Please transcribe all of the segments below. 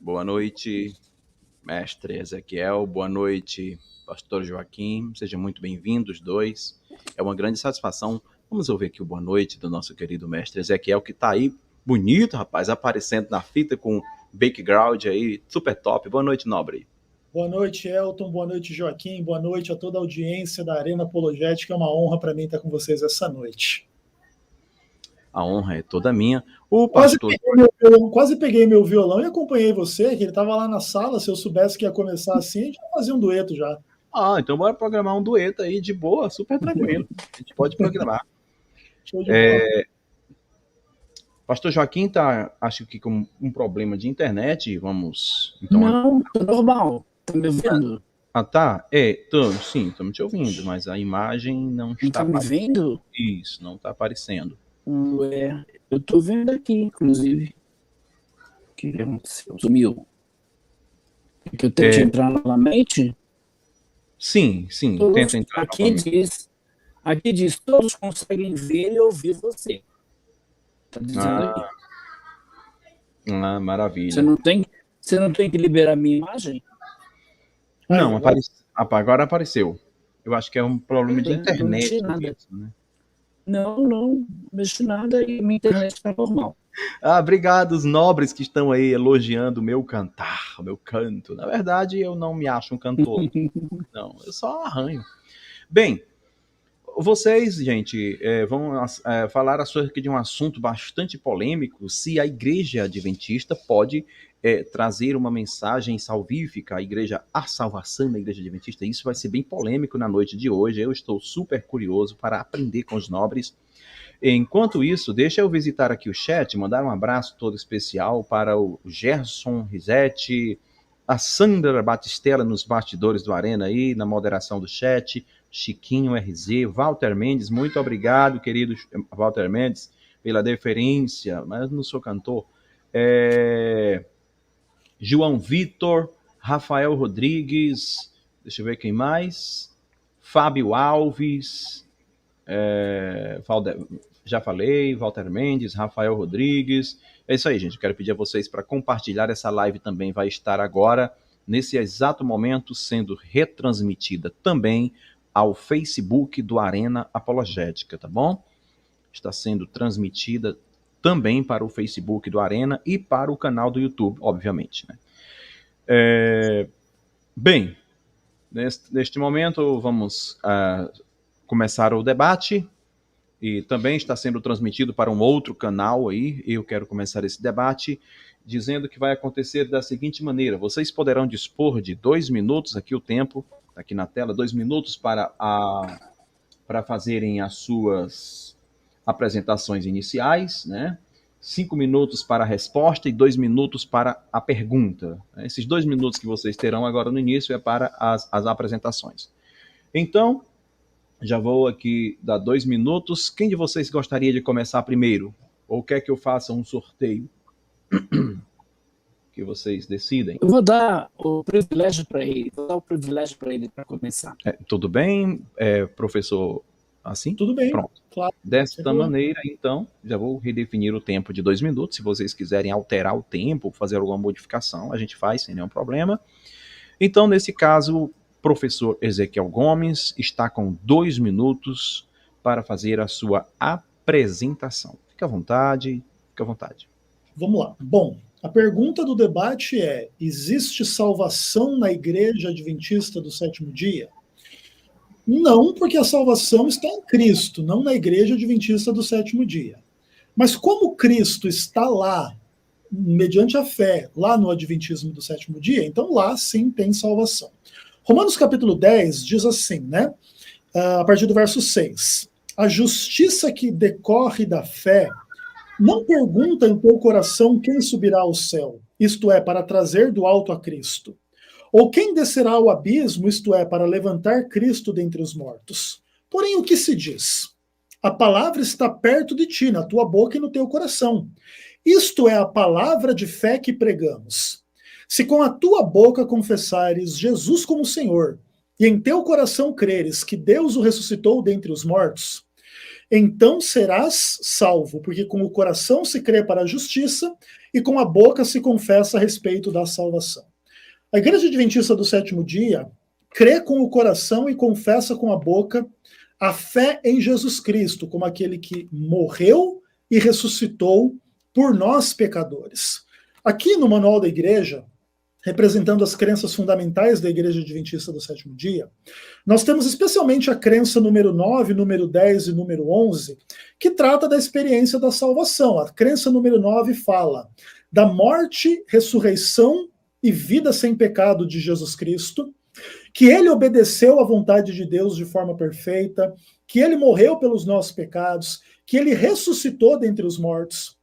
Boa noite, mestre Ezequiel. Boa noite, pastor Joaquim. Sejam muito bem-vindos, dois. É uma grande satisfação. Vamos ouvir aqui o boa noite do nosso querido mestre Ezequiel, que tá aí bonito, rapaz, aparecendo na fita com background aí, super top. Boa noite, nobre. Boa noite, Elton. Boa noite, Joaquim. Boa noite a toda a audiência da Arena Apologética. É uma honra para mim estar com vocês essa noite. A honra é toda minha. O pastor... Quase peguei meu violão e acompanhei você, que ele estava lá na sala. Se eu soubesse que ia começar assim, a gente ia fazer um dueto já. Então bora programar um dueto aí de boa, super tranquilo. A gente pode programar. Show de bola. Pastor Joaquim tá, acho que com um problema de internet, vamos... Então, não, tá normal. Tá me ouvindo? Tá. Sim, estamos te ouvindo, mas a imagem não está me vendo? Isso, não está aparecendo. Eu tô vendo aqui, inclusive. O que aconteceu? Sumiu. É que eu tenho que entrar novamente? Sim, tenta entrar novamente. Aqui diz, todos conseguem ver e ouvir você. Tá dizendo aqui. Maravilha. Você não tem que liberar minha imagem? Não, agora apareceu. Eu acho que é um problema de internet. Não mexi nada. Né? Não mexi nada e minha internet está normal. Obrigado, os nobres que estão aí elogiando o meu cantar, o meu canto. Na verdade, eu não me acho um cantor. Não, eu só arranho. Bem, vocês, gente, vão falar acerca de um assunto bastante polêmico, se a Igreja Adventista pode trazer uma mensagem salvífica, a salvação da Igreja Adventista. Isso vai ser bem polêmico na noite de hoje. Eu estou super curioso para aprender com os nobres. Enquanto isso, deixa eu visitar aqui o chat, mandar um abraço todo especial para o Gerson Risetti, a Sandra Batistella nos bastidores do Arena aí, na moderação do chat, Chiquinho RZ, Walter Mendes, muito obrigado, querido Walter Mendes, pela deferência, mas eu não sou cantor. João Vitor, Rafael Rodrigues, deixa eu ver quem mais, Fábio Alves, já falei, Walter Mendes, Rafael Rodrigues. É isso aí, gente. Quero pedir a vocês para compartilhar essa live também. Vai estar agora, nesse exato momento, sendo retransmitida também ao Facebook do Arena Apologética, tá bom? Está sendo transmitida também para o Facebook do Arena e para o canal do YouTube, obviamente, né? Bem, neste momento vamos começar o debate. E também está sendo transmitido para um outro canal aí. Eu quero começar esse debate dizendo que vai acontecer da seguinte maneira: vocês poderão dispor de 2 minutos, aqui o tempo, aqui na tela, 2 minutos para fazerem as suas apresentações iniciais, né? 5 minutos para a resposta e 2 minutos para a pergunta. Esses 2 minutos que vocês terão agora no início é para as apresentações. Então, já vou aqui dar 2 minutos. Quem de vocês gostaria de começar primeiro? Ou quer que eu faça um sorteio? Que vocês decidem. Eu vou dar o privilégio para ele. Para começar. Tudo bem, professor? Assim? Tudo bem. Pronto. Claro. Desta maneira, então, já vou redefinir o tempo de 2 minutos. Se vocês quiserem alterar o tempo, fazer alguma modificação, a gente faz sem nenhum problema. Então, nesse caso, professor Ezequiel Gomes está com 2 minutos para fazer a sua apresentação. Fique à vontade, fique à vontade. Vamos lá. Bom, a pergunta do debate é: existe salvação na Igreja Adventista do Sétimo Dia? Não, porque a salvação está em Cristo, não na Igreja Adventista do Sétimo Dia. Mas como Cristo está lá, mediante a fé, lá no Adventismo do Sétimo Dia, então lá sim tem salvação. Romanos capítulo 10 diz assim, né? A partir do verso 6. A justiça que decorre da fé não pergunta em teu coração quem subirá ao céu, isto é, para trazer do alto a Cristo. Ou quem descerá ao abismo, isto é, para levantar Cristo dentre os mortos. Porém, o que se diz? A palavra está perto de ti, na tua boca e no teu coração. Isto é a palavra de fé que pregamos. Se com a tua boca confessares Jesus como Senhor, e em teu coração creres que Deus o ressuscitou dentre os mortos, então serás salvo, porque com o coração se crê para a justiça e com a boca se confessa a respeito da salvação. A Igreja Adventista do Sétimo Dia crê com o coração e confessa com a boca a fé em Jesus Cristo, como aquele que morreu e ressuscitou por nós pecadores. Aqui no Manual da Igreja, representando as crenças fundamentais da Igreja Adventista do Sétimo Dia, nós temos especialmente a crença número 9, número 10 e número 11, que trata da experiência da salvação. A crença número 9 fala da morte, ressurreição e vida sem pecado de Jesus Cristo, que ele obedeceu à vontade de Deus de forma perfeita, que ele morreu pelos nossos pecados, que ele ressuscitou dentre os mortos.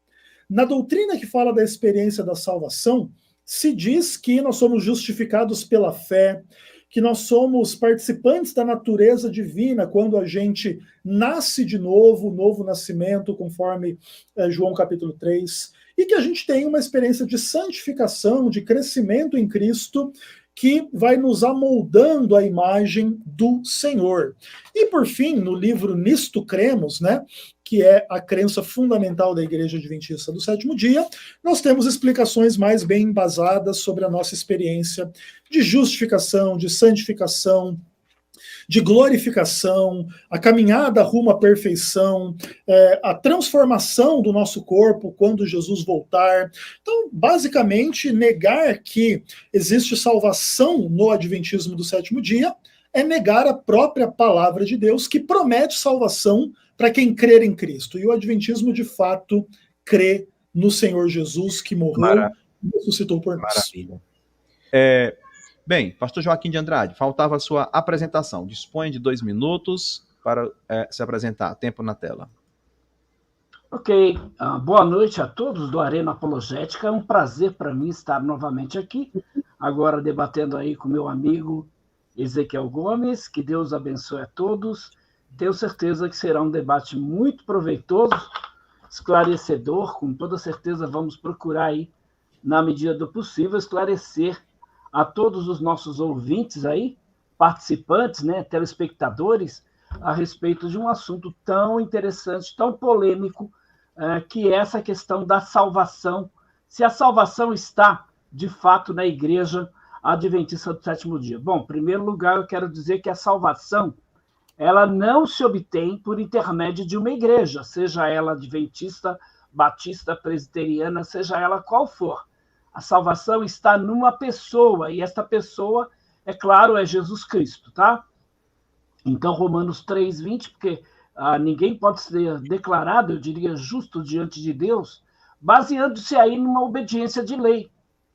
Na doutrina que fala da experiência da salvação, se diz que nós somos justificados pela fé, que nós somos participantes da natureza divina quando a gente nasce de novo, novo nascimento, conforme João capítulo 3, e que a gente tem uma experiência de santificação, de crescimento em Cristo, que vai nos amoldando a imagem do Senhor. E, por fim, no livro Nisto Cremos, né, que é a crença fundamental da Igreja Adventista do Sétimo Dia, nós temos explicações mais bem embasadas sobre a nossa experiência de justificação, de santificação, de glorificação, a caminhada rumo à perfeição, a transformação do nosso corpo quando Jesus voltar. Então, basicamente, negar que existe salvação no Adventismo do Sétimo Dia é negar a própria palavra de Deus, que promete salvação para quem crer em Cristo. E o Adventismo, de fato, crê no Senhor Jesus, que morreu e ressuscitou por nós. Maravilha. Bem, pastor Joaquim de Andrade, faltava a sua apresentação. Dispõe de 2 minutos para se apresentar. Tempo na tela. Ok. Boa noite a todos do Arena Apologética. É um prazer para mim estar novamente aqui, agora debatendo aí com meu amigo Ezequiel Gomes. Que Deus abençoe a todos. Tenho certeza que será um debate muito proveitoso, esclarecedor. Com toda certeza vamos procurar aí, na medida do possível, esclarecer a todos os nossos ouvintes aí, participantes, né, telespectadores, a respeito de um assunto tão interessante, tão polêmico, que é essa questão da salvação. Se a salvação está, de fato, na Igreja Adventista do Sétimo Dia. Bom, em primeiro lugar, eu quero dizer que a salvação, ela não se obtém por intermédio de uma igreja, seja ela adventista, batista, presbiteriana, seja ela qual for. A salvação está numa pessoa, e esta pessoa, é claro, é Jesus Cristo, tá? Então, Romanos 3:20, porque ninguém pode ser declarado, eu diria, justo diante de Deus, baseando-se aí numa obediência de lei,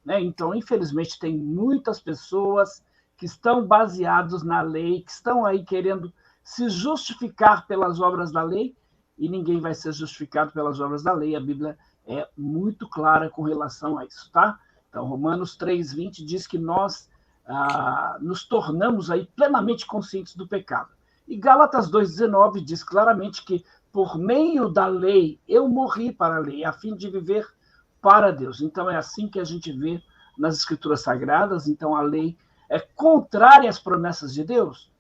né? Então, infelizmente, tem muitas pessoas que estão baseados na lei, que estão aí querendo se justificar pelas obras da lei, e ninguém vai ser justificado pelas obras da lei. A Bíblia é muito clara com relação a isso, tá? Então, Romanos 3:20 diz que nós nos tornamos aí plenamente conscientes do pecado. E Gálatas 2:19 diz claramente que, por meio da lei, eu morri para a lei, a fim de viver para Deus. Então, é assim que a gente vê nas Escrituras Sagradas. Então, a lei é contrária às promessas de Deus.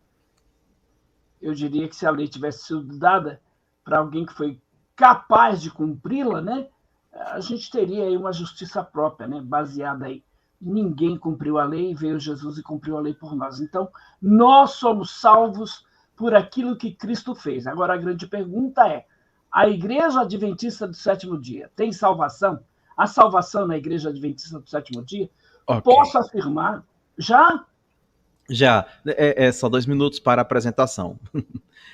Eu diria que se a lei tivesse sido dada para alguém que foi capaz de cumpri-la, né, a gente teria aí uma justiça própria, né, baseada aí. Ninguém cumpriu a lei, veio Jesus e cumpriu a lei por nós. Então, nós somos salvos por aquilo que Cristo fez. Agora, a grande pergunta é, a Igreja Adventista do Sétimo Dia tem salvação? A salvação na Igreja Adventista do Sétimo Dia? Okay. Posso afirmar, já? Já. Só 2 minutos para a apresentação.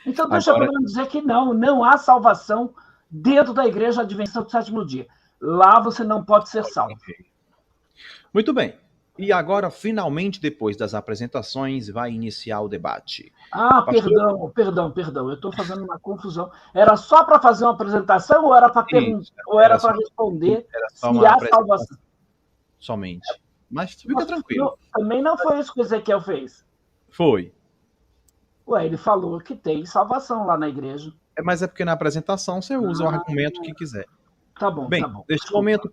Então, deixa eu dizer que não há salvação dentro da Igreja Adventista do Sétimo Dia. Lá você não pode ser salvo. Muito bem. E agora, finalmente, depois das apresentações, vai iniciar o debate. Pastor... perdão. Eu estou fazendo uma confusão. Era só para fazer uma apresentação ou era para responder se há salvação? Somente. Mas fica tranquilo. Também não foi isso que o Ezequiel fez. Foi. Ué, ele falou que tem salvação lá na igreja. Mas é porque na apresentação você usa o argumento que quiser. Tá bom, bem, tá bom. Neste momento,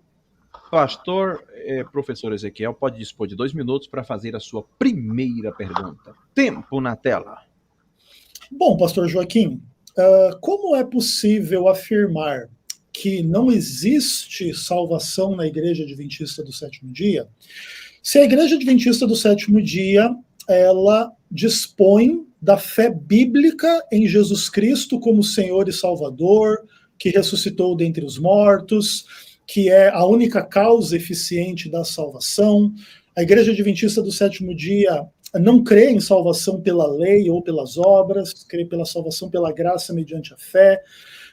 pastor, professor Ezequiel, pode dispor de 2 minutos para fazer a sua primeira pergunta. Tempo na tela. Bom, pastor Joaquim, Como é possível afirmar que não existe salvação na Igreja Adventista do Sétimo Dia, se a Igreja Adventista do Sétimo Dia ela dispõe da fé bíblica em Jesus Cristo como Senhor e Salvador, que ressuscitou dentre os mortos, que é a única causa eficiente da salvação. A Igreja Adventista do Sétimo Dia não crê em salvação pela lei ou pelas obras, crê pela salvação pela graça mediante a fé,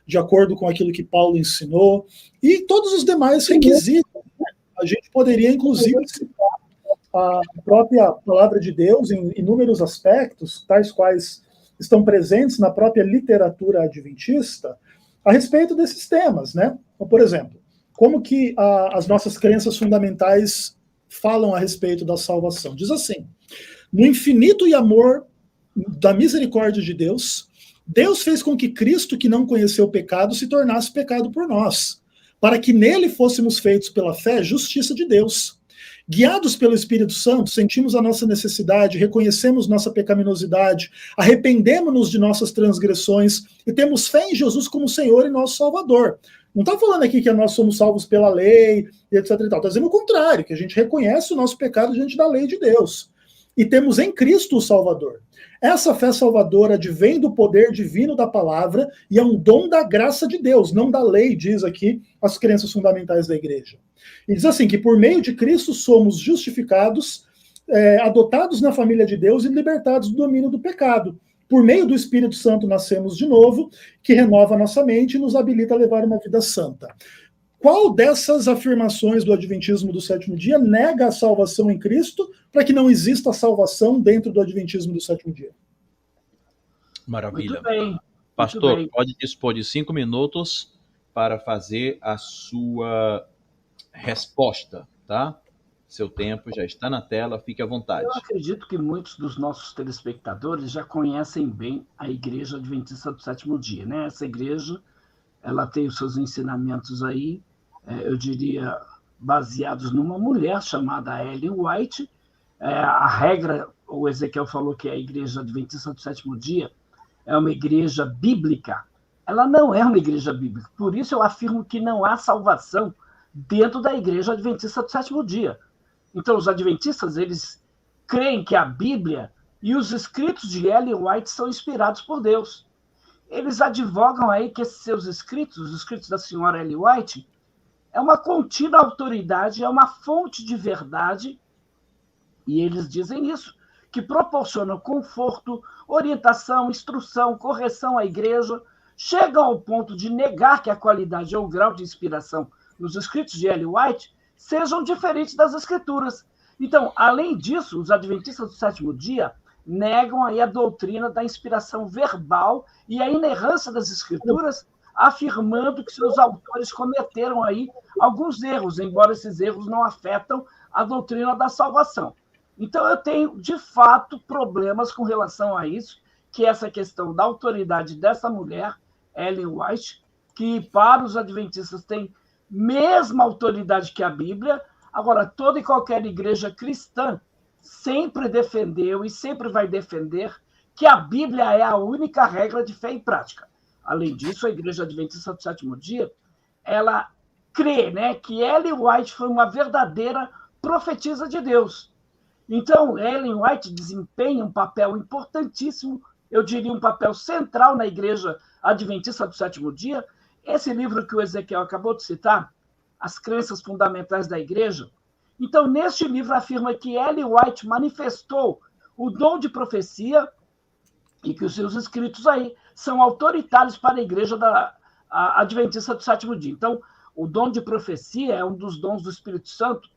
de acordo com aquilo que Paulo ensinou, e todos os demais requisitos. A gente poderia, inclusive, citar a própria palavra de Deus em inúmeros aspectos, tais quais estão presentes na própria literatura adventista, a respeito desses temas, né? Então, por exemplo, como que as nossas crenças fundamentais falam a respeito da salvação? Diz assim: no infinito e amor da misericórdia de Deus, Deus fez com que Cristo, que não conheceu o pecado, se tornasse pecado por nós, para que nele fôssemos feitos pela fé justiça de Deus. Guiados pelo Espírito Santo, sentimos a nossa necessidade, reconhecemos nossa pecaminosidade, arrependemos-nos de nossas transgressões e temos fé em Jesus como Senhor e nosso Salvador. Não está falando aqui que nós somos salvos pela lei, etc. Está dizendo o contrário, que a gente reconhece o nosso pecado diante da lei de Deus. E temos em Cristo o Salvador. Essa fé salvadora advém do poder divino da palavra e é um dom da graça de Deus, não da lei, diz aqui as crenças fundamentais da igreja. E diz assim, que por meio de Cristo somos justificados, adotados na família de Deus e libertados do domínio do pecado. Por meio do Espírito Santo nascemos de novo, que renova a nossa mente e nos habilita a levar uma vida santa. Qual dessas afirmações do Adventismo do Sétimo Dia nega a salvação em Cristo para que não exista salvação dentro do Adventismo do Sétimo Dia? Maravilha. Muito bem. Pastor, muito bem. Pode dispor de 5 minutos para fazer a sua resposta, tá? Seu tempo já está na tela, fique à vontade. Eu acredito que muitos dos nossos telespectadores já conhecem bem a Igreja Adventista do Sétimo Dia, né? Essa igreja, ela tem os seus ensinamentos aí, eu diria, baseados numa mulher chamada Ellen White. A regra, o Ezequiel falou que a Igreja Adventista do Sétimo Dia é uma igreja bíblica. Ela não é uma igreja bíblica. Por isso eu afirmo que não há salvação dentro da Igreja Adventista do Sétimo Dia. Então, os adventistas, eles creem que a Bíblia e os escritos de Ellen White são inspirados por Deus. Eles advogam aí que esses seus escritos, os escritos da senhora Ellen White, é uma contínua autoridade, é uma fonte de verdade, e eles dizem isso, que proporcionam conforto, orientação, instrução, correção à igreja, chegam ao ponto de negar que a qualidade ou o grau de inspiração nos escritos de Ellen White sejam diferentes das escrituras. Então, além disso, os adventistas do sétimo dia negam aí a doutrina da inspiração verbal e a inerrância das escrituras, afirmando que seus autores cometeram aí alguns erros, embora esses erros não afetam a doutrina da salvação. Então, eu tenho, de fato, problemas com relação a isso, que é essa questão da autoridade dessa mulher, Ellen White, que para os adventistas tem mesma autoridade que a Bíblia. Agora, toda e qualquer igreja cristã sempre defendeu e sempre vai defender que a Bíblia é a única regra de fé e prática. Além disso, a Igreja Adventista do Sétimo Dia, ela crê, né, que Ellen White foi uma verdadeira profetisa de Deus. Então, Ellen White desempenha um papel importantíssimo, eu diria um papel central na Igreja Adventista do Sétimo Dia. Esse livro que o Ezequiel acabou de citar, As Crenças Fundamentais da Igreja, então, neste livro afirma que Ellen White manifestou o dom de profecia e que os seus escritos aí são autoritários para a Igreja Adventista do Sétimo Dia. Então, o dom de profecia é um dos dons do Espírito Santo,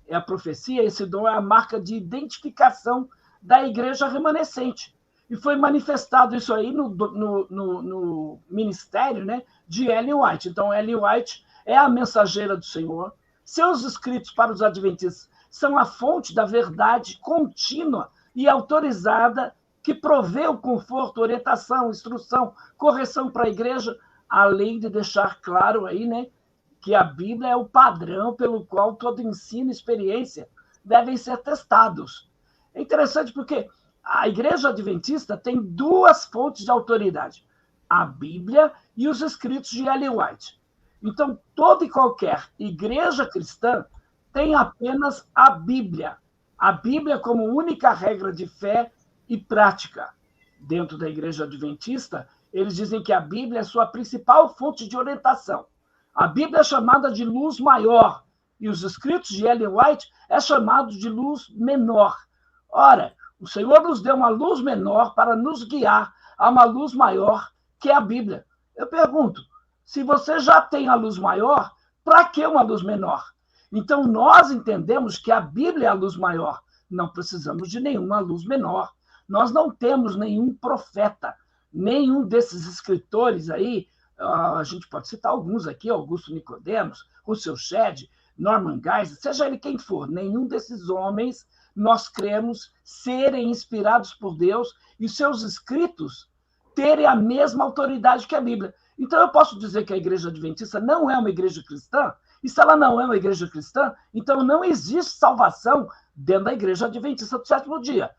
é a profecia, esse dom é a marca de identificação da igreja remanescente. E foi manifestado isso aí no ministério, né, de Ellen White. Então, Ellen White é a mensageira do Senhor. Seus escritos para os adventistas são a fonte da verdade contínua e autorizada que provê o conforto, orientação, instrução, correção para a igreja, além de deixar claro aí, né, que a Bíblia é o padrão pelo qual todo ensino e experiência devem ser testados. É interessante porque a Igreja Adventista tem duas fontes de autoridade. a Bíblia e os escritos de Ellen White. Então, toda e qualquer igreja cristã tem apenas a Bíblia. A Bíblia como única regra de fé e prática. Dentro da igreja adventista, eles dizem que a Bíblia é sua principal fonte de orientação. A Bíblia é chamada de luz maior e os escritos de Ellen White é chamado de luz menor. Ora, o Senhor nos deu uma luz menor para nos guiar a uma luz maior, que é a Bíblia. Eu pergunto, se você já tem a luz maior, para que uma luz menor? Então, nós entendemos que a Bíblia é a luz maior. Não precisamos de nenhuma luz menor. Nós não temos nenhum profeta, nenhum desses escritores aí. A gente pode citar alguns aqui, Augusto Nicodemos, Russell Shedd, Norman Geisler, seja ele quem for, nenhum desses homens nós cremos serem inspirados por Deus e seus escritos terem a mesma autoridade que a Bíblia. Então, eu posso dizer que a igreja adventista não é uma igreja cristã? E se ela não é uma igreja cristã, então não existe salvação dentro da igreja adventista do sétimo dia.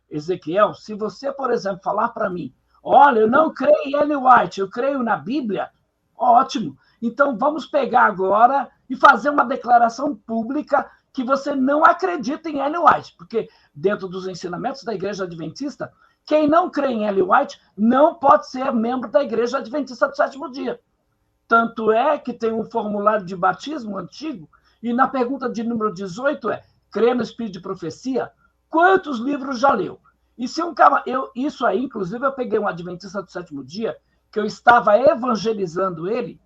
Ezequiel, se você, por exemplo, falar para mim, olha, eu não creio em Ellen White, eu creio na Bíblia, ótimo. Então, vamos pegar agora e fazer uma declaração pública que você não acredita em Ellen White, porque dentro dos ensinamentos da igreja adventista, quem não crê em Ellen White não pode ser membro da igreja adventista do sétimo dia. Tanto é que tem um formulário de batismo antigo, e na pergunta de número 18 é, crê no espírito de profecia? Quantos livros já leu? E se um cara... Isso aí, inclusive, eu peguei um adventista do sétimo dia, que eu estava evangelizando ele,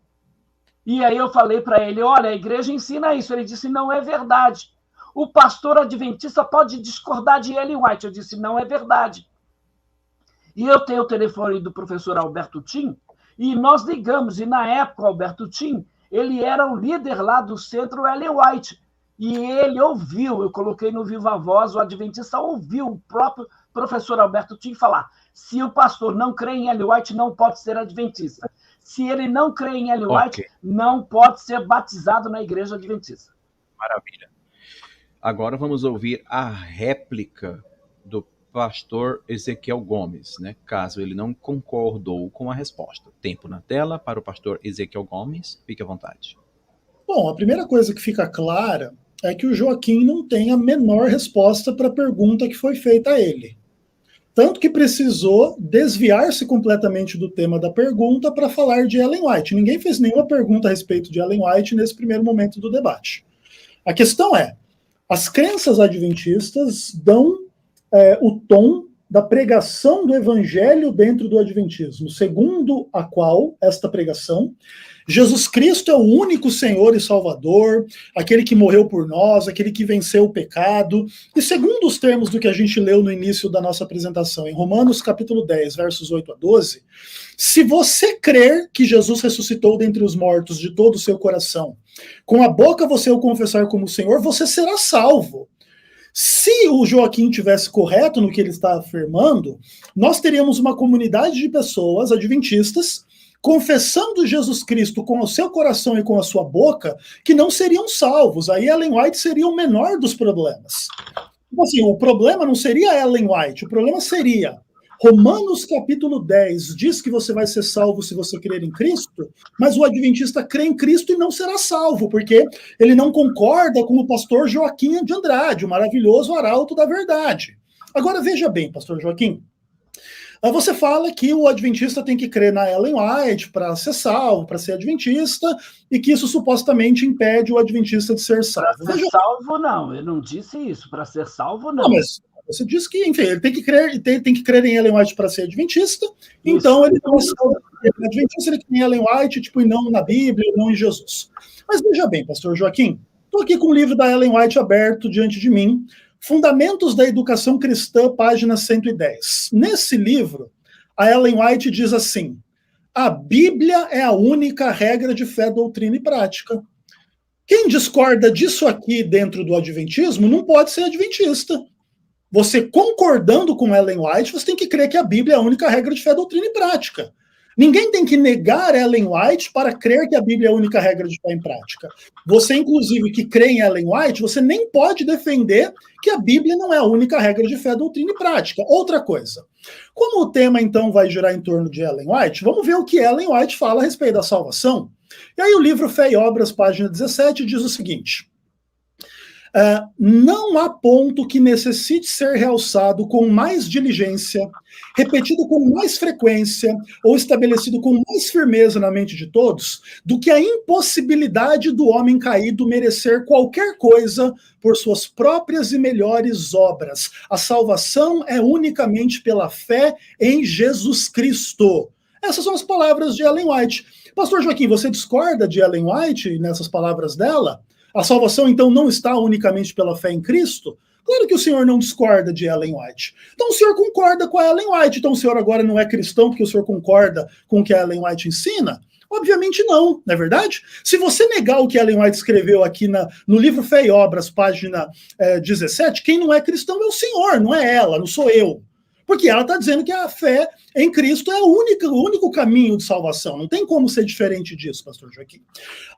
e aí eu falei para ele, olha, a igreja ensina isso. Ele disse, não é verdade. O pastor adventista pode discordar de Ellen White. Eu disse, não é verdade. E eu tenho o telefone do professor Alberto Tim, e nós ligamos, e na época o Alberto Tim, ele era o líder lá do centro Ellen White, e ele ouviu, eu coloquei no Viva Voz, o adventista ouviu o próprio professor Alberto Tim falar, se o pastor não crê em Ellen White, não pode ser adventista. Se ele não crê em Ellen White, não pode ser batizado na igreja adventista. Maravilha. Agora vamos ouvir a réplica do pastor Ezequiel Gomes, né? Caso ele não concordou com a resposta. Tempo na tela para o pastor Ezequiel Gomes. Fique à vontade. Bom, a primeira coisa que fica clara é que o Joaquim não tem a menor resposta para a pergunta que foi feita a ele. Tanto que precisou desviar-se completamente do tema da pergunta para falar de Ellen White. Ninguém fez nenhuma pergunta a respeito de Ellen White nesse primeiro momento do debate. A questão é, as crenças adventistas dão o tom da pregação do evangelho dentro do adventismo, segundo a qual, esta pregação, Jesus Cristo é o único Senhor e Salvador, aquele que morreu por nós, aquele que venceu o pecado, e segundo os termos do que a gente leu no início da nossa apresentação, em Romanos capítulo 10, versos 8 a 12, se você crer que Jesus ressuscitou dentre os mortos de todo o seu coração, com a boca você o confessar como Senhor, você será salvo. Se o Joaquim tivesse correto no que ele está afirmando, nós teríamos uma comunidade de pessoas adventistas confessando Jesus Cristo com o seu coração e com a sua boca, que não seriam salvos. Aí Ellen White seria o menor dos problemas. Então, assim, o problema não seria Ellen White, o problema seria Romanos capítulo 10 diz que você vai ser salvo se você crer em Cristo, mas o adventista crê em Cristo e não será salvo, porque ele não concorda com o pastor Joaquim de Andrade, o maravilhoso arauto da verdade. Agora veja bem, pastor Joaquim, você fala que o adventista tem que crer na Ellen White para ser salvo, para ser adventista, e que isso supostamente impede o adventista de ser salvo. Para ser salvo, não. Eu não disse isso. Para ser salvo, não. Não, mas você disse que, enfim, ele tem que crer em Ellen White para ser adventista, isso. Então ele não é salvo. Adventista, ele crê em Ellen White, tipo, e não na Bíblia, não em Jesus. Mas veja bem, pastor Joaquim, estou aqui com o livro da Ellen White aberto diante de mim, Fundamentos da Educação Cristã, página 110. Nesse livro, a Ellen White diz assim, a Bíblia é a única regra de fé, doutrina e prática. Quem discorda disso aqui dentro do adventismo não pode ser adventista. Você concordando com Ellen White, você tem que crer que a Bíblia é a única regra de fé, doutrina e prática. Ninguém tem que negar Ellen White para crer que a Bíblia é a única regra de fé em prática. Você, inclusive, que crê em Ellen White, você nem pode defender que a Bíblia não é a única regra de fé, doutrina e prática. Outra coisa. Como o tema, então, vai girar em torno de Ellen White, vamos ver o que Ellen White fala a respeito da salvação. E aí o livro Fé e Obras, página 17, diz o seguinte: não há ponto que necessite ser realçado com mais diligência, repetido com mais frequência ou estabelecido com mais firmeza na mente de todos, do que a impossibilidade do homem caído merecer qualquer coisa por suas próprias e melhores obras. A salvação é unicamente pela fé em Jesus Cristo. Essas são as palavras de Ellen White. Pastor Joaquim, você discorda de Ellen White nessas palavras dela? A salvação, então, não está unicamente pela fé em Cristo? Claro que o senhor não discorda de Ellen White. Então o senhor concorda com a Ellen White. Então o senhor agora não é cristão porque o senhor concorda com o que a Ellen White ensina? Obviamente não é verdade? Se você negar o que Ellen White escreveu aqui no livro Fé e Obras, página 17, quem não é cristão é o senhor, não é ela, não sou eu. Porque ela está dizendo que a fé em Cristo é o único caminho de salvação. Não tem como ser diferente disso, pastor Joaquim.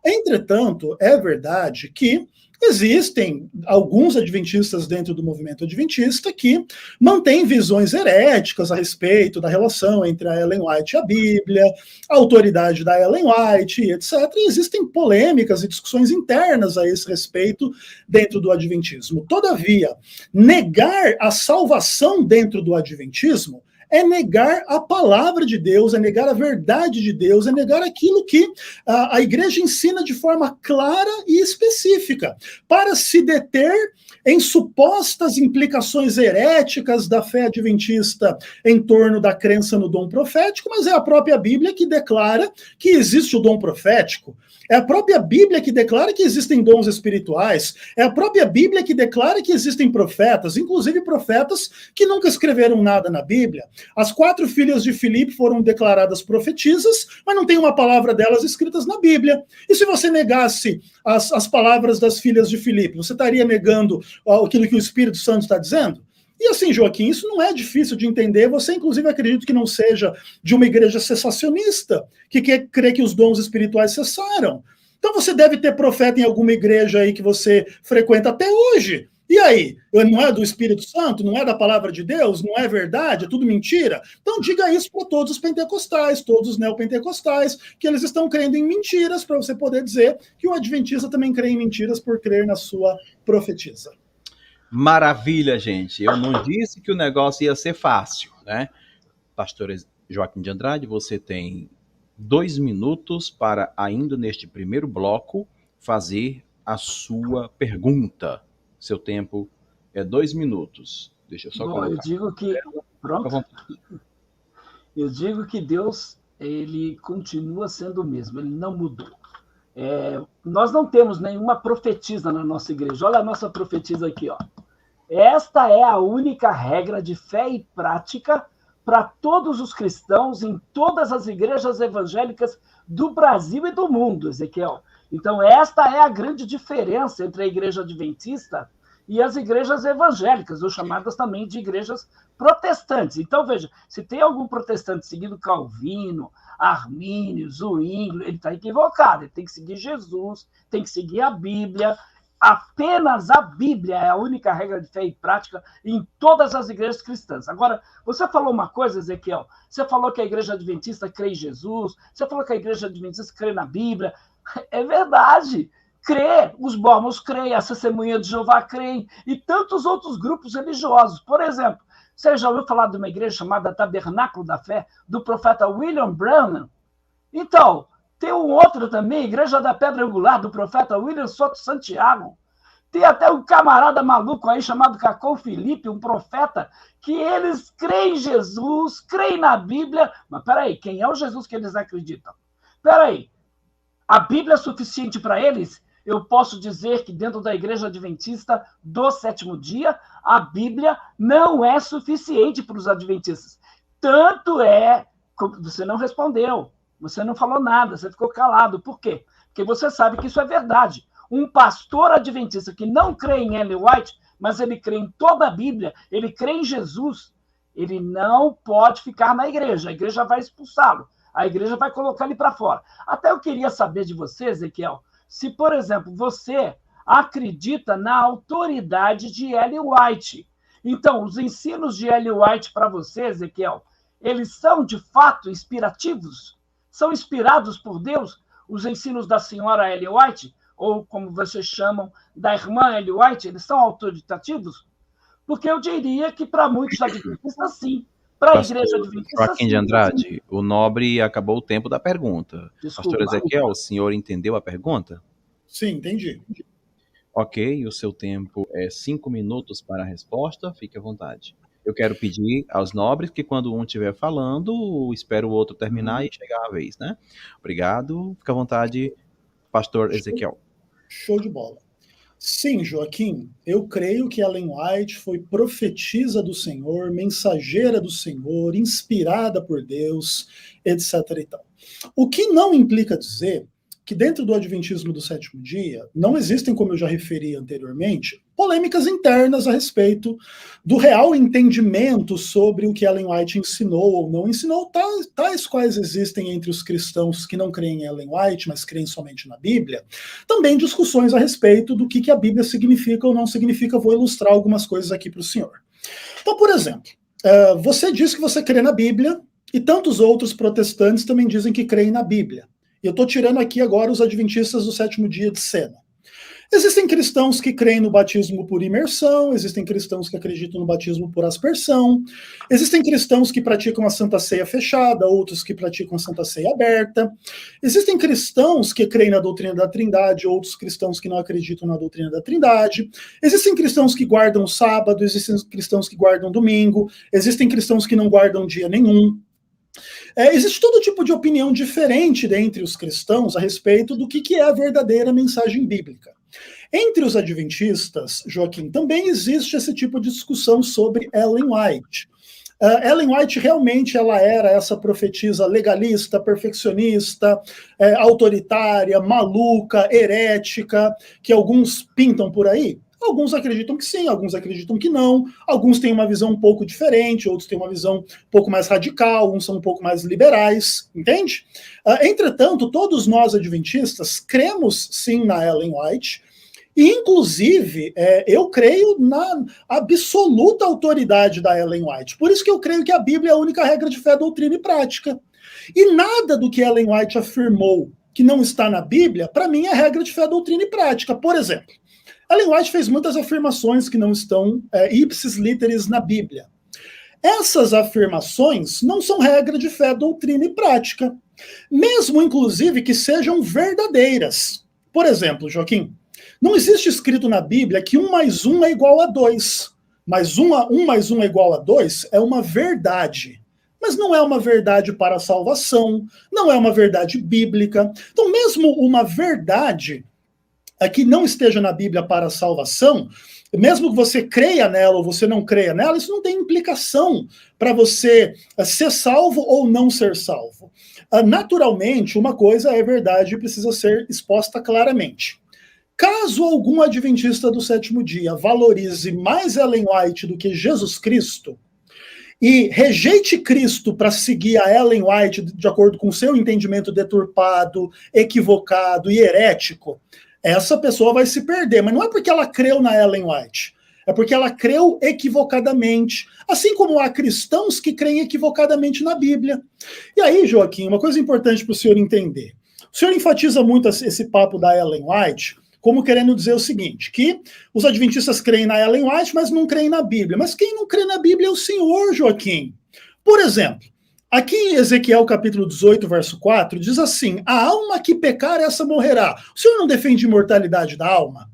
Entretanto, é verdade que existem alguns adventistas dentro do movimento adventista que mantêm visões heréticas a respeito da relação entre a Ellen White e a Bíblia, a autoridade da Ellen White, etc. E existem polêmicas e discussões internas a esse respeito dentro do adventismo. Todavia, negar a salvação dentro do adventismo é negar a palavra de Deus, é negar a verdade de Deus, é negar aquilo que a igreja ensina de forma clara e específica, para se deter em supostas implicações heréticas da fé adventista em torno da crença no dom profético, mas é a própria Bíblia que declara que existe o dom profético. É a própria Bíblia que declara que existem dons espirituais. É a própria Bíblia que declara que existem profetas, inclusive profetas que nunca escreveram nada na Bíblia. As 4 filhas de Filipe foram declaradas profetisas, mas não tem uma palavra delas escritas na Bíblia. E se você negasse as palavras das filhas de Filipe, você estaria negando aquilo que o Espírito Santo está dizendo? E assim, Joaquim, isso não é difícil de entender. Você, inclusive, acredita que não seja de uma igreja cessacionista, que quer crer que os dons espirituais cessaram. Então você deve ter profeta em alguma igreja aí que você frequenta até hoje. E aí? Não é do Espírito Santo? Não é da palavra de Deus? Não é verdade? É tudo mentira? Então diga isso para todos os pentecostais, todos os neopentecostais, que eles estão crendo em mentiras, para você poder dizer que o adventista também crê em mentiras por crer na sua profetisa. Maravilha, gente. Eu não disse que o negócio ia ser fácil, né? Pastor Joaquim de Andrade, você tem 2 minutos para, ainda neste primeiro bloco, fazer a sua pergunta. Seu tempo é 2 minutos. Deixa eu só colocar. Eu digo que... Pronto. Eu digo que Deus, ele continua sendo o mesmo, ele não mudou. Nós não temos nenhuma profetisa na nossa igreja. Olha a nossa profetisa aqui, ó. Esta é a única regra de fé e prática para todos os cristãos em todas as igrejas evangélicas do Brasil e do mundo, Ezequiel. Então, esta é a grande diferença entre a igreja adventista e as igrejas evangélicas, ou chamadas também de igrejas protestantes. Então, veja, se tem algum protestante seguindo Calvino, Armínio, Zwingli, ele está equivocado, ele tem que seguir Jesus, tem que seguir a Bíblia. Apenas a Bíblia é a única regra de fé e prática em todas as igrejas cristãs. Agora, você falou uma coisa, Ezequiel, você falou que a igreja adventista crê em Jesus, você falou que a igreja adventista crê na Bíblia. É verdade, crê, os mormons creem, a Testemunha de Jeová creem, e tantos outros grupos religiosos. Por exemplo, você já ouviu falar de uma igreja chamada Tabernáculo da Fé, do profeta William Branham? Então, tem um outro também, Igreja da Pedra Angular, do profeta William Soto Santiago. Tem até um camarada maluco aí chamado Cacau Felipe, um profeta, que eles creem em Jesus, creem na Bíblia. Mas peraí, quem é o Jesus que eles acreditam? Peraí, a Bíblia é suficiente para eles? Eu posso dizer que dentro da Igreja Adventista do Sétimo Dia, a Bíblia não é suficiente para os adventistas. Tanto é, você não respondeu. Você não falou nada, você ficou calado. Por quê? Porque você sabe que isso é verdade. Um pastor adventista que não crê em Ellen White, mas ele crê em toda a Bíblia, ele crê em Jesus, ele não pode ficar na igreja. A igreja vai expulsá-lo. a igreja vai colocar ele para fora. Até eu queria saber de você, Ezequiel, se, por exemplo, você acredita na autoridade de Ellen White. Então, os ensinos de Ellen White para você, Ezequiel, eles são de fato inspirativos? São inspirados por Deus? Os ensinos da senhora Ellen White, ou como vocês chamam, da irmã Ellen White, eles são autoritativos? Porque eu diria que para muitos adventistas, sim. Para a igreja adventista, Joaquim de Andrade, o nobre acabou o tempo da pergunta. Desculpa. Pastor Ezequiel, o senhor entendeu a pergunta? Sim, entendi. Ok, o seu tempo é 5 minutos para a resposta, fique à vontade. Eu quero pedir aos nobres que quando um estiver falando, espere o outro terminar e chegar a vez, né? Obrigado, fique à vontade, pastor Ezequiel. Show de bola. Sim, Joaquim, eu creio que Ellen White foi profetisa do Senhor, mensageira do Senhor, inspirada por Deus, etc. e tal. O que não implica dizer que dentro do Adventismo do Sétimo Dia não existem, como eu já referi anteriormente, polêmicas internas a respeito do real entendimento sobre o que Ellen White ensinou ou não ensinou, tais quais existem entre os cristãos que não creem em Ellen White, mas creem somente na Bíblia. Também discussões a respeito do que a Bíblia significa ou não significa. Vou ilustrar algumas coisas aqui para o senhor. Então, por exemplo, você diz que você crê na Bíblia e tantos outros protestantes também dizem que creem na Bíblia. E eu estou tirando aqui agora os adventistas do sétimo dia de cena. Existem cristãos que creem no batismo por imersão, existem cristãos que acreditam no batismo por aspersão, existem cristãos que praticam a Santa Ceia fechada, outros que praticam a Santa Ceia aberta, existem cristãos que creem na doutrina da Trindade, outros cristãos que não acreditam na doutrina da Trindade, existem cristãos que guardam o sábado, existem cristãos que guardam domingo, existem cristãos que não guardam dia nenhum. Existe todo tipo de opinião diferente dentre os cristãos a respeito do que é a verdadeira mensagem bíblica. Entre os adventistas, Joaquim, também existe esse tipo de discussão sobre Ellen White. Ellen White realmente ela era essa profetisa legalista, perfeccionista, autoritária, maluca, herética, que alguns pintam por aí? Alguns acreditam que sim, alguns acreditam que não, alguns têm uma visão um pouco diferente, outros têm uma visão um pouco mais radical, uns são um pouco mais liberais, entende? Entretanto, todos nós adventistas cremos sim na Ellen White, e inclusive eu creio na absoluta autoridade da Ellen White, por isso que eu creio que a Bíblia é a única regra de fé, doutrina e prática. E nada do que Ellen White afirmou que não está na Bíblia, para mim é regra de fé, doutrina e prática. Por exemplo, Ellen White fez muitas afirmações que não estão ipsis literis na Bíblia. Essas afirmações não são regra de fé, doutrina e prática, mesmo, inclusive, que sejam verdadeiras. Por exemplo, Joaquim, não existe escrito na Bíblia que 1 mais 1 é igual a 2, mas 1 mais 1 é igual a 2 é uma verdade. Mas não é uma verdade para a salvação, não é uma verdade bíblica. Então, mesmo uma verdade que não esteja na Bíblia para a salvação, mesmo que você creia nela ou você não creia nela, isso não tem implicação para você ser salvo ou não ser salvo. Naturalmente, uma coisa é verdade e precisa ser exposta claramente. Caso algum adventista do sétimo dia valorize mais Ellen White do que Jesus Cristo, e rejeite Cristo para seguir a Ellen White de acordo com o seu entendimento deturpado, equivocado e herético, essa pessoa vai se perder. Mas não é porque ela creu na Ellen White, é porque ela creu equivocadamente, assim como há cristãos que creem equivocadamente na Bíblia. E aí, Joaquim, uma coisa importante para o senhor entender. O senhor enfatiza muito esse papo da Ellen White, como querendo dizer o seguinte, que os adventistas creem na Ellen White, mas não creem na Bíblia. Mas quem não crê na Bíblia é o Senhor, Joaquim. Por exemplo, aqui em Ezequiel capítulo 18, verso 4, diz assim, a alma que pecar, essa morrerá. O senhor não defende a imortalidade da alma?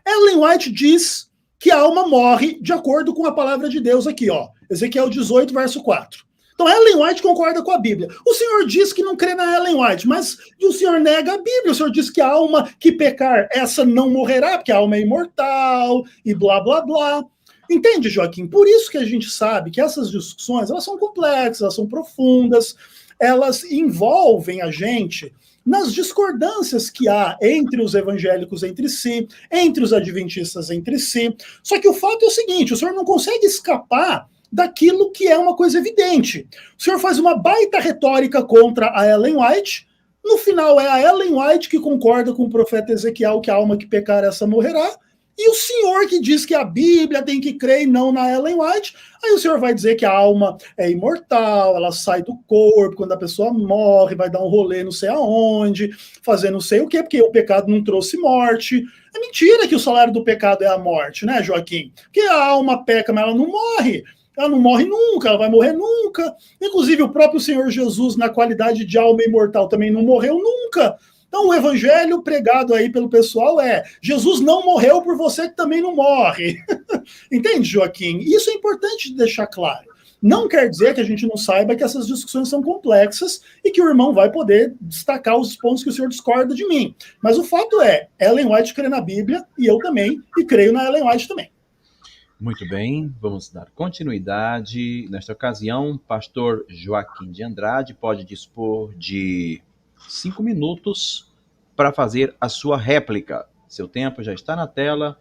Ellen White diz que a alma morre de acordo com a palavra de Deus aqui, ó. Ezequiel 18, verso 4. Então, Ellen White concorda com a Bíblia. O senhor diz que não crê na Ellen White, mas o senhor nega a Bíblia. O senhor diz que a alma que pecar, essa não morrerá, porque a alma é imortal, e blá, blá, blá. Entende, Joaquim? Por isso que a gente sabe que essas discussões, elas são complexas, elas são profundas, elas envolvem a gente nas discordâncias que há entre os evangélicos entre si, entre os adventistas entre si. Só que o fato é o seguinte, o senhor não consegue escapar daquilo que é uma coisa evidente. O senhor faz uma baita retórica contra a Ellen White, no final é a Ellen White que concorda com o profeta Ezequiel que a alma que pecar essa morrerá, e o senhor que diz que a Bíblia tem que crer e não na Ellen White, aí o senhor vai dizer que a alma é imortal, ela sai do corpo quando a pessoa morre, vai dar um rolê não sei aonde, fazer não sei o quê, porque o pecado não trouxe morte. É mentira que o salário do pecado é a morte, né, Joaquim? Porque a alma peca, mas ela não morre. Ela não morre nunca, ela vai morrer nunca. Inclusive o próprio Senhor Jesus, na qualidade de alma imortal, também não morreu nunca. Então, o evangelho pregado aí pelo pessoal é: Jesus não morreu por você que também não morre. Entende, Joaquim? Isso é importante deixar claro. Não quer dizer que a gente não saiba que essas discussões são complexas e que o irmão vai poder destacar os pontos que o senhor discorda de mim. Mas o fato é, Ellen White crê na Bíblia, e eu também, e creio na Ellen White também. Muito bem, vamos dar continuidade. Nesta ocasião, pastor Joaquim de Andrade pode dispor de 5 minutos para fazer a sua réplica. Seu tempo já está na tela,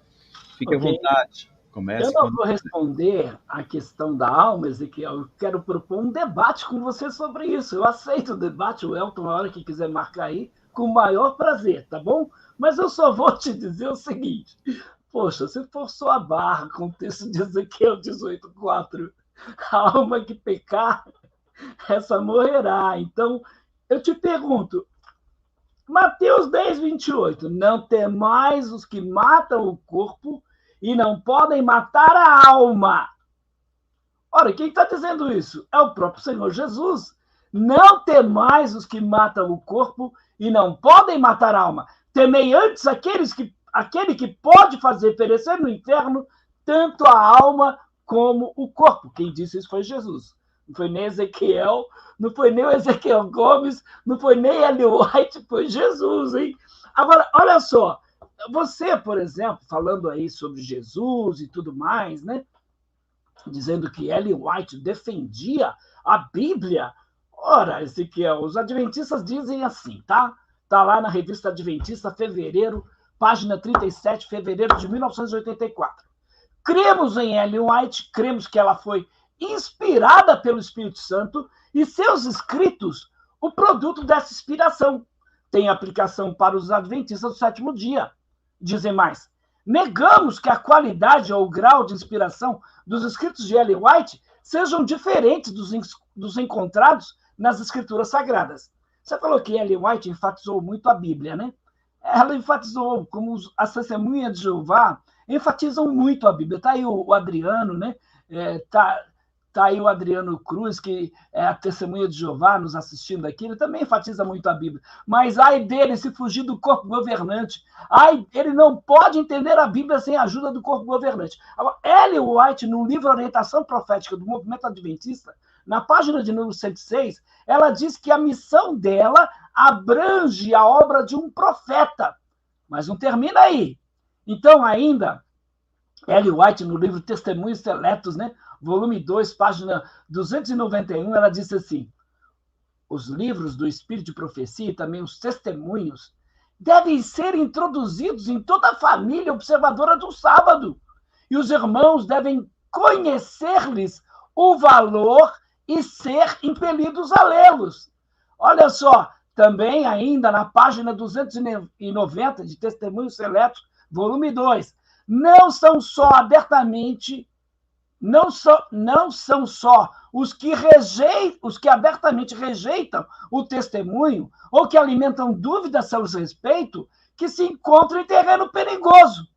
fique à vontade. Comece. Eu não vou responder a questão da alma, Ezequiel. Eu quero propor um debate com você sobre isso. Eu aceito o debate, o Elton, a hora que quiser marcar aí, com o maior prazer, tá bom? Mas eu só vou te dizer o seguinte: poxa, você forçou a barra com o texto de Ezequiel 18:4. A alma que pecar, essa morrerá. Então, eu te pergunto, Mateus 10:28, não temais os que matam o corpo e não podem matar a alma. Ora, quem está dizendo isso? É o próprio Senhor Jesus. Não temais os que matam o corpo e não podem matar a alma. Temei antes aquele que pode fazer perecer no inferno tanto a alma como o corpo. Quem disse isso foi Jesus. Não foi nem Ezequiel, não foi nem o Ezequiel Gomes, não foi nem Ellen White, foi Jesus, hein? Agora, olha só, você, por exemplo, falando aí sobre Jesus e tudo mais, né? Dizendo que Ellen White defendia a Bíblia. Ora, Ezequiel, os adventistas dizem assim, tá? Tá lá na revista Adventista, fevereiro, página 37, fevereiro de 1984. Cremos em Ellen White, cremos que ela foi inspirada pelo Espírito Santo e seus escritos, o produto dessa inspiração. Tem aplicação para os adventistas do sétimo dia. Dizem mais, negamos que a qualidade ou o grau de inspiração dos escritos de Ellen White sejam diferentes dos encontrados nas escrituras sagradas. Você falou que Ellen White enfatizou muito a Bíblia, né? Ela enfatizou, como as testemunhas de Jeová enfatizam muito a Bíblia. Está aí o Adriano, né? Tá aí o Adriano Cruz, que é a testemunha de Jeová, nos assistindo aqui, ele também enfatiza muito a Bíblia. Mas ai dele se fugir do corpo governante. Ai, ele não pode entender a Bíblia sem a ajuda do corpo governante. Agora, Ellen White, no livro Orientação Profética do Movimento Adventista, na página de número 106, ela diz que a missão dela abrange a obra de um profeta. Mas não termina aí. Então, ainda, Ellen White, no livro Testemunhos Seletos, né? Volume 2, página 291, ela disse assim: os livros do Espírito de Profecia e também os testemunhos devem ser introduzidos em toda a família observadora do sábado. E os irmãos devem conhecer-lhes o valor e ser impelidos a lê-los. Olha só, também ainda na página 290 de Testemunhos Seletos, volume 2, não são só os que abertamente rejeitam o testemunho ou que alimentam dúvidas a seu respeito que se encontram em terreno perigoso.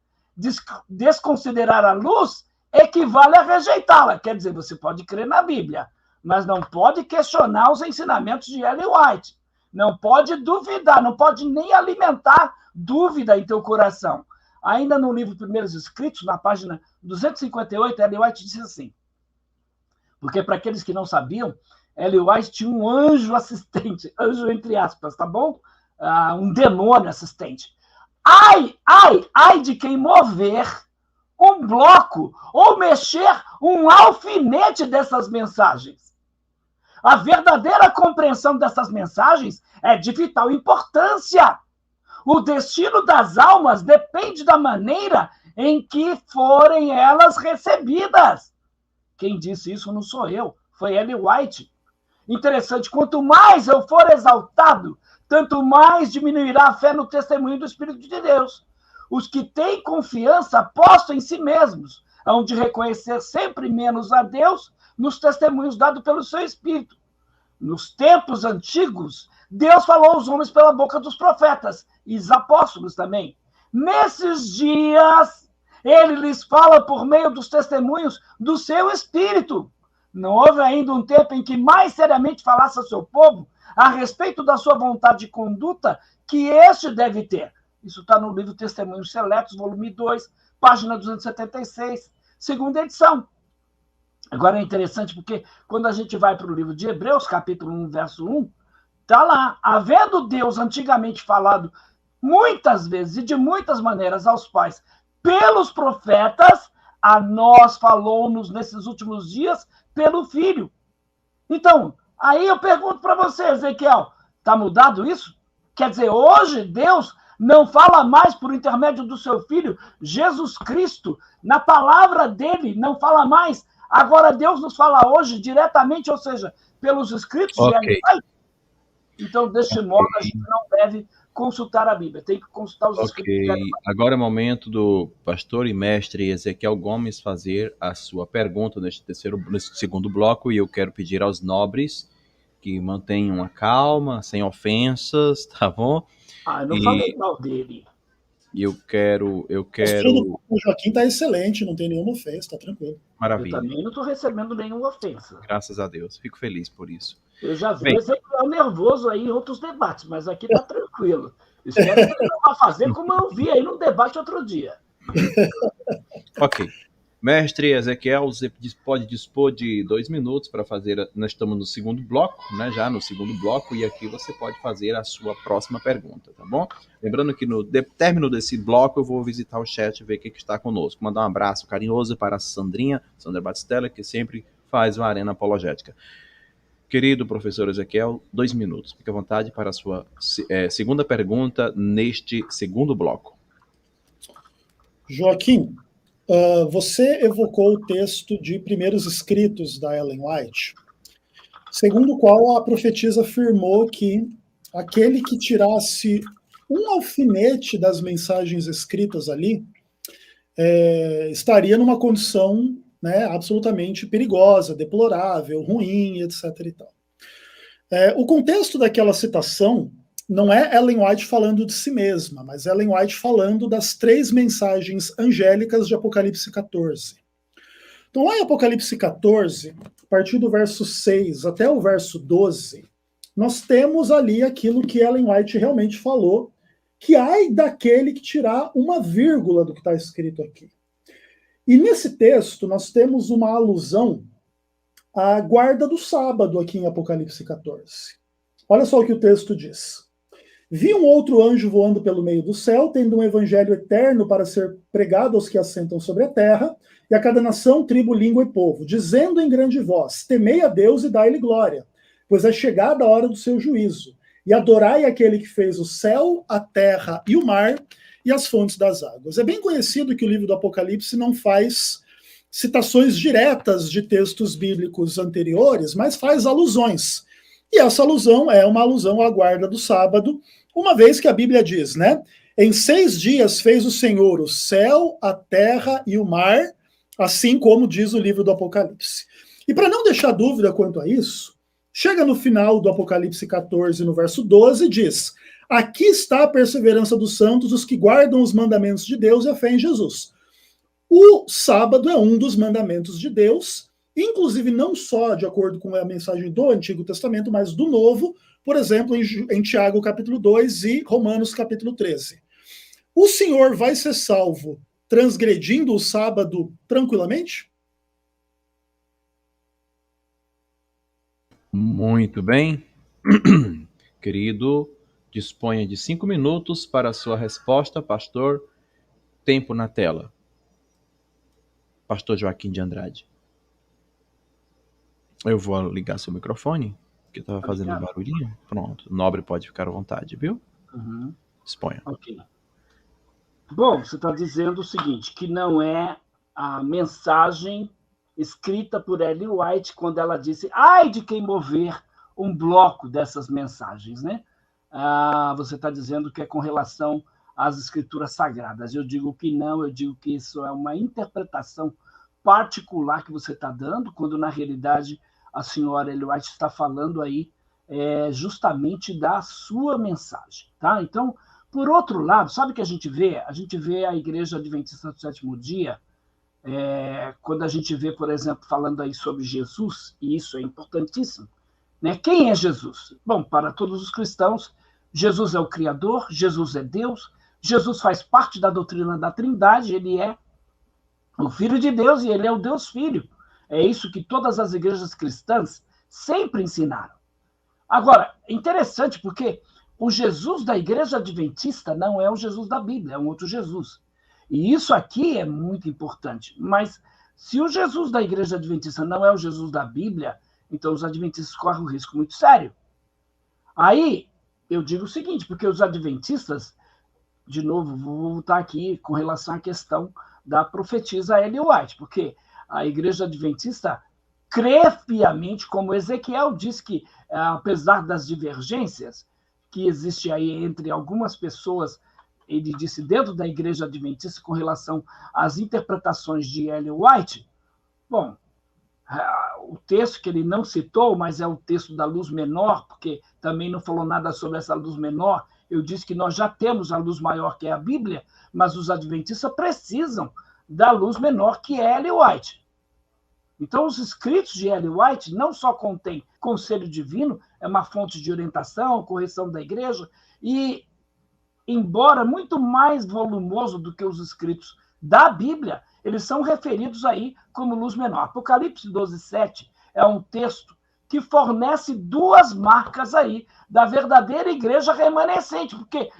Desconsiderar a luz equivale a rejeitá-la. Quer dizer, você pode crer na Bíblia, mas não pode questionar os ensinamentos de Ellen White. Não pode duvidar, não pode nem alimentar dúvida em teu coração. Ainda no livro Primeiros Escritos, na página 258, Ellen White diz assim, porque para aqueles que não sabiam, Ellen White tinha um anjo assistente, anjo entre aspas, tá bom? Um demônio assistente. Ai de quem mover um bloco ou mexer um alfinete dessas mensagens. A verdadeira compreensão dessas mensagens é de vital importância. O destino das almas depende da maneira em que forem elas recebidas. Quem disse isso não sou eu, foi Ellen White. Interessante, quanto mais eu for exaltado, tanto mais diminuirá a fé no testemunho do Espírito de Deus. Os que têm confiança postam em si mesmos, hão de reconhecer sempre menos a Deus nos testemunhos dados pelo seu Espírito. Nos tempos antigos, Deus falou aos homens pela boca dos profetas, e os apóstolos também. Nesses dias, ele lhes fala por meio dos testemunhos do seu Espírito. Não houve ainda um tempo em que mais seriamente falasse ao seu povo a respeito da sua vontade de conduta que este deve ter. Isso está no livro Testemunhos Seletos, volume 2, página 276, segunda edição. Agora é interessante porque quando a gente vai para o livro de Hebreus, capítulo 1, verso 1, está lá, havendo Deus antigamente falado muitas vezes e de muitas maneiras aos pais pelos profetas, a nós falou-nos nesses últimos dias pelo Filho. Então, aí eu pergunto para você, Ezequiel, está mudado isso? Quer dizer, hoje Deus não fala mais por intermédio do seu Filho, Jesus Cristo, na palavra dele, não fala mais. Agora Deus nos fala hoje diretamente, ou seja, pelos escritos de Ellen White. Então, deste modo, a gente não deve consultar a Bíblia, tem que consultar os escritos. Agora é o momento do pastor e mestre Ezequiel Gomes fazer a sua pergunta neste segundo bloco, e eu quero pedir aos nobres que mantenham a calma, sem ofensas, tá bom? Eu não falei mal dele. E eu quero... O Joaquim está excelente, não tem nenhuma ofensa, está tranquilo. Maravilha. Eu também não estou recebendo nenhuma ofensa. Graças a Deus, fico feliz por isso. Eu já vi Ezequiel nervoso aí em outros debates, mas aqui está tranquilo. Espero que ele não vá fazer como eu vi aí no debate outro dia. Ok. Mestre Ezequiel, você pode dispor de 2 minutos para fazer... Nós estamos no segundo bloco, né? Já no segundo bloco, e aqui você pode fazer a sua próxima pergunta, tá bom? Lembrando que no término desse bloco eu vou visitar o chat e ver o que está conosco. Mandar um abraço carinhoso para a Sandra Batistella, que sempre faz uma Arena Apologética. Querido professor Ezequiel, 2 minutos. Fique à vontade para a sua segunda pergunta neste segundo bloco. Joaquim, você evocou o texto de Primeiros Escritos da Ellen White, segundo o qual a profetisa afirmou que aquele que tirasse um alfinete das mensagens escritas ali estaria numa condição, né, absolutamente perigosa, deplorável, ruim, etc. E tal. O contexto daquela citação não é Ellen White falando de si mesma, mas Ellen White falando das 3 mensagens angélicas de Apocalipse 14. Então, lá em Apocalipse 14, a partir do verso 6 até o verso 12, nós temos ali aquilo que Ellen White realmente falou, que ai daquele que tirar uma vírgula do que está escrito aqui. E nesse texto, nós temos uma alusão à guarda do sábado aqui em Apocalipse 14. Olha só o que o texto diz. Vi um outro anjo voando pelo meio do céu, tendo um evangelho eterno para ser pregado aos que assentam sobre a terra, e a cada nação, tribo, língua e povo, dizendo em grande voz, temei a Deus e dai-lhe glória, pois é chegada a hora do seu juízo, e adorai aquele que fez o céu, a terra e o mar, e as fontes das águas. É bem conhecido que o livro do Apocalipse não faz citações diretas de textos bíblicos anteriores, mas faz alusões. E essa alusão é uma alusão à guarda do sábado, uma vez que a Bíblia diz, né? Em 6 dias fez o Senhor o céu, a terra e o mar, assim como diz o livro do Apocalipse. E para não deixar dúvida quanto a isso, chega no final do Apocalipse 14, no verso 12, diz: aqui está a perseverança dos santos, os que guardam os mandamentos de Deus e a fé em Jesus. O sábado é um dos mandamentos de Deus, inclusive não só de acordo com a mensagem do Antigo Testamento, mas do Novo, por exemplo, em Tiago capítulo 2 e Romanos capítulo 13. O senhor vai ser salvo transgredindo o sábado tranquilamente? Muito bem. Querido, disponha de 5 minutos para a sua resposta, pastor. Tempo na tela. Pastor Joaquim de Andrade. Eu vou ligar seu microfone, que estava fazendo um barulhinho. Pronto, o nobre pode ficar à vontade, viu? Uhum. Exponha. Ok. Bom, você está dizendo o seguinte, que não é a mensagem escrita por Ellen White, quando ela disse: ai de quem mover um bloco dessas mensagens, né? Você está dizendo que é com relação às escrituras sagradas. Eu digo que não, eu digo que isso é uma interpretação particular que você está dando, quando na realidade a senhora Ellen White está falando aí justamente da sua mensagem, tá? Então, por outro lado, sabe o que a gente vê? A gente vê a Igreja Adventista do Sétimo Dia, quando a gente vê, por exemplo, falando aí sobre Jesus, e isso é importantíssimo, né? Quem é Jesus? Bom, para todos os cristãos, Jesus é o Criador, Jesus é Deus, Jesus faz parte da doutrina da Trindade, ele é o Filho de Deus e ele é o Deus Filho. É isso que todas as igrejas cristãs sempre ensinaram. Agora, interessante porque o Jesus da Igreja Adventista não é o Jesus da Bíblia, é um outro Jesus. E isso aqui é muito importante. Mas se o Jesus da Igreja Adventista não é o Jesus da Bíblia, então os adventistas correm um risco muito sério. Aí eu digo o seguinte, porque os adventistas, de novo, vou voltar aqui com relação à questão da profetisa Ellen White, porque a Igreja Adventista crê piamente, como Ezequiel diz que, apesar das divergências que existem aí entre algumas pessoas, ele disse dentro da Igreja Adventista com relação às interpretações de Ellen White, bom, o texto que ele não citou, mas é o texto da luz menor, porque também não falou nada sobre essa luz menor. Eu disse que nós já temos a luz maior, que é a Bíblia, mas os adventistas precisam da luz menor, que é Ellen White. Então, os escritos de Ellen White não só contêm conselho divino, é uma fonte de orientação, correção da igreja, e, embora muito mais volumoso do que os escritos da Bíblia, eles são referidos aí como luz menor. Apocalipse 12:7 é um texto que fornece duas marcas aí da verdadeira igreja remanescente, porque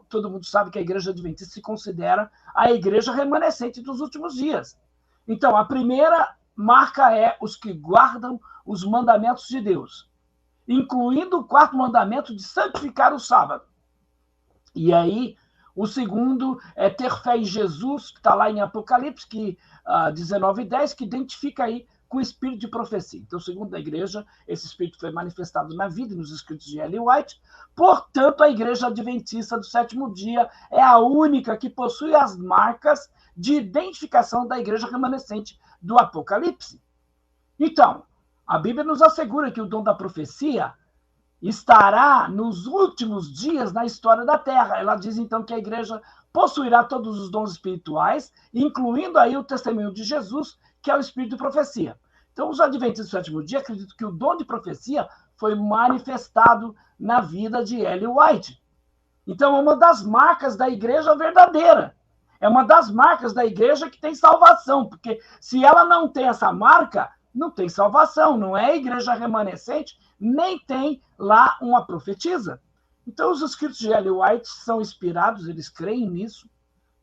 todo mundo sabe que a Igreja Adventista se considera a igreja remanescente dos últimos dias. Então, a primeira marca é os que guardam os mandamentos de Deus, incluindo o quarto mandamento de santificar o sábado. E aí, o segundo é ter fé em Jesus, que está lá em Apocalipse 19:10, que identifica aí com o espírito de profecia. Então, segundo a igreja, esse espírito foi manifestado na vida e nos escritos de Ellen White. Portanto, a Igreja Adventista do Sétimo Dia é a única que possui as marcas de identificação da igreja remanescente do Apocalipse. Então, a Bíblia nos assegura que o dom da profecia estará nos últimos dias na história da Terra. Ela diz, então, que a igreja possuirá todos os dons espirituais, incluindo aí o testemunho de Jesus, que é o espírito de profecia. Então, os adventistas do sétimo dia acreditam que o dom de profecia foi manifestado na vida de Ellen White. Então, é uma das marcas da igreja verdadeira. É uma das marcas da igreja que tem salvação, porque se ela não tem essa marca, não tem salvação, não é igreja remanescente, nem tem lá uma profetisa. Então, os escritos de Ellen White são inspirados, eles creem nisso,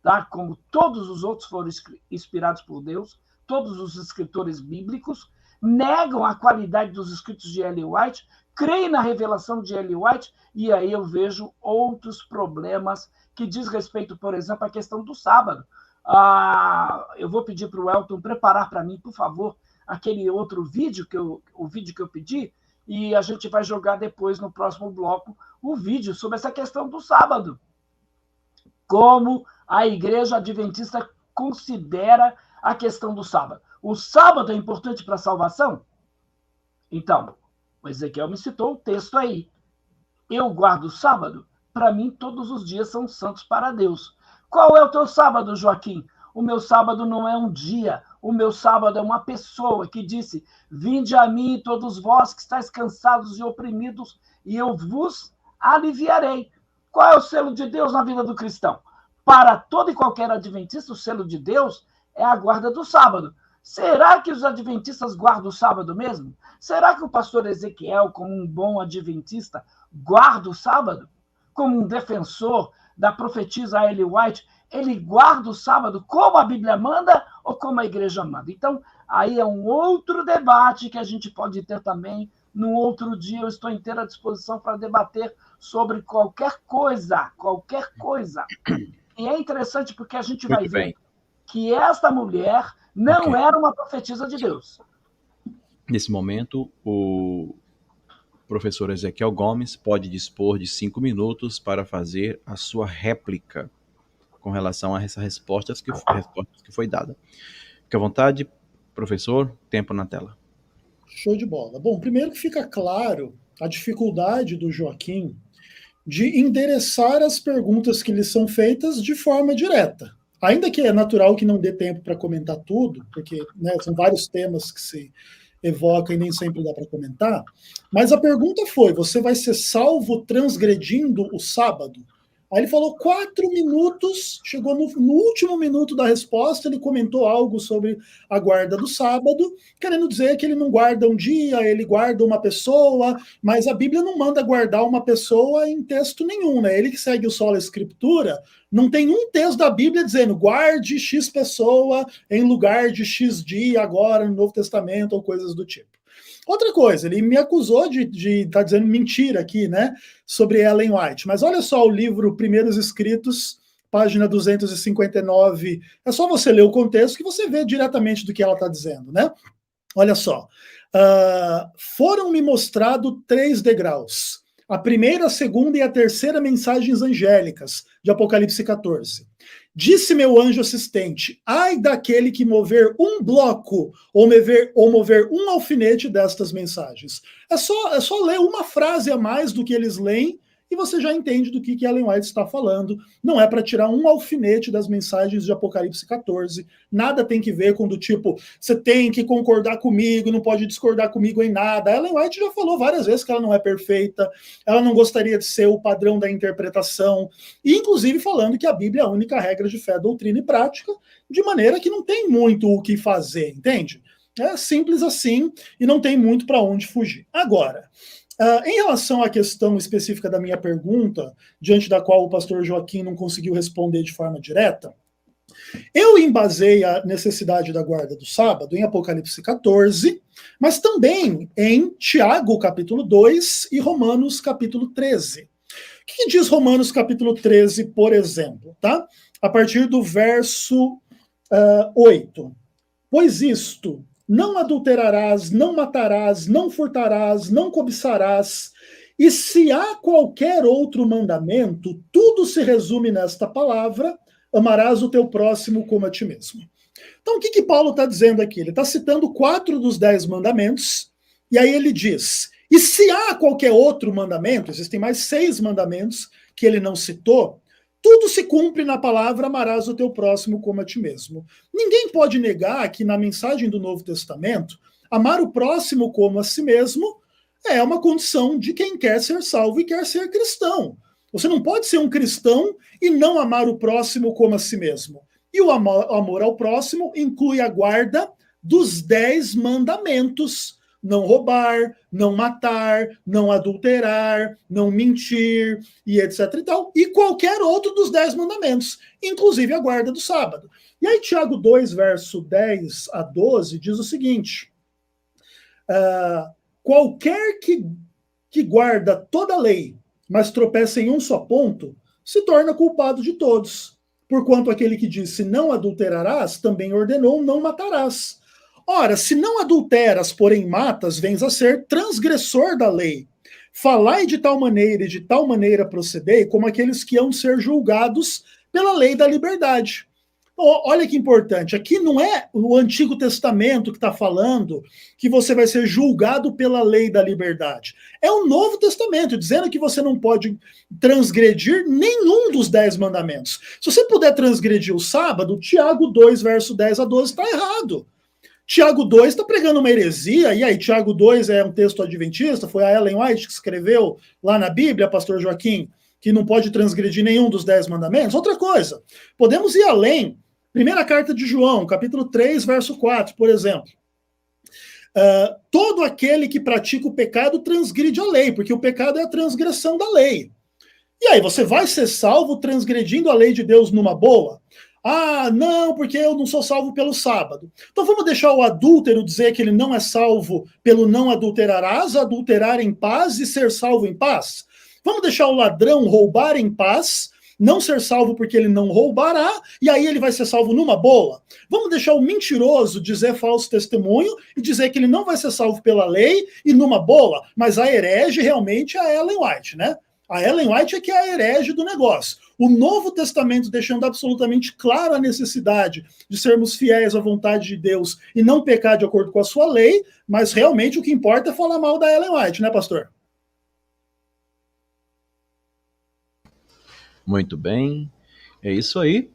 tá? Como todos os outros foram inspirados por Deus, todos os escritores bíblicos negam a qualidade dos escritos de Ellen White, creem na revelação de Ellen White, e aí eu vejo outros problemas que diz respeito, por exemplo, à questão do sábado. Eu vou pedir para o Elton preparar para mim, por favor, aquele outro vídeo o vídeo que eu pedi, e a gente vai jogar depois, no próximo bloco, o vídeo sobre essa questão do sábado. Como a Igreja Adventista considera a questão do sábado. O sábado é importante para a salvação? Então, o Ezequiel me citou o texto aí. Eu guardo o sábado? Para mim, todos os dias são santos para Deus. Qual é o teu sábado, Joaquim? O meu sábado não é um dia. O meu sábado é uma pessoa que disse: vinde a mim, todos vós que estáis cansados e oprimidos, e eu vos aliviarei. Qual é o selo de Deus na vida do cristão? Para todo e qualquer adventista, o selo de Deus é a guarda do sábado. Será que os adventistas guardam o sábado mesmo? Será que o pastor Ezequiel, como um bom adventista, guarda o sábado? Como um defensor da profetisa Ellen White, ele guarda o sábado como a Bíblia manda ou como a igreja manda? Então, aí é um outro debate que a gente pode ter também. Num outro dia, eu estou inteira à disposição para debater sobre qualquer coisa. E é interessante porque a gente vai ver que esta mulher não era uma profetisa de Deus. Nesse momento, o professor Ezequiel Gomes pode dispor de 5 minutos para fazer a sua réplica com relação a essas respostas que foi dada. Fique à vontade, professor, tempo na tela. Show de bola. Bom, primeiro que fica claro a dificuldade do Joaquim de endereçar as perguntas que lhe são feitas de forma direta. Ainda que é natural que não dê tempo para comentar tudo, porque, né, são vários temas que se evoca e nem sempre dá para comentar, mas a pergunta foi: você vai ser salvo transgredindo o sábado? Aí ele falou 4 minutos, chegou no último minuto da resposta, ele comentou algo sobre a guarda do sábado, querendo dizer que ele não guarda um dia, ele guarda uma pessoa, mas a Bíblia não manda guardar uma pessoa em texto nenhum, né? Ele que segue o sola escritura, não tem um texto da Bíblia dizendo guarde X pessoa em lugar de X dia agora no Novo Testamento ou coisas do tipo. Outra coisa, ele me acusou de estar dizendo mentira aqui, né, sobre Ellen White. Mas olha só o livro Primeiros Escritos, página 259. É só você ler o contexto que você vê diretamente do que ela está dizendo, né? Olha só. Foram-me mostrados 3 degraus. A primeira, a segunda e a terceira mensagens angélicas de Apocalipse 14. Disse meu anjo assistente: ai daquele que mover um bloco ou mover um alfinete destas mensagens. É só ler uma frase a mais do que eles leem e você já entende do que Ellen White está falando. Não é para tirar um alfinete das mensagens de Apocalipse 14. Nada tem que ver com do tipo, você tem que concordar comigo, não pode discordar comigo em nada. Ellen White já falou várias vezes que ela não é perfeita, ela não gostaria de ser o padrão da interpretação, e inclusive falando que a Bíblia é a única regra de fé, doutrina e prática, de maneira que não tem muito o que fazer, entende? É simples assim e não tem muito para onde fugir. Agora, em relação à questão específica da minha pergunta, diante da qual o pastor Joaquim não conseguiu responder de forma direta, eu embasei a necessidade da guarda do sábado em Apocalipse 14, mas também em Tiago, capítulo 2, e Romanos, capítulo 13. O que diz Romanos, capítulo 13, por exemplo? Tá? A partir do verso 8. Pois isto... não adulterarás, não matarás, não furtarás, não cobiçarás. E se há qualquer outro mandamento, tudo se resume nesta palavra: amarás o teu próximo como a ti mesmo. Então, o que Paulo está dizendo aqui? Ele está citando 4 dos 10 mandamentos, e aí ele diz: e se há qualquer outro mandamento, existem mais 6 mandamentos que ele não citou, tudo se cumpre na palavra: amarás o teu próximo como a ti mesmo. Ninguém pode negar que na mensagem do Novo Testamento, amar o próximo como a si mesmo é uma condição de quem quer ser salvo e quer ser cristão. Você não pode ser um cristão e não amar o próximo como a si mesmo. E o amor ao próximo inclui a guarda dos 10 mandamentos. Não roubar, não matar, não adulterar, não mentir, e etc. e tal, e qualquer outro dos 10 mandamentos, inclusive a guarda do sábado. E aí Tiago 2, verso 10 a 12, diz o seguinte: qualquer que guarda toda a lei, mas tropeça em um só ponto, se torna culpado de todos. Porquanto aquele que disse não adulterarás, também ordenou não matarás. Ora, se não adulteras, porém matas, vens a ser transgressor da lei. Falai de tal maneira e de tal maneira procedei, como aqueles que hão de ser julgados pela lei da liberdade. Olha que importante, aqui não é o Antigo Testamento que está falando que você vai ser julgado pela lei da liberdade. É o Novo Testamento, dizendo que você não pode transgredir nenhum dos 10 mandamentos. Se você puder transgredir o sábado, Tiago 2, verso 10 a 12, está errado. Tiago 2 está pregando uma heresia, e aí Tiago 2 é um texto adventista, foi a Ellen White que escreveu lá na Bíblia, pastor Joaquim, que não pode transgredir nenhum dos 10 mandamentos. Outra coisa, podemos ir além. Primeira carta de João, capítulo 3, verso 4, por exemplo. Todo aquele que pratica o pecado transgride a lei, porque o pecado é a transgressão da lei. E aí, você vai ser salvo transgredindo a lei de Deus numa boa? Ah, não, porque eu não sou salvo pelo sábado. Então vamos deixar o adúltero dizer que ele não é salvo pelo não adulterarás, adulterar em paz e ser salvo em paz? Vamos deixar o ladrão roubar em paz não ser salvo porque ele não roubará, e aí ele vai ser salvo numa boa? Vamos deixar o mentiroso dizer falso testemunho e dizer que ele não vai ser salvo pela lei e numa boa, mas a herege realmente é a Ellen White, né? A Ellen White é que é a herege do negócio. O Novo Testamento deixando absolutamente clara a necessidade de sermos fiéis à vontade de Deus e não pecar de acordo com a sua lei, mas realmente o que importa é falar mal da Ellen White, né, pastor? Muito bem, é isso aí.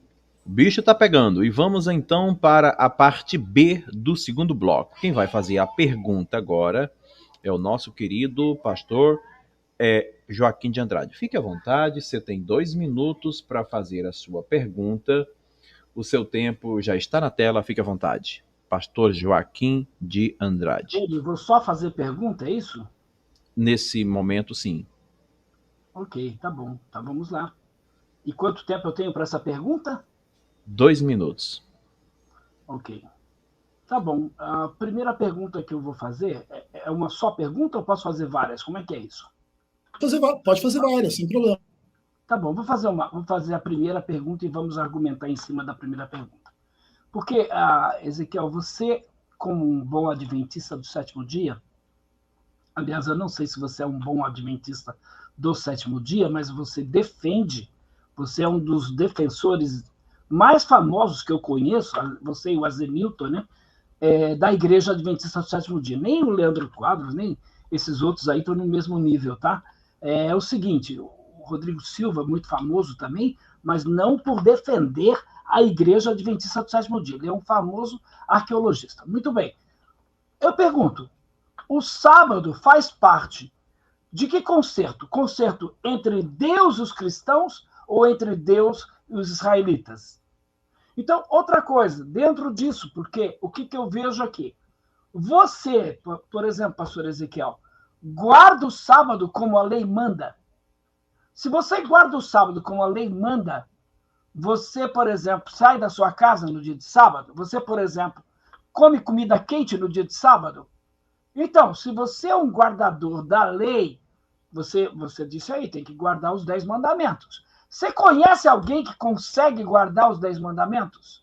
O bicho tá pegando. E vamos então para a parte B do segundo bloco. Quem vai fazer a pergunta agora é o nosso querido pastor Joaquim de Andrade. Fique à vontade, você tem 2 minutos para fazer a sua pergunta. O seu tempo já está na tela, fique à vontade. Pastor Joaquim de Andrade. Eu vou só fazer pergunta, é isso? Nesse momento, sim. Ok, tá bom. Então vamos lá. E quanto tempo eu tenho para essa pergunta? 2 minutos. Ok. Tá bom. A primeira pergunta que eu vou fazer é uma só pergunta ou posso fazer várias? Como é que é isso? Pode fazer várias, sem problema. Tá bom, vou fazer a primeira pergunta e vamos argumentar em cima da primeira pergunta. Porque, Ezequiel, você, como um bom adventista do sétimo dia, aliás, eu não sei se você é um bom adventista do sétimo dia, mas você é um dos defensores mais famosos que eu conheço, você e o Azenilton, né? Da Igreja Adventista do sétimo dia. Nem o Leandro Quadros, nem esses outros aí estão no mesmo nível, tá? É o seguinte, o Rodrigo Silva, muito famoso também, mas não por defender a Igreja Adventista do sétimo dia. Ele é um famoso arqueologista. Muito bem. Eu pergunto, o sábado faz parte de que concerto? Concerto entre Deus e os cristãos ou entre Deus e os israelitas? Então, outra coisa, dentro disso, porque o que eu vejo aqui? Você, por exemplo, pastor Ezequiel, guarda o sábado como a lei manda. Se você guarda o sábado como a lei manda, você, por exemplo, sai da sua casa no dia de sábado, você, por exemplo, come comida quente no dia de sábado. Então, se você é um guardador da lei, você disse aí, tem que guardar os 10 mandamentos. Você conhece alguém que consegue guardar os 10 mandamentos?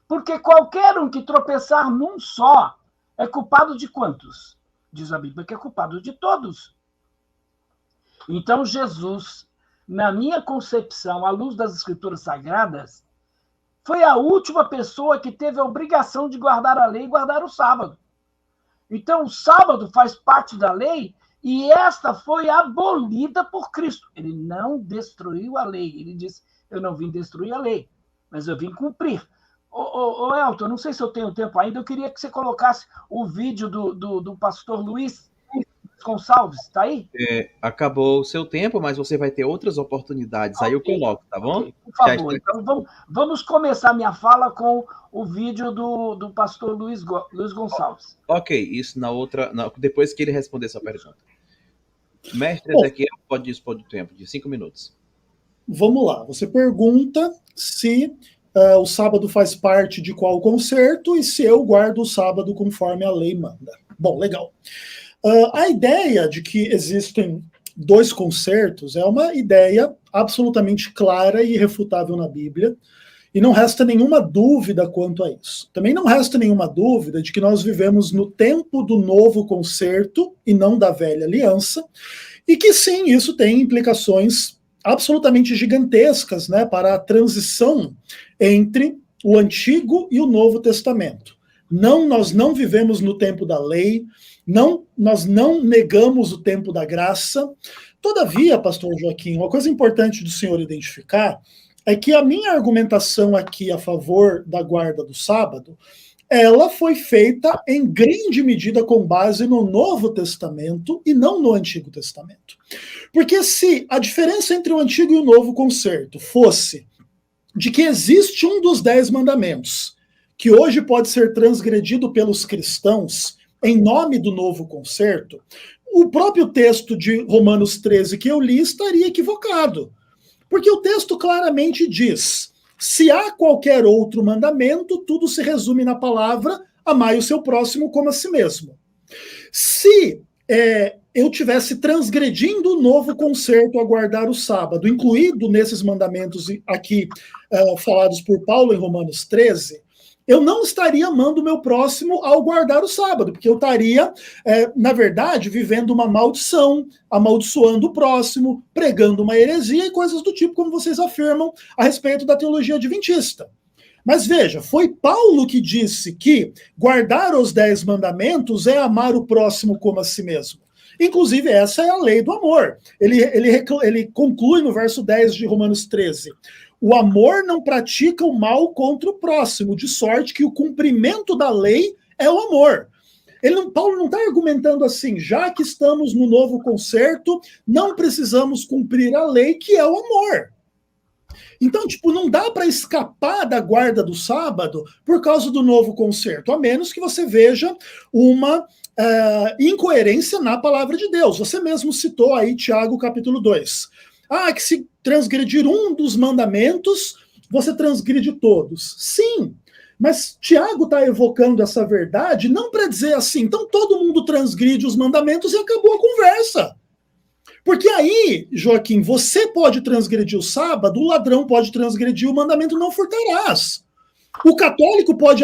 Porque qualquer um que tropeçar num só é culpado de quantos? Diz a Bíblia que é culpado de todos. Então, Jesus, na minha concepção, à luz das Escrituras Sagradas, foi a última pessoa que teve a obrigação de guardar a lei e guardar o sábado. Então, o sábado faz parte da lei e esta foi abolida por Cristo. Ele não destruiu a lei. Ele disse, eu não vim destruir a lei, mas eu vim cumprir. Ô Elton, não sei se eu tenho tempo ainda, eu queria que você colocasse o vídeo do pastor Luiz Gonçalves, tá aí? Acabou o seu tempo, mas você vai ter outras oportunidades. Aí eu coloco, tá bom? Okay, por favor, então vamos começar minha fala com o vídeo do pastor Luiz Gonçalves. Ok, isso depois que ele responder essa pergunta. Mestre Ezequiel pode dispor do tempo, de 5 minutos. Vamos lá, você pergunta se o sábado faz parte de qual concerto e se eu guardo o sábado conforme a lei manda. Bom, legal. A ideia de que existem 2 concertos é uma ideia absolutamente clara e irrefutável na Bíblia, e não resta nenhuma dúvida quanto a isso. Também não resta nenhuma dúvida de que nós vivemos no tempo do novo concerto e não da velha aliança, e que sim, isso tem implicações absolutamente gigantescas, né, para a transição entre o Antigo e o Novo Testamento. Nós não vivemos no tempo da lei, nós não negamos o tempo da graça. Todavia, pastor Joaquim, uma coisa importante do senhor identificar é que a minha argumentação aqui a favor da guarda do sábado, ela foi feita em grande medida com base no Novo Testamento e não no Antigo Testamento. Porque se a diferença entre o Antigo e o Novo Concerto fosse de que existe um dos 10 mandamentos, que hoje pode ser transgredido pelos cristãos em nome do Novo Concerto, o próprio texto de Romanos 13 que eu li estaria equivocado. Porque o texto claramente diz, se há qualquer outro mandamento, tudo se resume na palavra, amai o seu próximo como a si mesmo. Se eu tivesse transgredindo o novo concerto a guardar o sábado, incluído nesses mandamentos aqui falados por Paulo em Romanos 13, eu não estaria amando o meu próximo ao guardar o sábado, porque eu estaria, na verdade, vivendo uma maldição, amaldiçoando o próximo, pregando uma heresia e coisas do tipo, como vocês afirmam a respeito da teologia adventista. Mas veja, foi Paulo que disse que guardar os 10 mandamentos é amar o próximo como a si mesmo. Inclusive, essa é a lei do amor. Ele conclui no verso 10 de Romanos 13. O amor não pratica o mal contra o próximo, de sorte que o cumprimento da lei é o amor. Paulo não está argumentando assim, já que estamos no novo concerto, não precisamos cumprir a lei, que é o amor. Então, não dá para escapar da guarda do sábado por causa do novo concerto, a menos que você veja uma incoerência na palavra de Deus. Você mesmo citou aí Tiago capítulo 2. Que se transgredir um dos mandamentos, você transgride todos. Sim, mas Tiago está evocando essa verdade não para dizer assim, então todo mundo transgride os mandamentos e acabou a conversa. Porque aí, Joaquim, você pode transgredir o sábado, o ladrão pode transgredir o mandamento não furtarás. O católico pode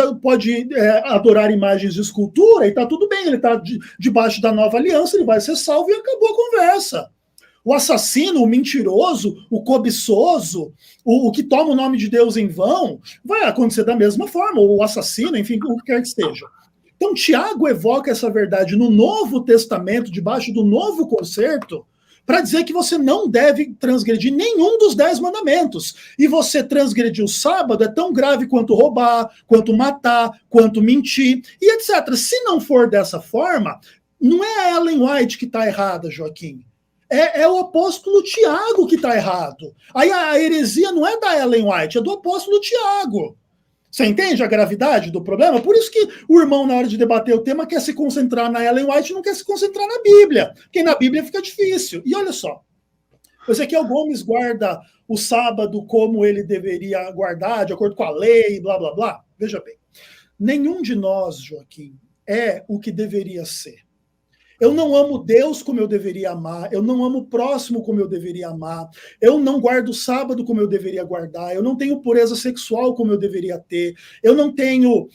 adorar imagens de escultura e está tudo bem, ele está debaixo da nova aliança, ele vai ser salvo e acabou a conversa. O assassino, o mentiroso, o cobiçoso, o que toma o nome de Deus em vão, vai acontecer da mesma forma, o assassino, enfim, o que quer que seja. Então, Tiago evoca essa verdade no Novo Testamento, debaixo do novo concerto, para dizer que você não deve transgredir nenhum dos 10 mandamentos. E você transgredir o sábado é tão grave quanto roubar, quanto matar, quanto mentir, e etc. Se não for dessa forma, não é a Ellen White que está errada, Joaquim. É o apóstolo Tiago que está errado. Aí a heresia não é da Ellen White, é do apóstolo Tiago. Você entende a gravidade do problema? Por isso que o irmão, na hora de debater o tema, quer se concentrar na Ellen White e não quer se concentrar na Bíblia. Porque na Bíblia fica difícil. E olha só, o Ezequiel Gomes guarda o sábado como ele deveria guardar, de acordo com a lei, blá, blá, blá. Veja bem, nenhum de nós, Joaquim, é o que deveria ser. Eu não amo Deus como eu deveria amar, eu não amo o próximo como eu deveria amar, eu não guardo o sábado como eu deveria guardar, eu não tenho pureza sexual como eu deveria ter, eu não tenho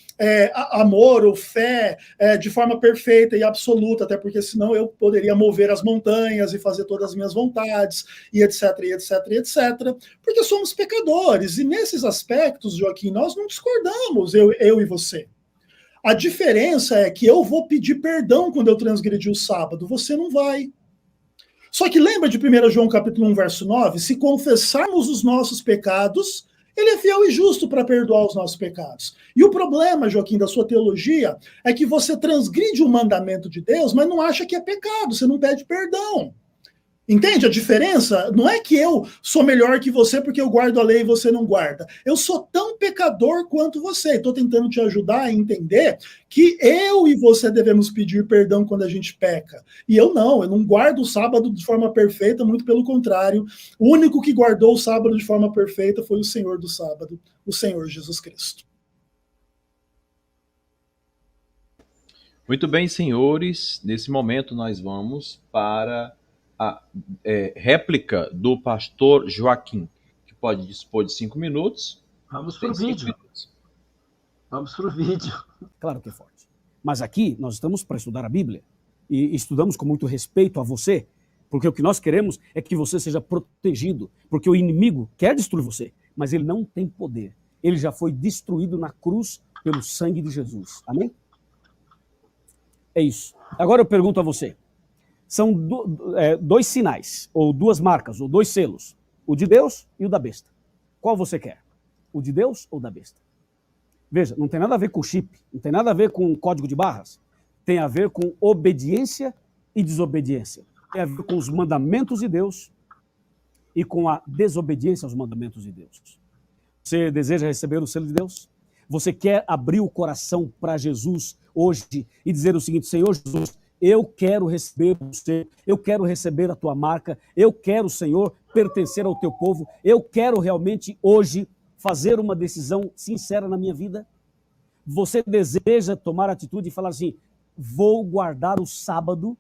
amor ou fé de forma perfeita e absoluta, até porque senão eu poderia mover as montanhas e fazer todas as minhas vontades, e etc, e etc, e etc, porque somos pecadores, e nesses aspectos, Joaquim, nós não discordamos, eu e você. A diferença é que eu vou pedir perdão quando eu transgredir o sábado, você não vai. Só que lembra de 1 João capítulo 1, verso 9? Se confessarmos os nossos pecados, ele é fiel e justo para perdoar os nossos pecados. E o problema, Joaquim, da sua teologia, é que você transgride o mandamento de Deus, mas não acha que é pecado, você não pede perdão. Entende a diferença? Não é que eu sou melhor que você porque eu guardo a lei e você não guarda. Eu sou tão pecador quanto você. Estou tentando te ajudar a entender que eu e você devemos pedir perdão quando a gente peca. E eu não guardo o sábado de forma perfeita, muito pelo contrário. O único que guardou o sábado de forma perfeita foi o Senhor do sábado, o Senhor Jesus Cristo. Muito bem, senhores. Nesse momento nós vamos para a réplica do pastor Joaquim, que pode dispor de 5 minutos. Vamos para o vídeo. Vamos para o vídeo. Claro que é forte. Mas aqui nós estamos para estudar a Bíblia e estudamos com muito respeito a você, porque o que nós queremos é que você seja protegido, porque o inimigo quer destruir você, mas ele não tem poder. Ele já foi destruído na cruz pelo sangue de Jesus. Amém? É isso. Agora eu pergunto a você. São dois sinais, ou duas marcas, ou dois selos. O de Deus e o da besta. Qual você quer? O de Deus ou da besta? Veja, não tem nada a ver com chip, não tem nada a ver com código de barras. Tem a ver com obediência e desobediência. Tem a ver com os mandamentos de Deus e com a desobediência aos mandamentos de Deus. Você deseja receber o selo de Deus? Você quer abrir o coração para Jesus hoje e dizer o seguinte: Senhor Jesus, eu quero receber você, eu quero receber a tua marca, eu quero, Senhor, pertencer ao teu povo, eu quero realmente hoje fazer uma decisão sincera na minha vida? Você deseja tomar atitude e falar assim: vou guardar o sábado,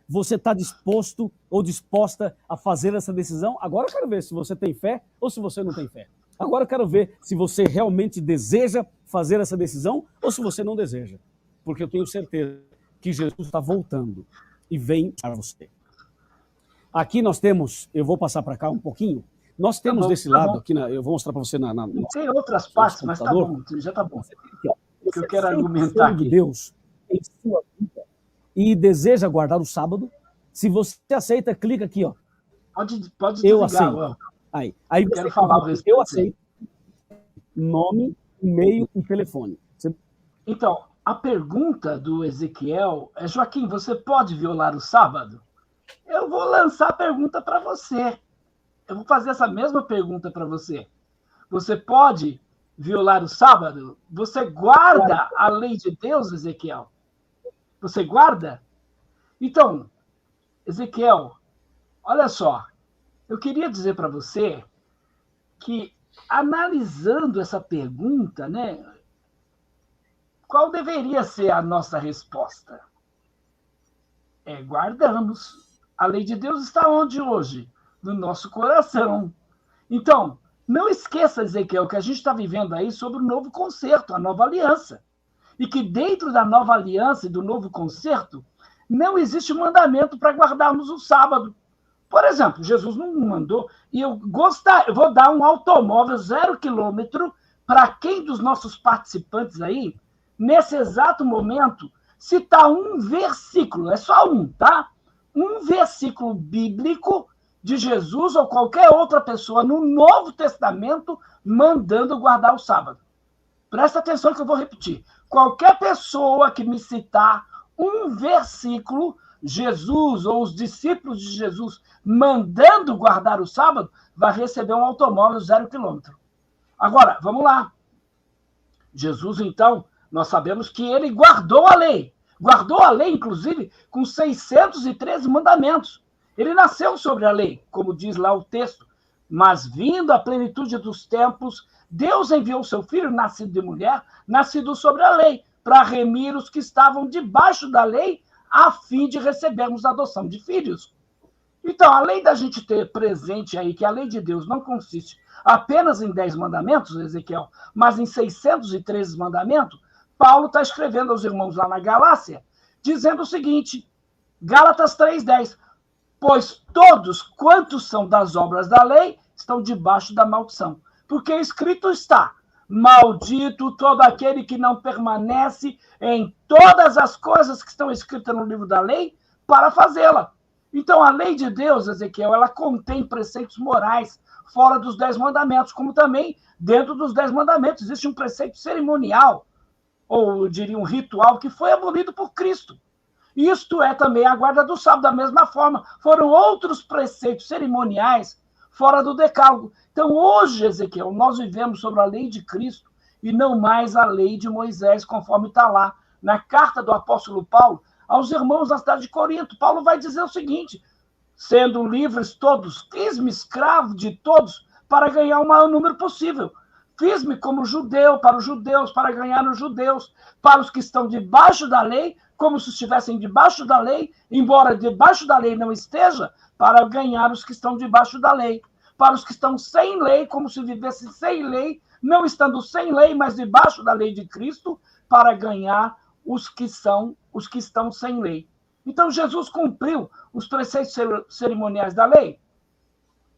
você está disposto ou disposta a fazer essa decisão? Agora eu quero ver se você tem fé ou se você não tem fé. Agora eu quero ver se você realmente deseja fazer essa decisão ou se você não deseja. Porque eu tenho certeza que Jesus está voltando e vem a você. Aqui nós temos, eu vou passar para cá um pouquinho, nós temos desse lado, aqui eu vou mostrar para você tem outras partes, mas tá bom, já tá bom. O que eu quero argumentar aqui. Deus em sua vida e deseja guardar o sábado, se você aceita, clica aqui, ó. Pode eu desligar, aceito. Aí você quero falar o eu aceito. Nome, e-mail e telefone. Então, a pergunta do Ezequiel é: Joaquim, você pode violar o sábado? Eu vou lançar a pergunta para você. Eu vou fazer essa mesma pergunta para você. Você pode violar o sábado? Você guarda a lei de Deus, Ezequiel? Você guarda? Então, Ezequiel, olha só. Eu queria dizer para você que, analisando essa pergunta, né, qual deveria ser a nossa resposta? Guardamos. A lei de Deus está onde hoje? No nosso coração. Então, não esqueça, Ezequiel, que a gente está vivendo aí sobre o novo concerto, a nova aliança. E que dentro da nova aliança e do novo concerto, não existe mandamento para guardarmos o sábado. Por exemplo, Jesus não mandou, e eu vou dar um automóvel 0 quilômetro para quem dos nossos participantes aí, nesse exato momento, citar um versículo, é só um, tá? Um versículo bíblico de Jesus ou qualquer outra pessoa no Novo Testamento mandando guardar o sábado. Presta atenção que eu vou repetir. Qualquer pessoa que me citar um versículo, Jesus ou os discípulos de Jesus mandando guardar o sábado, vai receber um automóvel 0 quilômetro. Agora, vamos lá. Jesus, então, nós sabemos que ele guardou a lei. Guardou a lei, inclusive, com 613 mandamentos. Ele nasceu sobre a lei, como diz lá o texto. Mas, vindo a plenitude dos tempos, Deus enviou seu filho, nascido de mulher, nascido sobre a lei, para remir os que estavam debaixo da lei, a fim de recebermos a adoção de filhos. Então, além da gente ter presente aí que a lei de Deus não consiste apenas em 10 mandamentos, Ezequiel, mas em 613 mandamentos, Paulo está escrevendo aos irmãos lá na Galácia, dizendo o seguinte, Gálatas 3:10, pois todos quantos são das obras da lei estão debaixo da maldição. Porque escrito está, maldito todo aquele que não permanece em todas as coisas que estão escritas no livro da lei para fazê-la. Então, a lei de Deus, Ezequiel, ela contém preceitos morais fora dos 10 mandamentos, como também dentro dos 10 mandamentos existe um preceito cerimonial, ou eu diria um ritual, que foi abolido por Cristo. Isto é também a guarda do sábado, da mesma forma. Foram outros preceitos cerimoniais fora do decálogo. Então, hoje, Ezequiel, nós vivemos sobre a lei de Cristo e não mais a lei de Moisés, conforme está lá na carta do apóstolo Paulo aos irmãos da cidade de Corinto. Paulo vai dizer o seguinte, sendo livres todos, fiz-me escravo de todos para ganhar o maior número possível. Fiz-me como judeu para os judeus, para ganhar os judeus, para os que estão debaixo da lei, como se estivessem debaixo da lei, embora debaixo da lei não esteja, para ganhar os que estão debaixo da lei. Para os que estão sem lei, como se vivessem sem lei, não estando sem lei, mas debaixo da lei de Cristo, para ganhar os que estão sem lei. Então, Jesus cumpriu os preceitos cerimoniais da lei?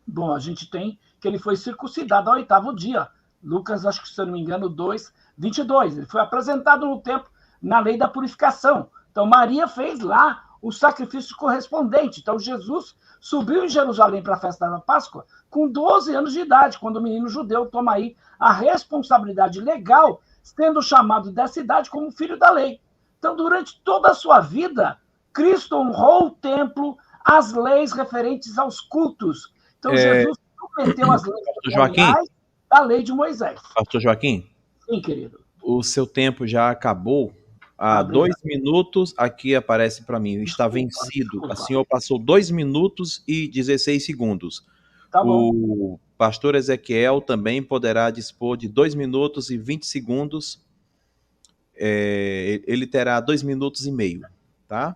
Bom, a gente tem que ele foi circuncidado ao 8º dia. Lucas, acho que, se eu não me engano, 2:22. Ele foi apresentado no templo na lei da purificação. Então, Maria fez lá o sacrifício correspondente. Então, Jesus subiu em Jerusalém para a festa da Páscoa com 12 anos de idade, quando o menino judeu toma aí a responsabilidade legal, sendo chamado dessa idade como filho da lei. Então, durante toda a sua vida, Cristo honrou o templo, as leis referentes aos cultos. Então, Jesus submeteu as leis da lei de Moisés. Pastor Joaquim? Sim, querido. O seu tempo já acabou. Há 2 minutos, aqui aparece para mim, está vencido. Desculpa. O senhor passou 2 minutos e 16 segundos. Tá bom. O pastor Ezequiel também poderá dispor de 2 minutos e 20 segundos. Ele terá 2 minutos e meio, tá?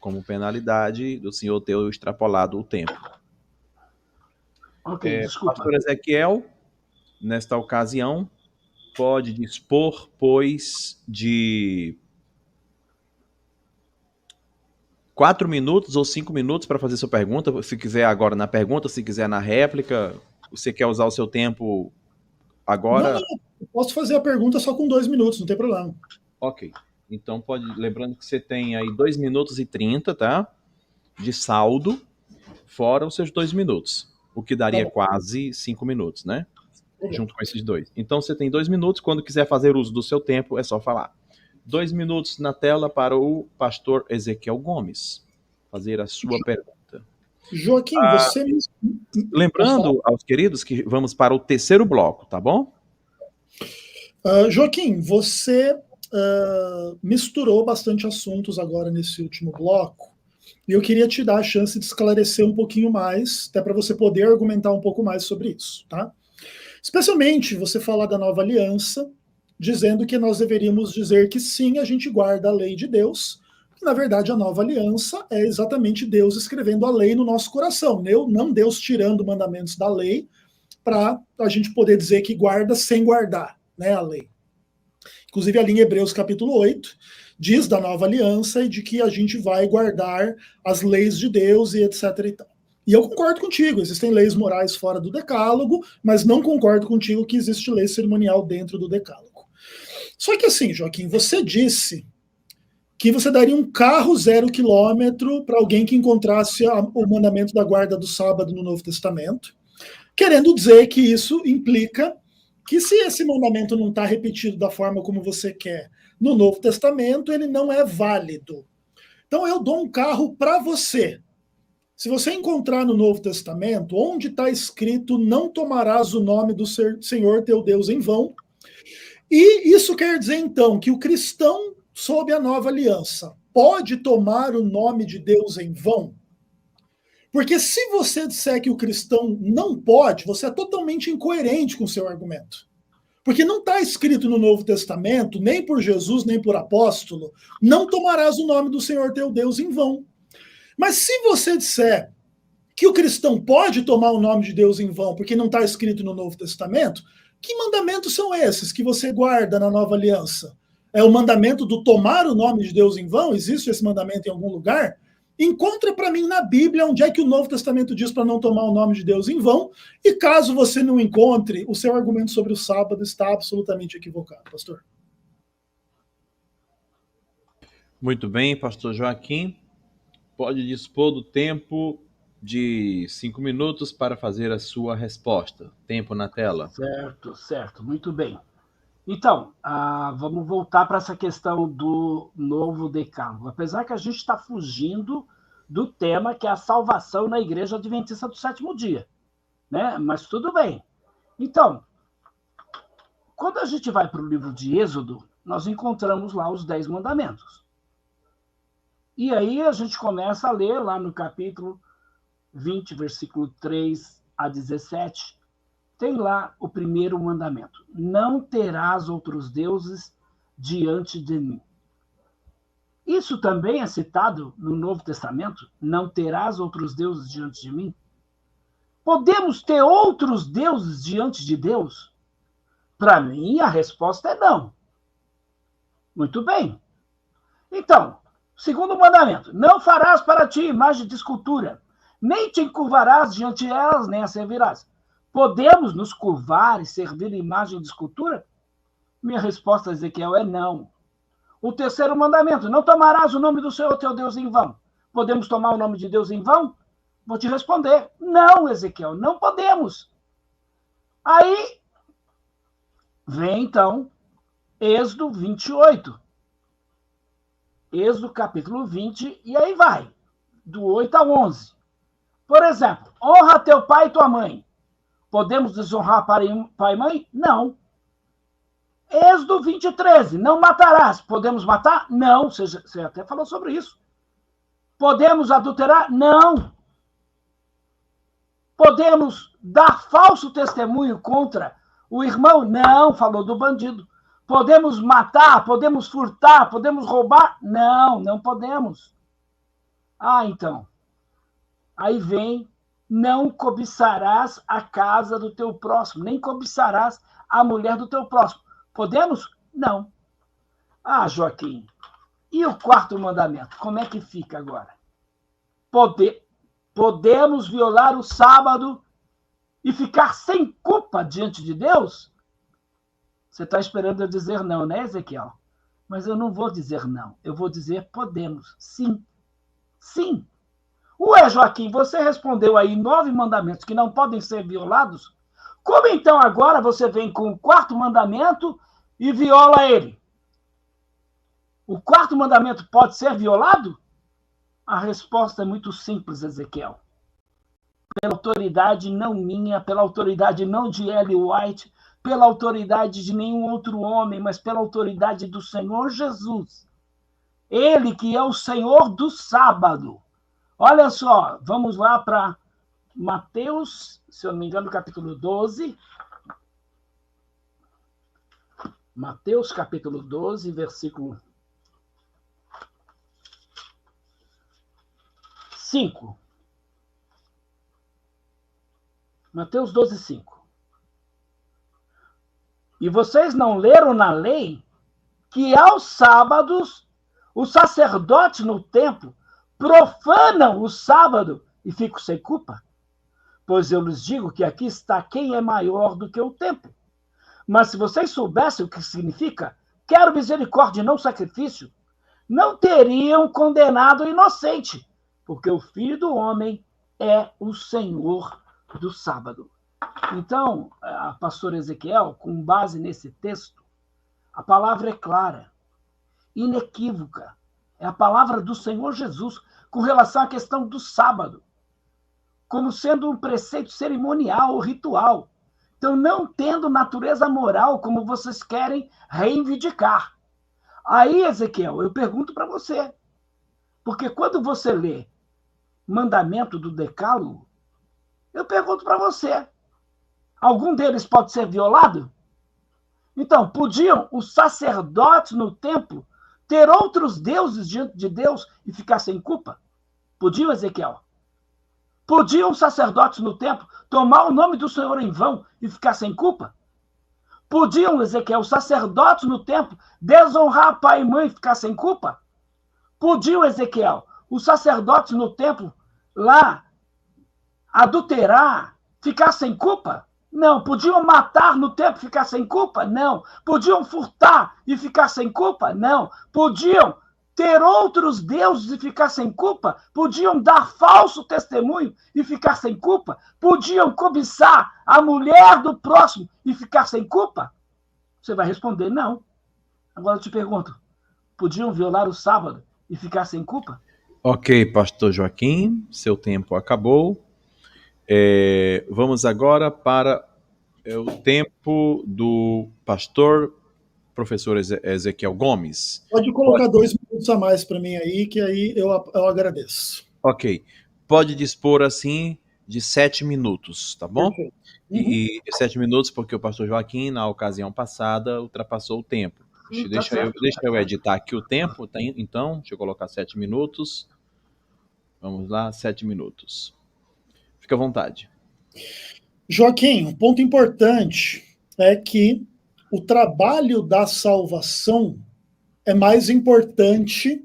como penalidade do senhor ter extrapolado o tempo. Ok, desculpa. Pastor Ezequiel, nesta ocasião, pode dispor, pois, de 4 minutos ou 5 minutos para fazer sua pergunta, se quiser agora na pergunta, se quiser na réplica. Você quer usar o seu tempo agora? Não, eu posso fazer a pergunta só com 2 minutos, não tem problema. Ok. Então, lembrando que você tem aí 2 minutos e 30, tá? De saldo, fora os seus 2 minutos. O que daria quase 5 minutos, né? Junto com esses 2. Então, você tem 2 minutos. Quando quiser fazer uso do seu tempo, é só falar. 2 minutos na tela para o pastor Ezequiel Gomes fazer a sua pergunta. Joaquim, você... Lembrando aos queridos que vamos para o terceiro bloco, tá bom? Joaquim, você misturou bastante assuntos agora nesse último bloco, e eu queria te dar a chance de esclarecer um pouquinho mais, até para você poder argumentar um pouco mais sobre isso, tá? Especialmente você falar da nova aliança, dizendo que nós deveríamos dizer que sim, a gente guarda a lei de Deus. Na verdade, a nova aliança é exatamente Deus escrevendo a lei no nosso coração, não Deus tirando mandamentos da lei para a gente poder dizer que guarda sem guardar, né, a lei. Inclusive, ali em Hebreus capítulo 8, diz da nova aliança e de que a gente vai guardar as leis de Deus e etc. e tal. E eu concordo contigo, existem leis morais fora do decálogo, mas não concordo contigo que existe lei cerimonial dentro do decálogo. Só que assim, Joaquim, você disse que você daria um carro 0 quilômetro para alguém que encontrasse o mandamento da guarda do sábado no Novo Testamento, querendo dizer que isso implica que se esse mandamento não está repetido da forma como você quer no Novo Testamento, ele não é válido. Então eu dou um carro para você. Se você encontrar no Novo Testamento, onde está escrito não tomarás o nome do Senhor teu Deus em vão, e isso quer dizer então que o cristão sob a nova aliança pode tomar o nome de Deus em vão? Porque se você disser que o cristão não pode, você é totalmente incoerente com o seu argumento. Porque não está escrito no Novo Testamento, nem por Jesus, nem por apóstolo, não tomarás o nome do Senhor teu Deus em vão. Mas se você disser que o cristão pode tomar o nome de Deus em vão, porque não está escrito no Novo Testamento, que mandamentos são esses que você guarda na nova aliança? É o mandamento do tomar o nome de Deus em vão? Existe esse mandamento em algum lugar? Encontra para mim na Bíblia onde é que o Novo Testamento diz para não tomar o nome de Deus em vão, e caso você não encontre, o seu argumento sobre o sábado está absolutamente equivocado, pastor. Muito bem, pastor Joaquim. Pode dispor do tempo de 5 minutos para fazer a sua resposta. Tempo na tela. Certo, muito bem. Então, vamos voltar para essa questão do novo decálogo. Apesar que a gente está fugindo do tema que é a salvação na Igreja Adventista do Sétimo Dia, né? Mas tudo bem. Então, quando a gente vai para o livro de Êxodo, nós encontramos lá os 10 mandamentos. E aí a gente começa a ler lá no capítulo 20, versículo 3 a 17, tem lá o primeiro mandamento: não terás outros deuses diante de mim. Isso também é citado no Novo Testamento, não terás outros deuses diante de mim. Podemos ter outros deuses diante de Deus? Para mim, a resposta é não. Muito bem. Então, segundo mandamento: não farás para ti imagem de escultura, nem te encurvarás diante delas, nem a servirás. Podemos nos curvar e servir imagem de escultura? Minha resposta, Ezequiel, é não. O terceiro mandamento: não tomarás o nome do Senhor teu Deus em vão. Podemos tomar o nome de Deus em vão? Vou te responder: não, Ezequiel, não podemos. Aí vem, então, Êxodo 28. Êxodo capítulo 20, e aí vai, do 8 ao 11. Por exemplo, honra teu pai e tua mãe. Podemos desonrar pai e mãe? Não. Êxodo 20, 13. Não matarás. Podemos matar? Não. Você até falou sobre isso. Podemos adulterar? Não. Podemos dar falso testemunho contra o irmão? Não. Falou do bandido. Podemos matar? Podemos furtar? Podemos roubar? Não, não podemos. Ah, então. Aí vem, não cobiçarás a casa do teu próximo, nem cobiçarás a mulher do teu próximo. Podemos? Não. Ah, Joaquim, e o quarto mandamento? Como é que fica agora? Podemos violar o sábado e ficar sem culpa diante de Deus? Você está esperando eu dizer não, né, Ezequiel? Mas eu não vou dizer não. Eu vou dizer podemos. Sim. Sim. Ué, Joaquim, você respondeu aí 9 mandamentos que não podem ser violados? Como então agora você vem com o quarto mandamento e viola ele? O quarto mandamento pode ser violado? A resposta é muito simples, Ezequiel. Pela autoridade não minha, pela autoridade não de Ellen White, pela autoridade de nenhum outro homem, mas pela autoridade do Senhor Jesus. Ele que é o Senhor do sábado. Olha só, vamos lá para Mateus, se eu não me engano, capítulo 12. Mateus, capítulo 12, versículo 5. Mateus 12, 5. E vocês não leram na lei que aos sábados os sacerdotes no templo profanam o sábado e ficam sem culpa? Pois eu lhes digo que aqui está quem é maior do que o templo. Mas se vocês soubessem o que significa, quero misericórdia e não sacrifício, não teriam condenado o inocente, porque o Filho do Homem é o Senhor do sábado. Então, pastor Ezequiel, com base nesse texto, a palavra é clara, inequívoca. É a palavra do Senhor Jesus com relação à questão do sábado, como sendo um preceito cerimonial ou ritual. Então, não tendo natureza moral como vocês querem reivindicar. Aí, Ezequiel, eu pergunto para você, porque quando você lê mandamento do Decálogo, eu pergunto para você, algum deles pode ser violado? Então, podiam os sacerdotes no templo ter outros deuses diante de Deus e ficar sem culpa? Podiam, Ezequiel? Podiam os sacerdotes no templo tomar o nome do Senhor em vão e ficar sem culpa? Podiam, Ezequiel, os sacerdotes no templo desonrar pai e mãe e ficar sem culpa? Podiam, Ezequiel, os sacerdotes no templo lá adulterar, ficar sem culpa? Não. Podiam matar no templo e ficar sem culpa? Não. Podiam furtar e ficar sem culpa? Não. Podiam ter outros deuses e ficar sem culpa? Podiam dar falso testemunho e ficar sem culpa? Podiam cobiçar a mulher do próximo e ficar sem culpa? Você vai responder não. Agora eu te pergunto, podiam violar o sábado e ficar sem culpa? Ok, pastor Joaquim, seu tempo acabou. Vamos agora para o tempo do pastor professor Ezequiel Gomes. Pode colocar 2 minutos a mais para mim aí, que aí eu agradeço. Ok. Pode dispor, assim, de 7 minutos, tá bom? Perfeito. E 7 minutos, porque o pastor Joaquim, na ocasião passada, ultrapassou o tempo. Deixa eu editar aqui o tempo, tá? Então, deixa eu colocar 7 minutos. Vamos lá, 7 minutos. Fica à vontade. Joaquim, um ponto importante é que o trabalho da salvação é mais importante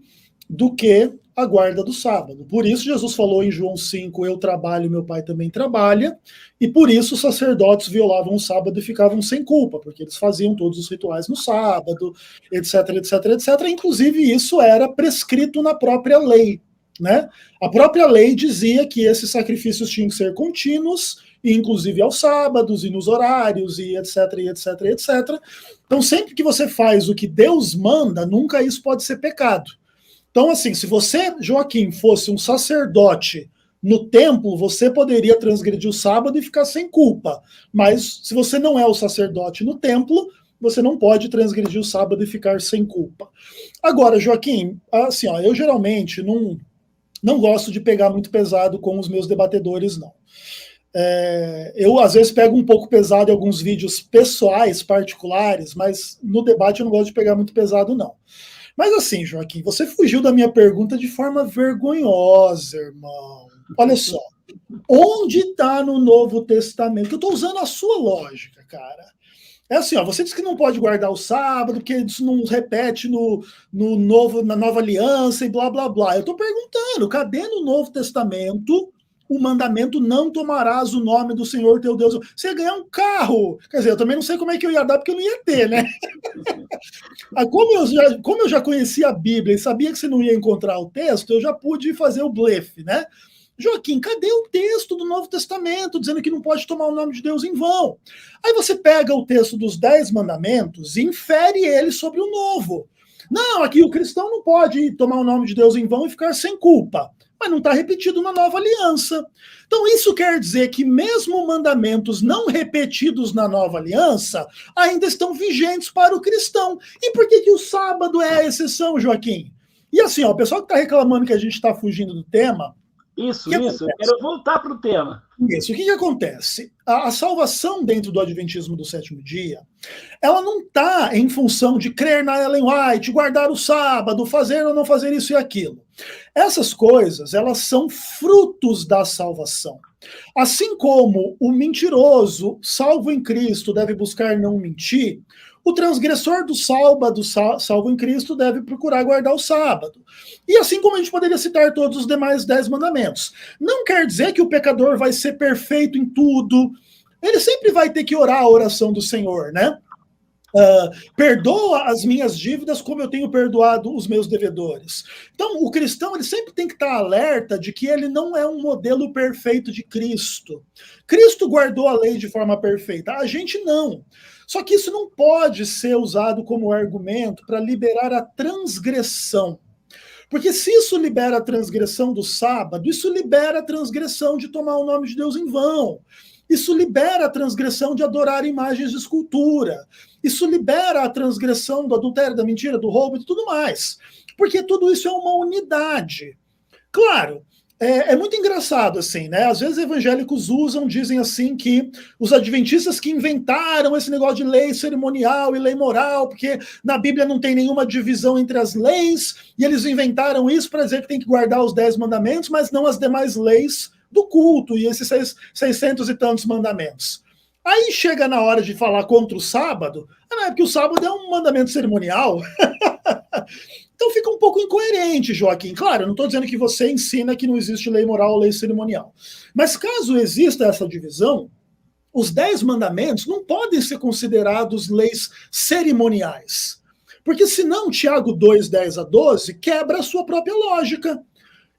do que a guarda do sábado. Por isso Jesus falou em João 5, eu trabalho, meu pai também trabalha, e por isso os sacerdotes violavam o sábado e ficavam sem culpa, porque eles faziam todos os rituais no sábado, etc, etc, etc. Inclusive isso era prescrito na própria lei, né? A própria lei dizia que esses sacrifícios tinham que ser contínuos, e inclusive aos sábados e nos horários e etc, e etc, e etc. Então sempre que você faz o que Deus manda, nunca isso pode ser pecado. Então assim, se você, Joaquim, fosse um sacerdote no templo, você poderia transgredir o sábado e ficar sem culpa. Mas se você não é o sacerdote no templo, você não pode transgredir o sábado e ficar sem culpa. Agora, Joaquim, assim, ó, eu geralmente não gosto de pegar muito pesado com os meus debatedores, não. Eu, às vezes, pego um pouco pesado em alguns vídeos pessoais, particulares, mas no debate eu não gosto de pegar muito pesado, não. Mas assim, Joaquim, você fugiu da minha pergunta de forma vergonhosa, irmão. Olha só. Onde está no Novo Testamento? Eu estou usando a sua lógica, cara. É assim, ó, você diz que não pode guardar o sábado, porque isso não repete na nova aliança e blá, blá, blá. Eu estou perguntando, cadê no Novo Testamento o mandamento não tomarás o nome do Senhor teu Deus? Você ia ganhar um carro. Quer dizer, eu também não sei como é que eu ia dar, porque eu não ia ter, né? Como eu já conhecia a Bíblia e sabia que você não ia encontrar o texto, eu já pude fazer o blefe, né? Joaquim, cadê o texto do Novo Testamento dizendo que não pode tomar o nome de Deus em vão? Aí você pega o texto dos 10 mandamentos e infere ele sobre o novo. Não, aqui o cristão não pode tomar o nome de Deus em vão e ficar sem culpa. Mas não está repetido na nova aliança. Então isso quer dizer que mesmo mandamentos não repetidos na nova aliança ainda estão vigentes para o cristão. E por que o sábado é a exceção, Joaquim? E assim, ó, o pessoal que está reclamando que a gente está fugindo do tema, Isso, eu quero voltar para o tema. Isso, o que acontece? A salvação dentro do Adventismo do sétimo dia, ela não está em função de crer na Ellen White, guardar o sábado, fazer ou não fazer isso e aquilo. Essas coisas, elas são frutos da salvação. Assim como o mentiroso, salvo em Cristo, deve buscar não mentir, o transgressor do sábado, salvo em Cristo, deve procurar guardar o sábado. E assim como a gente poderia citar todos os demais 10 mandamentos. Não quer dizer que o pecador vai ser perfeito em tudo. Ele sempre vai ter que orar a oração do Senhor, né? Perdoa as minhas dívidas como eu tenho perdoado os meus devedores. Então, o cristão ele sempre tem que estar alerta de que ele não é um modelo perfeito de Cristo. Cristo guardou a lei de forma perfeita, a gente não. Só que isso não pode ser usado como argumento para liberar a transgressão. Porque se isso libera a transgressão do sábado, isso libera a transgressão de tomar o nome de Deus em vão. Isso libera a transgressão de adorar imagens de escultura. Isso libera a transgressão do adultério, da mentira, do roubo e tudo mais. Porque tudo isso é uma unidade. Claro, é muito engraçado, assim, né? Às vezes evangélicos dizem assim que os adventistas que inventaram esse negócio de lei cerimonial e lei moral, porque na Bíblia não tem nenhuma divisão entre as leis, e eles inventaram isso para dizer que tem que guardar os 10 mandamentos, mas não as demais leis do culto, e esses 600 e tantos mandamentos. Aí chega na hora de falar contra o sábado, não é porque o sábado é um mandamento cerimonial. Então fica um pouco incoerente, Joaquim. Claro, eu não estou dizendo que você ensina que não existe lei moral ou lei cerimonial. Mas caso exista essa divisão, os 10 mandamentos não podem ser considerados leis cerimoniais. Porque senão Tiago 2, 10 a 12 quebra a sua própria lógica.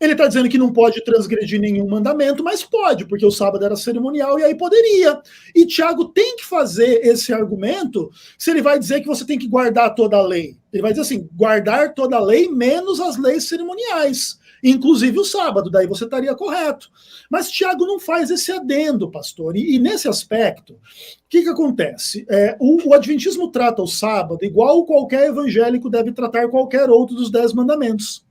Ele está dizendo que não pode transgredir nenhum mandamento, mas pode, porque o sábado era cerimonial e aí poderia. E Tiago tem que fazer esse argumento se ele vai dizer que você tem que guardar toda a lei. Ele vai dizer assim, guardar toda a lei menos as leis cerimoniais, inclusive o sábado, daí você estaria correto. Mas Tiago não faz esse adendo, pastor. E nesse aspecto, o que acontece? O Adventismo trata o sábado igual qualquer evangélico deve tratar qualquer outro dos 10 mandamentos.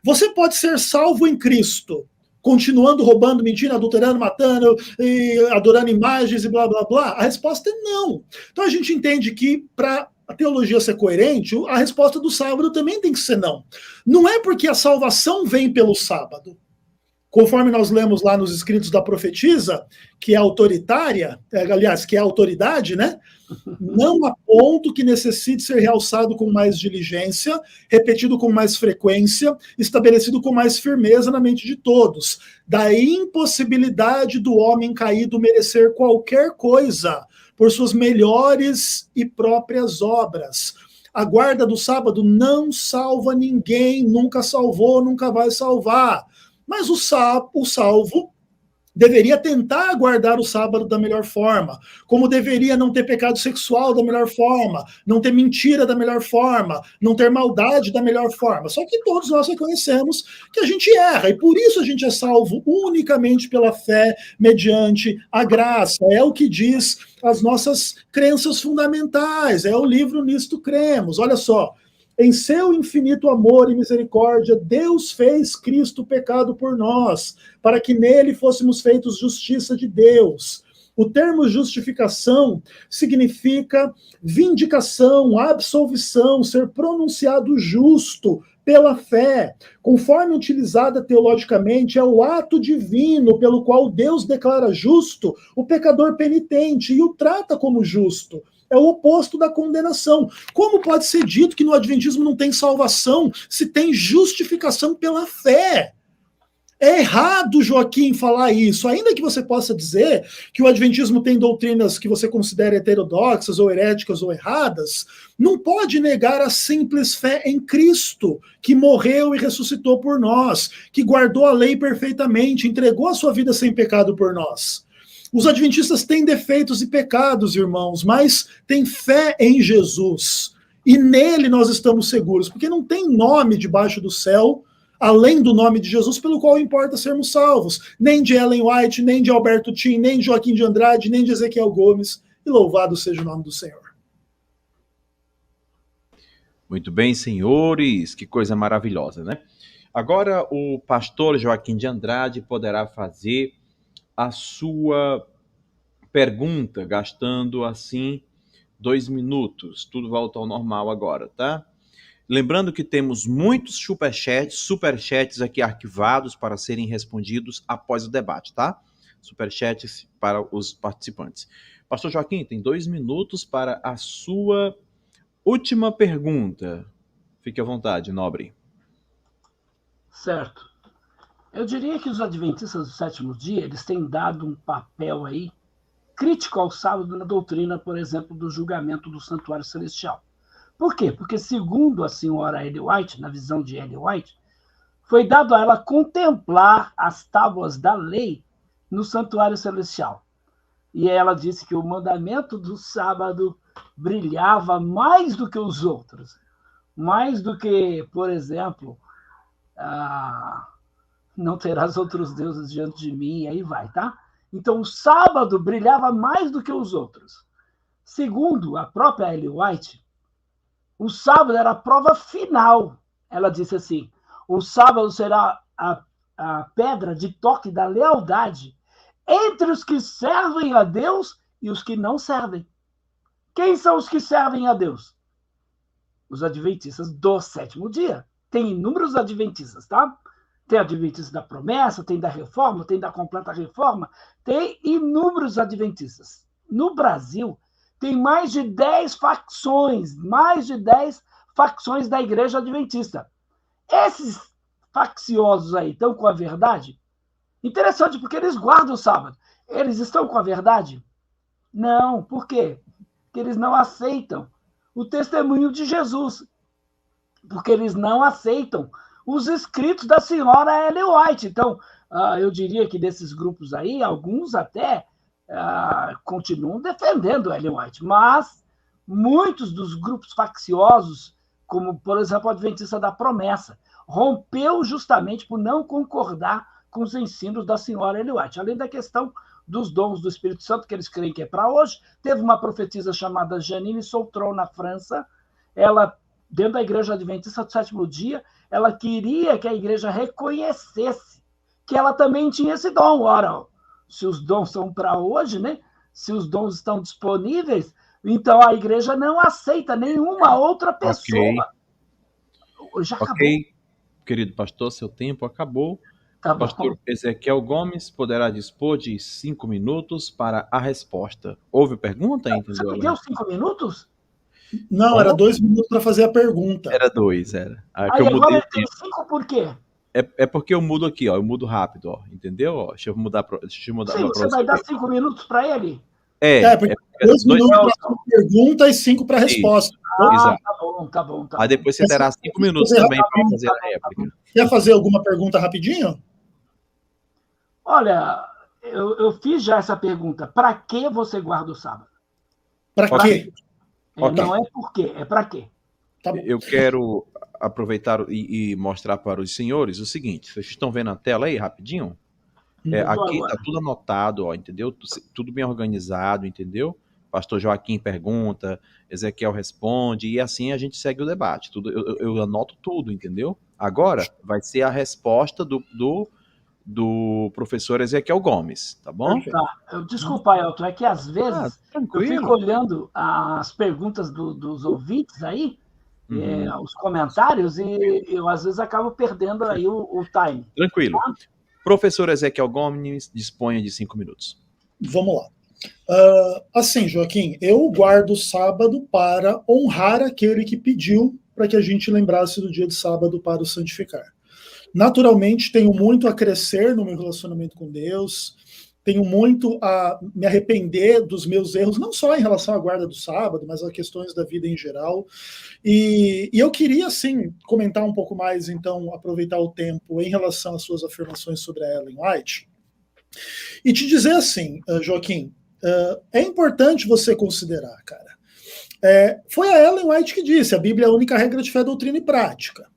Você pode ser salvo em Cristo, continuando roubando, mentindo, adulterando, matando, e adorando imagens e blá, blá, blá? A resposta é não. Então a gente entende que para a teologia ser coerente, a resposta do sábado também tem que ser não. Não é porque a salvação vem pelo sábado. Conforme nós lemos lá nos escritos da profetisa, que é autoritária, aliás, que é autoridade, né? Não há ponto que necessite ser realçado com mais diligência, repetido com mais frequência, estabelecido com mais firmeza na mente de todos. Da impossibilidade do homem caído merecer qualquer coisa por suas melhores e próprias obras. A guarda do sábado não salva ninguém, nunca salvou, nunca vai salvar. Mas o salvo deveria tentar guardar o sábado da melhor forma, como deveria não ter pecado sexual da melhor forma, não ter mentira da melhor forma, não ter maldade da melhor forma. Só que todos nós reconhecemos que a gente erra, e por isso a gente é salvo unicamente pela fé, mediante a graça. É o que diz as nossas crenças fundamentais, é o livro Nisto Cremos. Olha só, em seu infinito amor e misericórdia, Deus fez Cristo pecado por nós, para que nele fôssemos feitos justiça de Deus. O termo justificação significa vindicação, absolvição, ser pronunciado justo pela fé. Conforme utilizada teologicamente, é o ato divino pelo qual Deus declara justo o pecador penitente e o trata como justo. É o oposto da condenação. Como pode ser dito que no Adventismo não tem salvação se tem justificação pela fé? É errado, Joaquim, falar isso. Ainda que você possa dizer que o Adventismo tem doutrinas que você considera heterodoxas ou heréticas ou erradas, não pode negar a simples fé em Cristo, que morreu e ressuscitou por nós, que guardou a lei perfeitamente, entregou a sua vida sem pecado por nós. Os adventistas têm defeitos e pecados, irmãos, mas têm fé em Jesus. E nele nós estamos seguros, porque não tem nome debaixo do céu além do nome de Jesus, pelo qual importa sermos salvos. Nem de Ellen White, nem de Alberto Tim, nem de Joaquim de Andrade, nem de Ezequiel Gomes. E louvado seja o nome do Senhor. Muito bem, senhores. Que coisa maravilhosa, né? Agora o pastor Joaquim de Andrade poderá fazer a sua pergunta, gastando assim 2 minutos. Tudo volta ao normal agora, tá? Lembrando que temos muitos superchats aqui arquivados para serem respondidos após o debate, tá? Superchats para os participantes. Pastor Joaquim, tem 2 minutos para a sua última pergunta. Fique à vontade, nobre. Certo. Eu diria que os adventistas do sétimo dia, eles têm dado um papel aí crítico ao sábado na doutrina, por exemplo, do julgamento do santuário celestial. Por quê? Porque, segundo a senhora Ellen White, na visão de Ellen White, foi dado a ela contemplar as tábuas da lei no santuário celestial. E ela disse que o mandamento do sábado brilhava mais do que os outros. Mais do que, por exemplo, não terás outros deuses diante de mim, e aí vai, tá? Então, o sábado brilhava mais do que os outros. Segundo a própria Ellen White, o sábado era a prova final. Ela disse assim, o sábado será a pedra de toque da lealdade entre os que servem a Deus e os que não servem. Quem são os que servem a Deus? Os adventistas do sétimo dia. Tem inúmeros adventistas, tá? Tem adventistas da promessa, tem da reforma, tem da completa reforma, tem inúmeros adventistas. No Brasil, tem mais de 10 facções da igreja adventista. Esses facciosos aí estão com a verdade? Interessante, porque eles guardam o sábado. Eles estão com a verdade? Não. Por quê? Porque eles não aceitam o testemunho de Jesus. Porque eles não aceitam os escritos da senhora Ellen White. Então, eu diria que desses grupos aí, alguns até continuam defendendo Ellen White, mas muitos dos grupos facciosos, como, por exemplo, o Adventista da Promessa, rompeu justamente por não concordar com os ensinos da senhora Ellen White. Além da questão dos dons do Espírito Santo, que eles creem que é para hoje, teve uma profetisa chamada Janine Sautron, na França. Ela, dentro da igreja adventista do sétimo dia, ela queria que a igreja reconhecesse que ela também tinha esse dom. Ora, se os dons são para hoje, né? Se os dons estão disponíveis, então a igreja não aceita nenhuma outra pessoa. Já acabou. Ok, querido pastor, seu tempo acabou. Tá bom. Pastor Ezequiel Gomes poderá dispor de 5 minutos para a resposta. Houve pergunta? Entendeu? Você pediu 5 minutos? Não, era 2 minutos para fazer a pergunta. Era 2, era. Aí agora tem 5 por quê? É porque eu mudo aqui, ó. Eu mudo rápido, ó. Entendeu? Ó, deixa eu mudar para Sim, você vai dar 5 minutos para ele? Porque 2 minutos para a pergunta e 5 para a resposta. Exato. Tá bom. Aí depois você terá 5 minutos também para fazer a réplica. Quer fazer alguma pergunta rapidinho? Olha, eu fiz já essa pergunta. Para que você guarda o sábado? Para quê? Não é por quê, é para quê? Tá bom. Eu quero aproveitar e mostrar para os senhores o seguinte. Vocês estão vendo a tela aí, rapidinho? Aqui está tudo anotado, ó, entendeu? Tudo bem organizado, entendeu? Pastor Joaquim pergunta, Ezequiel responde, e assim a gente segue o debate. Eu anoto tudo, entendeu? Agora vai ser a resposta do professor Ezequiel Gomes, tá bom? Tá. Desculpa, Elton, é que às vezes eu fico olhando as perguntas dos ouvintes aí, os comentários, e eu às vezes acabo perdendo aí o time. Tranquilo. Tá? Professor Ezequiel Gomes, disponha de 5 minutos. Vamos lá. Assim, Joaquim, eu guardo o sábado para honrar aquele que pediu para que a gente lembrasse do dia de sábado para o santificar. Naturalmente, tenho muito a crescer no meu relacionamento com Deus, tenho muito a me arrepender dos meus erros, não só em relação à guarda do sábado, mas a questões da vida em geral. E eu queria, assim, comentar um pouco mais, então, aproveitar o tempo em relação às suas afirmações sobre a Ellen White, e te dizer assim, Joaquim, é importante você considerar, cara. Foi a Ellen White que disse, a Bíblia é a única regra de fé, doutrina e prática.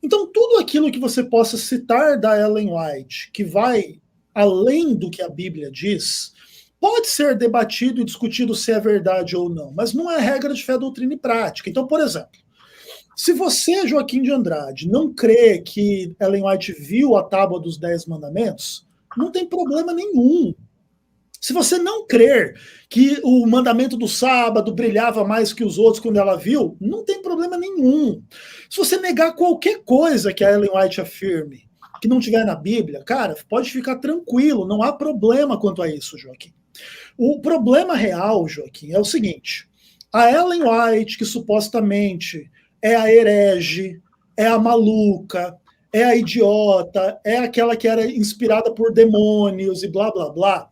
Então, tudo aquilo que você possa citar da Ellen White, que vai além do que a Bíblia diz, pode ser debatido e discutido se é verdade ou não, mas não é regra de fé, doutrina e prática. Então, por exemplo, se você, Joaquim de Andrade, não crê que Ellen White viu a Tábua dos 10 Mandamentos, não tem problema nenhum. Se você não crer que o mandamento do sábado brilhava mais que os outros quando ela viu, não tem problema nenhum. Se você negar qualquer coisa que a Ellen White afirme, que não tiver na Bíblia, cara, pode ficar tranquilo, não há problema quanto a isso, Joaquim. O problema real, Joaquim, é o seguinte, a Ellen White, que supostamente é a herege, é a maluca, é a idiota, é aquela que era inspirada por demônios e blá, blá, blá,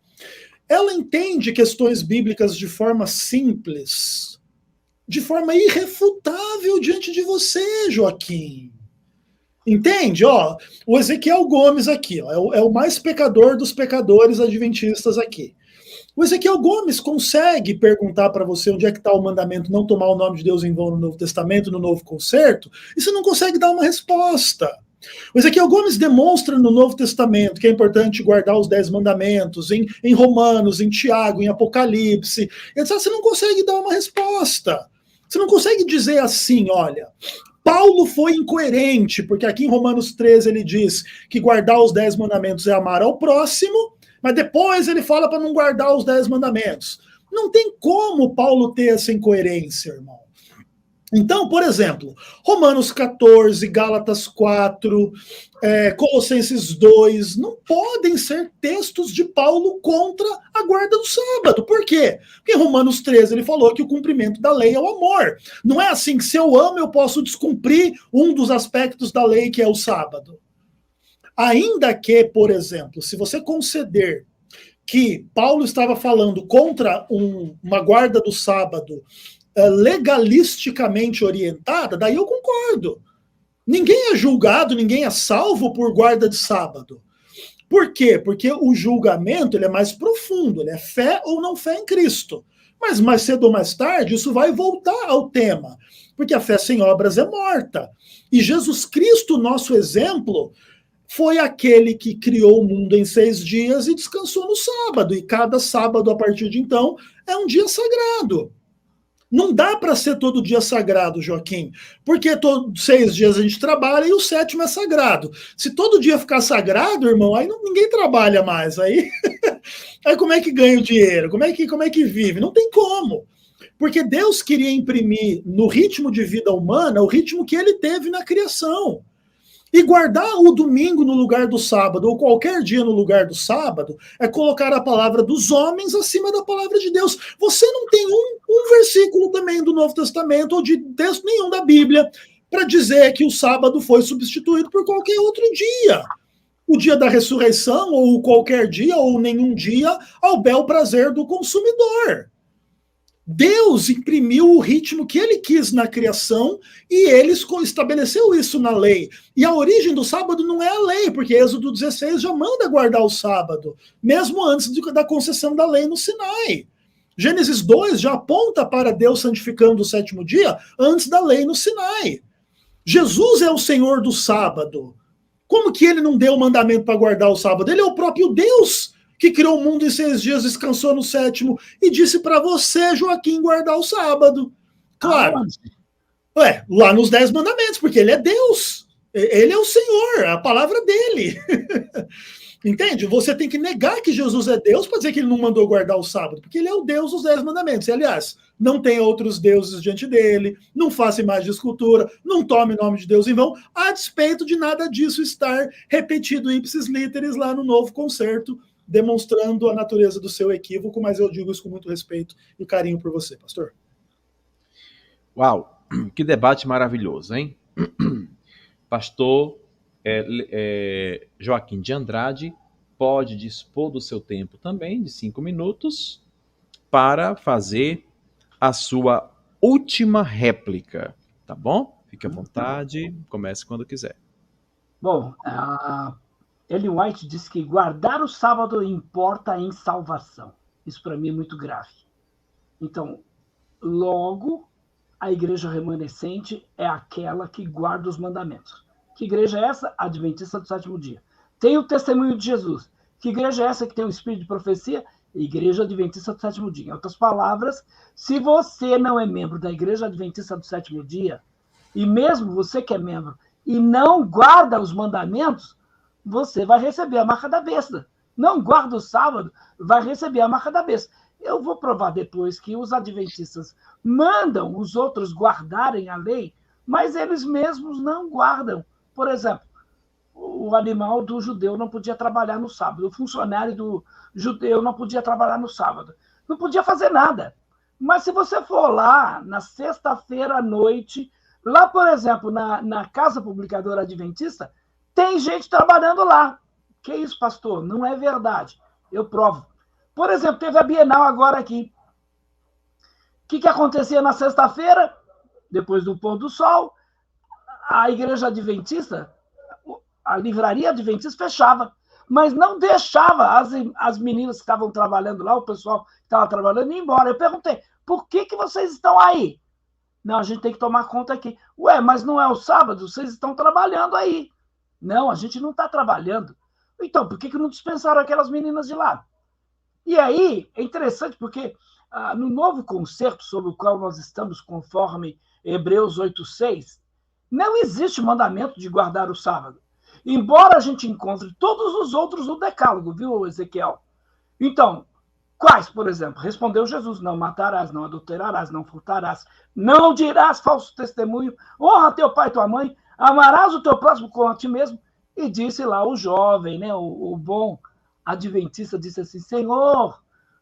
ela entende questões bíblicas de forma simples, de forma irrefutável diante de você, Joaquim. Entende? O Ezequiel Gomes aqui, é o mais pecador dos pecadores adventistas aqui. O Ezequiel Gomes consegue perguntar para você onde é que está o mandamento não tomar o nome de Deus em vão no Novo Testamento, no Novo Concerto, e você não consegue dar uma resposta. O Ezequiel Gomes demonstra no Novo Testamento que é importante guardar os 10 mandamentos, em Romanos, em Tiago, em Apocalipse, etc. Você não consegue dar uma resposta. Você não consegue dizer assim, olha, Paulo foi incoerente, porque aqui em Romanos 13 ele diz que guardar os 10 mandamentos é amar ao próximo, mas depois ele fala para não guardar os 10 mandamentos. Não tem como Paulo ter essa incoerência, irmão. Então, por exemplo, Romanos 14, Gálatas 4, Colossenses 2, não podem ser textos de Paulo contra a guarda do sábado. Por quê? Porque em Romanos 13 ele falou que o cumprimento da lei é o amor. Não é assim que se eu amo eu posso descumprir um dos aspectos da lei que é o sábado. Ainda que, por exemplo, se você conceder que Paulo estava falando contra uma guarda do sábado legalisticamente orientada, daí eu concordo. Ninguém é julgado, ninguém é salvo por guarda de sábado. Por quê? Porque o julgamento ele é mais profundo, ele é fé ou não fé em Cristo. Mas mais cedo ou mais tarde isso vai voltar ao tema, porque a fé sem obras é morta. E Jesus Cristo, nosso exemplo, foi aquele que criou o mundo em 6 dias e descansou no sábado. E cada sábado, a partir de então, é um dia sagrado. Não dá para ser todo dia sagrado, Joaquim, porque todos 6 dias a gente trabalha e o 7º é sagrado. Se todo dia ficar sagrado, irmão, aí ninguém trabalha mais. Aí como é que ganha o dinheiro? Como é que vive? Não tem como. Porque Deus queria imprimir no ritmo de vida humana o ritmo que ele teve na criação. E guardar o domingo no lugar do sábado, ou qualquer dia no lugar do sábado, é colocar a palavra dos homens acima da palavra de Deus. Você não tem um versículo também do Novo Testamento, ou de texto nenhum da Bíblia, para dizer que o sábado foi substituído por qualquer outro dia. O dia da ressurreição, ou qualquer dia, ou nenhum dia, ao bel prazer do consumidor. Deus imprimiu o ritmo que ele quis na criação e ele estabeleceu isso na lei. E a origem do sábado não é a lei, porque Êxodo 16 já manda guardar o sábado, mesmo antes da concessão da lei no Sinai. Gênesis 2 já aponta para Deus santificando o 7º dia antes da lei no Sinai. Jesus é o Senhor do sábado. Como que ele não deu o mandamento para guardar o sábado? Ele é o próprio Deus que criou o mundo em 6 dias, descansou no 7º e disse para você, Joaquim, guardar o sábado. Claro. Lá nos 10 mandamentos, porque ele é Deus. Ele é o Senhor, a palavra dele. Entende? Você tem que negar que Jesus é Deus para dizer que ele não mandou guardar o sábado, porque ele é o Deus dos 10 mandamentos. E, aliás, não tem outros deuses diante dele, não faça imagem de escultura, não tome nome de Deus em vão, a despeito de nada disso estar repetido ipsis literis lá no novo concerto, demonstrando a natureza do seu equívoco, mas eu digo isso com muito respeito e carinho por você, pastor. Uau, que debate maravilhoso, hein? Pastor Joaquim de Andrade pode dispor do seu tempo também, de 5 minutos, para fazer a sua última réplica, tá bom? Fique à vontade, comece quando quiser. Bom, Ellen White diz que guardar o sábado importa em salvação. Isso para mim é muito grave. Então, logo, a igreja remanescente é aquela que guarda os mandamentos. Que igreja é essa? Adventista do sétimo dia. Tem o testemunho de Jesus. Que igreja é essa que tem o espírito de profecia? Igreja Adventista do sétimo dia. Em outras palavras, se você não é membro da Igreja Adventista do sétimo dia, e mesmo você que é membro e não guarda os mandamentos, você vai receber a marca da besta. Não guarda o sábado, vai receber a marca da besta. Eu vou provar depois que os adventistas mandam os outros guardarem a lei, mas eles mesmos não guardam. Por exemplo, o animal do judeu não podia trabalhar no sábado, o funcionário do judeu não podia trabalhar no sábado, não podia fazer nada. Mas se você for lá na sexta-feira à noite, lá, por exemplo, na Casa Publicadora Adventista, tem gente trabalhando lá. Que isso, pastor? Não é verdade. Eu provo. Por exemplo, teve a Bienal agora aqui. O que acontecia na sexta-feira? Depois do pôr do sol, a Igreja Adventista, a livraria Adventista fechava, mas não deixava as meninas que estavam trabalhando lá, o pessoal que estava trabalhando, ir embora. Eu perguntei, por que vocês estão aí? Não, a gente tem que tomar conta aqui. Ué, mas não é o sábado, vocês estão trabalhando aí. Não, a gente não está trabalhando. Então, por que não dispensaram aquelas meninas de lá? E aí, é interessante porque no novo concerto sobre o qual nós estamos, conforme Hebreus 8:6, não existe mandamento de guardar o sábado. Embora a gente encontre todos os outros no decálogo, viu, Ezequiel? Então, quais, por exemplo? Respondeu Jesus, não matarás, não adulterarás, não furtarás, não dirás falso testemunho, honra teu pai e tua mãe, amarás o teu próximo como a ti mesmo. E disse lá o jovem, né, o bom adventista, disse assim, Senhor,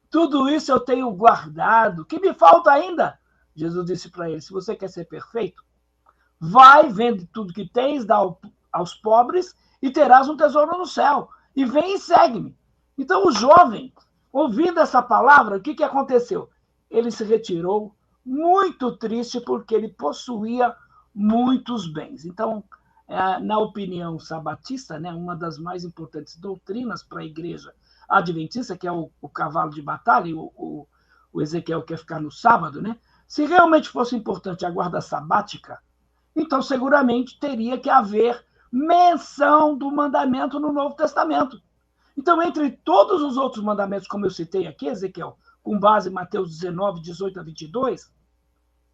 tudo isso eu tenho guardado, o que me falta ainda? Jesus disse para ele, se você quer ser perfeito, vai, vende tudo que tens, dá aos pobres e terás um tesouro no céu. E vem e segue-me. Então o jovem, ouvindo essa palavra, o que aconteceu? Ele se retirou muito triste porque ele possuía muitos bens. Então, na opinião sabatista, né, uma das mais importantes doutrinas para a igreja adventista, que é o cavalo de batalha, o Ezequiel quer ficar no sábado, né? Se realmente fosse importante a guarda sabática, então seguramente teria que haver menção do mandamento no Novo Testamento. Então, entre todos os outros mandamentos, como eu citei aqui, Ezequiel, com base em Mateus 19, 18 a 22,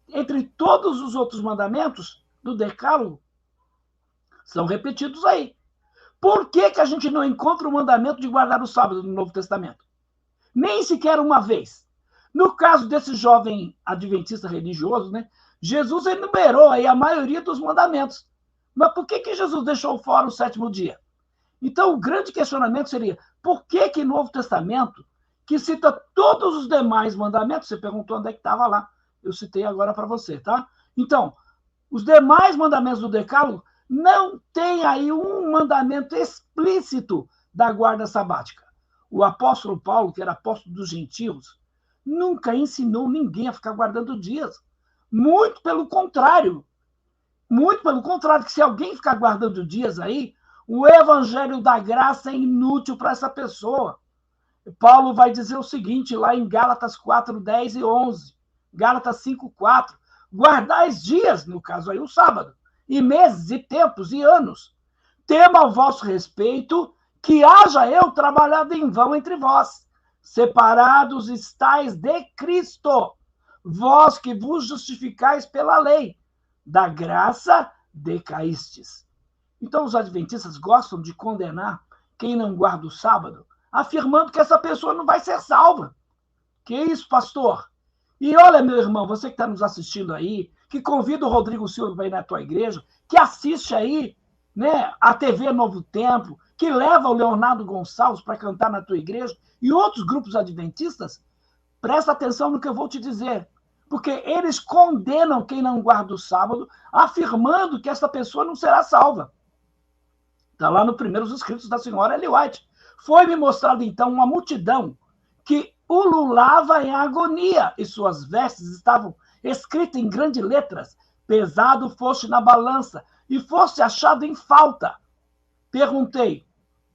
entre todos os outros mandamentos do Decálogo, são repetidos aí. Por que a gente não encontra o mandamento de guardar o sábado no Novo Testamento? Nem sequer uma vez. No caso desse jovem adventista religioso, né, Jesus enumerou aí a maioria dos mandamentos. Mas por que Jesus deixou fora o sétimo dia? Então, o grande questionamento seria, por que no Novo Testamento, que cita todos os demais mandamentos, você perguntou onde é que estava lá, eu citei agora para você, tá? Então, os demais mandamentos do Decálogo não tem aí um mandamento explícito da guarda sabática. O apóstolo Paulo, que era apóstolo dos gentios, nunca ensinou ninguém a ficar guardando dias. Muito pelo contrário, que se alguém ficar guardando dias aí, o evangelho da graça é inútil para essa pessoa. Paulo vai dizer o seguinte, lá em Gálatas 4, 10 e 11, Gálatas 5, 4, guardais dias, no caso aí o sábado, e meses, e tempos, e anos. Tema ao vosso respeito que haja eu trabalhado em vão entre vós. Separados estáis de Cristo, vós que vos justificais pela lei, da graça decaístes. Então, os adventistas gostam de condenar quem não guarda o sábado, afirmando que essa pessoa não vai ser salva. Que isso, pastor? E olha, meu irmão, você que está nos assistindo aí, que convida o Rodrigo Silva para ir na tua igreja, que assiste aí, né, a TV Novo Tempo, que leva o Leonardo Gonçalves para cantar na tua igreja, e outros grupos adventistas, presta atenção no que eu vou te dizer. Porque eles condenam quem não guarda o sábado, afirmando que essa pessoa não será salva. Está lá no Primeiros Escritos da senhora Ellen White. Foi-me mostrado, então, uma multidão que ululava em agonia, e suas vestes estavam escritas em grandes letras: pesado foste na balança, e foste achado em falta. Perguntei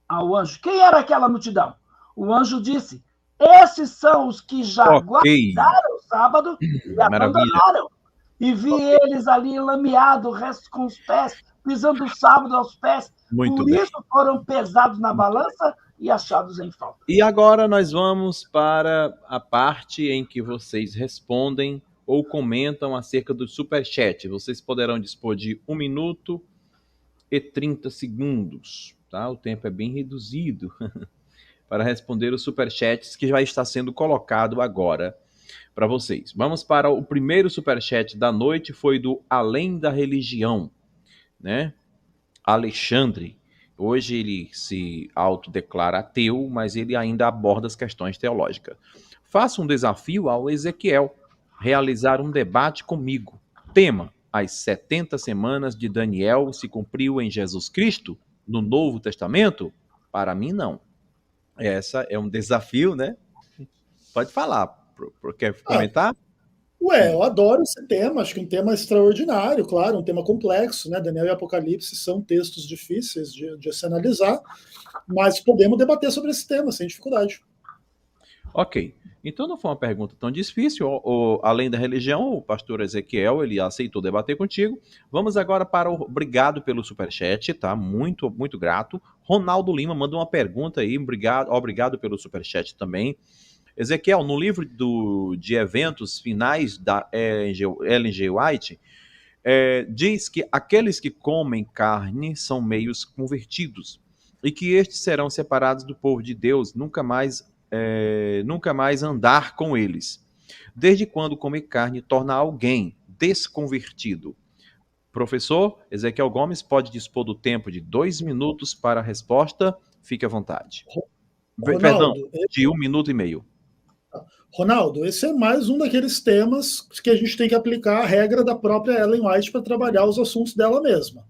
ao anjo, quem era aquela multidão? O anjo disse, esses são os que já guardaram o sábado e abandonaram. E vi eles ali lameados, o resto com os pés, pisando o sábado aos pés. Por isso foram pesados na balança e achados em falta. E agora nós vamos para a parte em que vocês respondem ou comentam acerca do Superchat. Vocês poderão dispor de 1 minuto e 30 segundos. Tá? O tempo é bem reduzido para responder os Superchats que já está sendo colocado agora para vocês. Vamos para o primeiro Superchat da noite, foi do Além da Religião, né? Alexandre. Hoje ele se autodeclara ateu, mas ele ainda aborda as questões teológicas. Faça um desafio ao Ezequiel, realizar um debate comigo. Tema, as 70 semanas de Daniel se cumpriu em Jesus Cristo, no Novo Testamento? Para mim, não. Essa é um desafio, né? Pode falar. Quer comentar? Eu adoro esse tema, acho que é um tema extraordinário, claro, um tema complexo, né? Daniel e Apocalipse são textos difíceis de se analisar, mas podemos debater sobre esse tema sem dificuldade. Ok, então não foi uma pergunta tão difícil. Além da religião, o pastor Ezequiel, ele aceitou debater contigo. Vamos agora para o obrigado pelo superchat, tá? Muito, muito grato. Ronaldo Lima mandou uma pergunta aí, obrigado pelo superchat também. Ezequiel, no livro de eventos finais da Ellen G. White, diz que aqueles que comem carne são meios convertidos e que estes serão separados do povo de Deus, nunca mais andar com eles. Desde quando comer carne torna alguém desconvertido? Professor Ezequiel Gomes pode dispor do tempo de 2 minutos para a resposta. Fique à vontade. Ronaldo, Perdão, de 1 minuto e meio. Ronaldo, esse é mais um daqueles temas que a gente tem que aplicar a regra da própria Ellen White para trabalhar os assuntos dela mesma.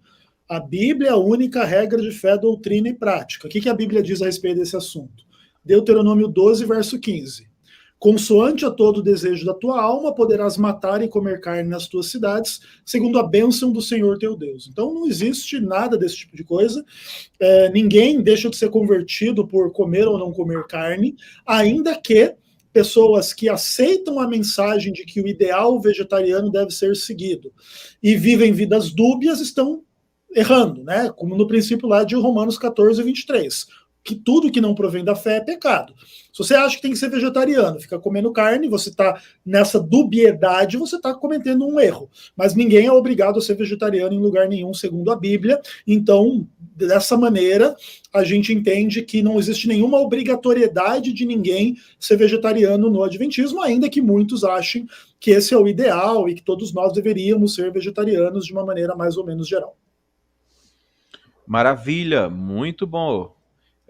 A Bíblia é a única regra de fé, doutrina e prática. O que a Bíblia diz a respeito desse assunto? Deuteronômio 12, verso 15. Consoante a todo o desejo da tua alma, poderás matar e comer carne nas tuas cidades, segundo a bênção do Senhor teu Deus. Então não existe nada desse tipo de coisa. Ninguém deixa de ser convertido por comer ou não comer carne, ainda que pessoas que aceitam a mensagem de que o ideal vegetariano deve ser seguido e vivem vidas dúbias estão errando, né? Como no princípio lá de Romanos 14, 23. Que tudo que não provém da fé é pecado. Se você acha que tem que ser vegetariano, fica comendo carne, você está nessa dubiedade, você está cometendo um erro. Mas ninguém é obrigado a ser vegetariano em lugar nenhum, segundo a Bíblia. Então, dessa maneira, a gente entende que não existe nenhuma obrigatoriedade de ninguém ser vegetariano no Adventismo, ainda que muitos achem que esse é o ideal e que todos nós deveríamos ser vegetarianos de uma maneira mais ou menos geral. Maravilha, muito bom.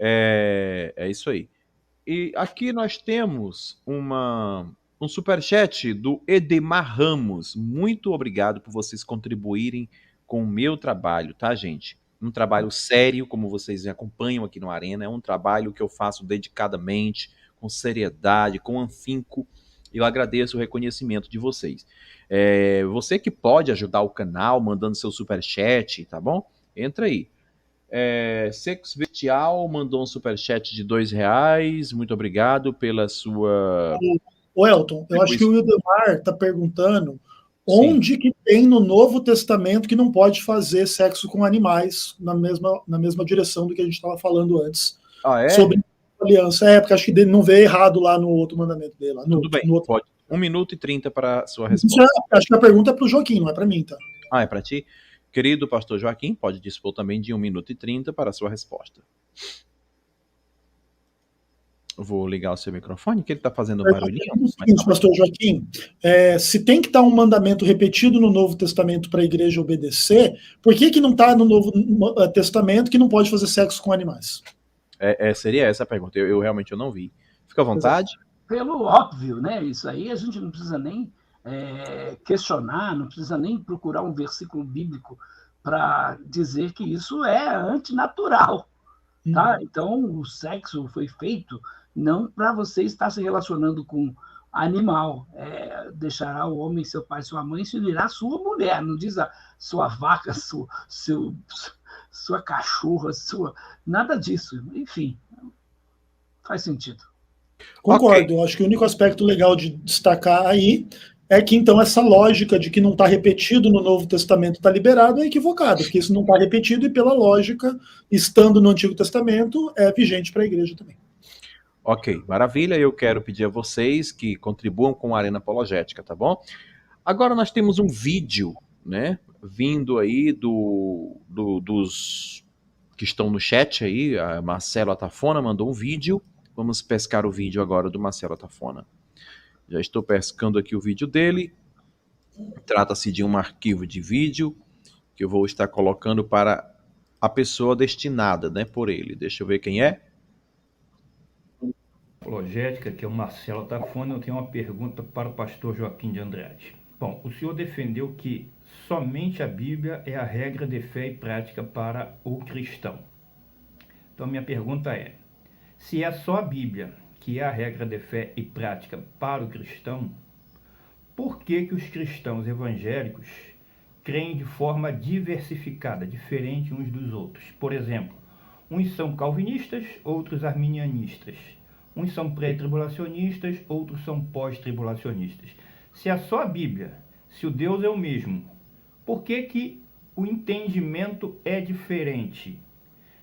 É isso aí. E aqui nós temos um superchat do Edemar Ramos. Muito obrigado por vocês contribuírem com o meu trabalho, tá, gente? Um trabalho sério, como vocês acompanham aqui no Arena. É um trabalho que eu faço dedicadamente, com seriedade, com afinco. Eu agradeço o reconhecimento de vocês. Você que pode ajudar o canal mandando seu superchat, tá bom? Entra aí. Sexo Bestial mandou um superchat de R$2. Muito obrigado pela sua... O Elton, eu acho que o Wildemar está perguntando onde que tem no Novo Testamento que não pode fazer sexo com animais na mesma direção do que a gente estava falando antes. Sobre aliança. Porque acho que não vê errado lá no outro mandamento dele. Lá Tudo bem, pode. 1 minuto e 30 para a sua resposta. Acho que a pergunta é para o Joaquim, não é para mim, tá? É para ti? Querido pastor Joaquim, pode dispor também de 1 minuto e 30 para a sua resposta. Vou ligar o seu microfone, que ele está fazendo um barulhinho. Seguinte, pastor Joaquim, se tem que estar um mandamento repetido no Novo Testamento para a igreja obedecer, por que não está no Novo Testamento que não pode fazer sexo com animais? Seria essa a pergunta. Eu realmente não vi. Fica à vontade. Pelo óbvio, né? Isso aí a gente não precisa nem questionar, não precisa nem procurar um versículo bíblico para dizer que isso é antinatural. Tá? Então, o sexo foi feito não para você estar se relacionando com animal. Deixará o homem, seu pai, sua mãe, se unirá sua mulher. Não diz a sua vaca, sua cachorra, nada disso. Enfim, faz sentido. Concordo. Okay. Eu acho que o único aspecto legal de destacar aí é que, então, essa lógica de que não está repetido no Novo Testamento está liberado é equivocada, porque isso não está repetido e, pela lógica, estando no Antigo Testamento, é vigente para a igreja também. Ok, maravilha. Eu quero pedir a vocês que contribuam com a Arena Apologética, tá bom? Agora nós temos um vídeo, né, vindo aí dos que estão no chat aí. A Marcelo Atafona mandou um vídeo. Vamos pescar o vídeo agora do Marcelo Atafona. Já estou pescando aqui o vídeo dele. Trata-se de um arquivo de vídeo que eu vou estar colocando para a pessoa destinada, né, por ele. Deixa eu ver quem é. Apologética, que é o Marcelo Atafona. Eu tenho uma pergunta para o pastor Joaquim de Andrade. Bom, o senhor defendeu que somente a Bíblia é a regra de fé e prática para o cristão. Então, minha pergunta é: se é só a Bíblia que é a regra de fé e prática para o cristão, por que os cristãos evangélicos creem de forma diversificada, diferente uns dos outros? Por exemplo, uns são calvinistas, outros arminianistas. Uns são pré-tribulacionistas, outros são pós-tribulacionistas. Se é só a Bíblia, se o Deus é o mesmo, por que o entendimento é diferente?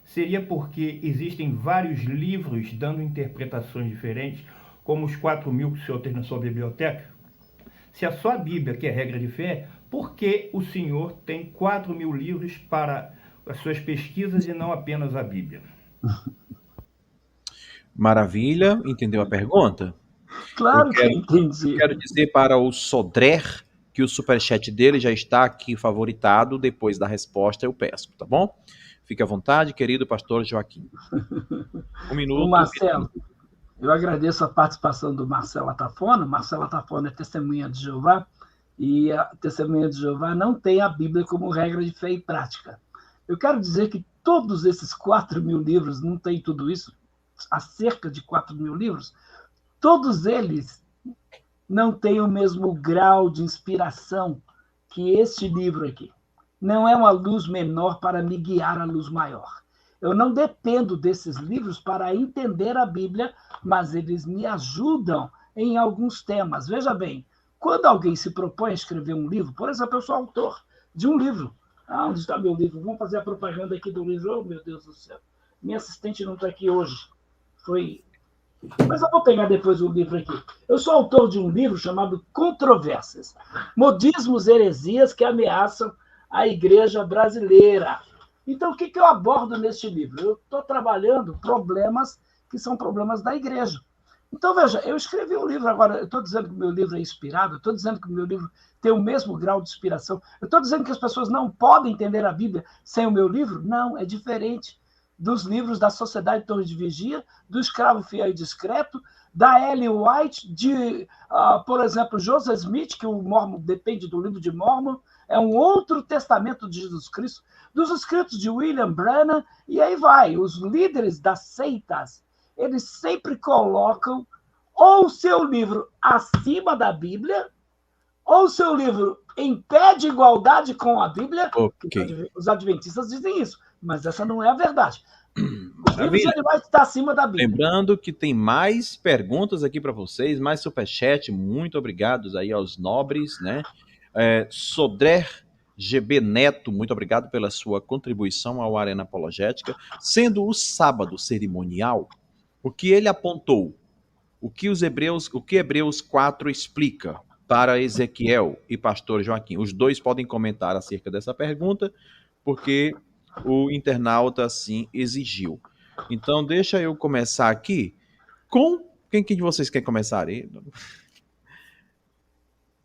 Seria porque existem vários livros dando interpretações diferentes, como os 4.000 que o senhor tem na sua biblioteca? Se é só a Bíblia que é regra de fé, por que o senhor tem 4.000 livros para as suas pesquisas e não apenas a Bíblia? Maravilha, entendeu a pergunta? Claro que entendi. Quero dizer para o Sodrer que o superchat dele já está aqui favoritado. Depois da resposta eu pesco, tá bom? Fique à vontade, querido pastor Joaquim. Um minuto. O Marcelo, eu agradeço a participação do Marcelo Atafona. Marcelo Atafona é testemunha de Jeová, e a testemunha de Jeová não tem a Bíblia como regra de fé e prática. Eu quero dizer que todos esses 4.000 livros, não tem tudo isso, há cerca de 4.000 livros, todos eles não têm o mesmo grau de inspiração que este livro aqui. Não é uma luz menor para me guiar à luz maior. Eu não dependo desses livros para entender a Bíblia, mas eles me ajudam em alguns temas. Veja bem, quando alguém se propõe a escrever um livro, por exemplo, eu sou autor de um livro. Onde está meu livro? Vamos fazer a propaganda aqui do livro. Oh, meu Deus do céu. Minha assistente não está aqui hoje. Mas eu vou pegar depois o livro aqui. Eu sou autor de um livro chamado Controvérsias, Modismos e Heresias que Ameaçam a Igreja Brasileira. Então, o que eu abordo neste livro? Eu estou trabalhando problemas que são problemas da igreja. Então, veja, eu escrevi um livro agora, eu estou dizendo que o meu livro é inspirado, eu estou dizendo que o meu livro tem o mesmo grau de inspiração, eu estou dizendo que as pessoas não podem entender a Bíblia sem o meu livro? Não, é diferente dos livros da Sociedade de Torre de Vigia, do Escravo Fiel e Discreto, da Ellen White, por exemplo, Joseph Smith, que o Mormon depende do livro de Mormon, é um outro testamento de Jesus Cristo, dos escritos de William Branham, e aí vai. Os líderes das seitas, eles sempre colocam ou o seu livro acima da Bíblia, ou o seu livro em pé de igualdade com a Bíblia. Okay. Os adventistas dizem isso, mas essa não é a verdade. Os livros de animais estão acima da Bíblia. Lembrando que tem mais perguntas aqui para vocês, mais superchat. Muito obrigados aí aos nobres, né? Sodrer GB Neto, muito obrigado pela sua contribuição ao Arena Apologética. Sendo o sábado cerimonial, o que ele apontou, o que Hebreus 4 explica para Ezequiel e pastor Joaquim. Os dois podem comentar acerca dessa pergunta, porque o internauta assim exigiu. Então, deixa eu começar aqui com... Quem de vocês quer começar aí?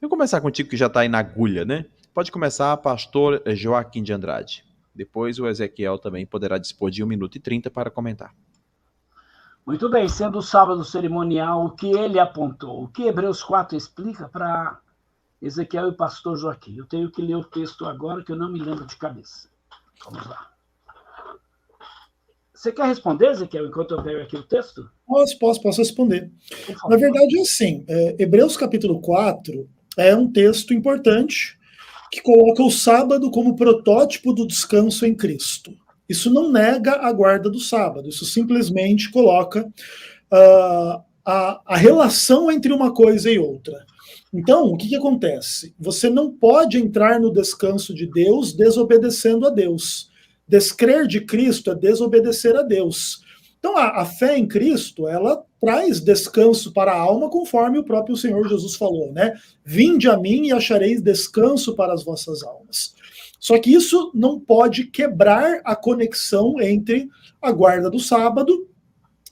Vou começar contigo, que já está aí na agulha, né? Pode começar, pastor Joaquim de Andrade. Depois o Ezequiel também poderá dispor de 1 minuto e 30 para comentar. Muito bem, sendo o sábado cerimonial, o que ele apontou, o que Hebreus 4 explica para Ezequiel e o pastor Joaquim. Eu tenho que ler o texto agora, que eu não me lembro de cabeça. Vamos lá. Você quer responder, Ezequiel, enquanto eu pego aqui o texto? Posso responder. Na verdade, é assim, Hebreus capítulo 4 é um texto importante que coloca o sábado como protótipo do descanso em Cristo. Isso não nega a guarda do sábado, isso simplesmente coloca a relação entre uma coisa e outra. Então, o que acontece? Você não pode entrar no descanso de Deus desobedecendo a Deus. Descrer de Cristo é desobedecer a Deus. Então, a fé em Cristo, ela traz descanso para a alma, conforme o próprio Senhor Jesus falou, né? Vinde a mim e achareis descanso para as vossas almas. Só que isso não pode quebrar a conexão entre a guarda do sábado,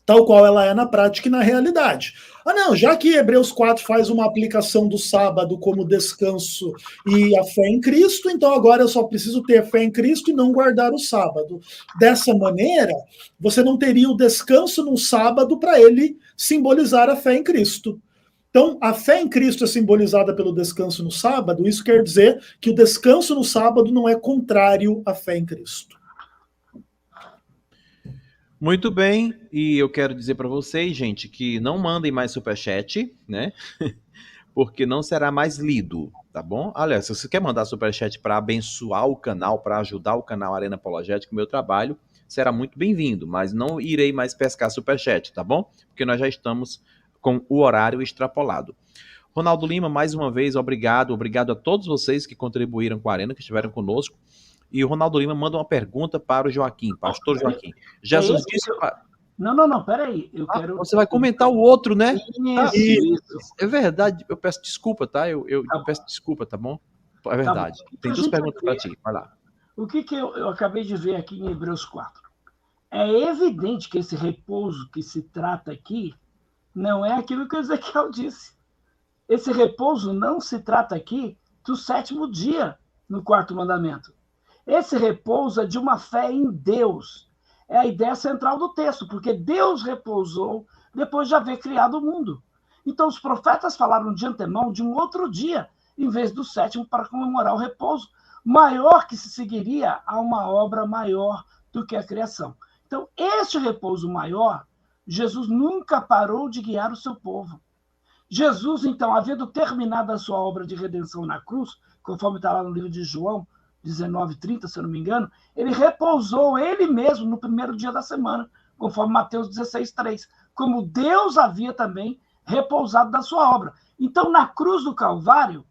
tal qual ela é na prática e na realidade. Não, já que Hebreus 4 faz uma aplicação do sábado como descanso e a fé em Cristo, então agora eu só preciso ter fé em Cristo e não guardar o sábado. Dessa maneira, você não teria o descanso no sábado para ele simbolizar a fé em Cristo. Então, a fé em Cristo é simbolizada pelo descanso no sábado, isso quer dizer que o descanso no sábado não é contrário à fé em Cristo. Muito bem, e eu quero dizer para vocês, gente, que não mandem mais superchat, né? Porque não será mais lido, tá bom? Aliás, se você quer mandar superchat para abençoar o canal, para ajudar o canal Arena Apologética, o meu trabalho, será muito bem-vindo, mas não irei mais pescar superchat, tá bom? Porque nós já estamos com o horário extrapolado. Ronaldo Lima, mais uma vez, obrigado a todos vocês que contribuíram com a Arena, que estiveram conosco. E o Ronaldo Lima manda uma pergunta para o Joaquim, pastor Joaquim. Jesus disse... Não, peraí. Você vai comentar o outro, né? Isso. É verdade, eu peço desculpa, tá? Eu peço desculpa, tá bom? É verdade. Tá bom. Tem duas perguntas para ti, vai lá. O que eu acabei de ver aqui em Hebreus 4? É evidente que esse repouso que se trata aqui não é aquilo que o Ezequiel disse. Esse repouso não se trata aqui do 7º dia no 4º mandamento. Esse repouso é de uma fé em Deus. É a ideia central do texto, porque Deus repousou depois de haver criado o mundo. Então, os profetas falaram de antemão de um outro dia, em vez do 7º, para comemorar o repouso maior que se seguiria a uma obra maior do que a criação. Então, este repouso maior, Jesus nunca parou de guiar o seu povo. Jesus, então, havendo terminado a sua obra de redenção na cruz, conforme está lá no livro de João, 19:30, se eu não me engano, ele repousou ele mesmo no primeiro dia da semana, conforme Mateus 16:3, como Deus havia também repousado da sua obra. Então, na cruz do Calvário,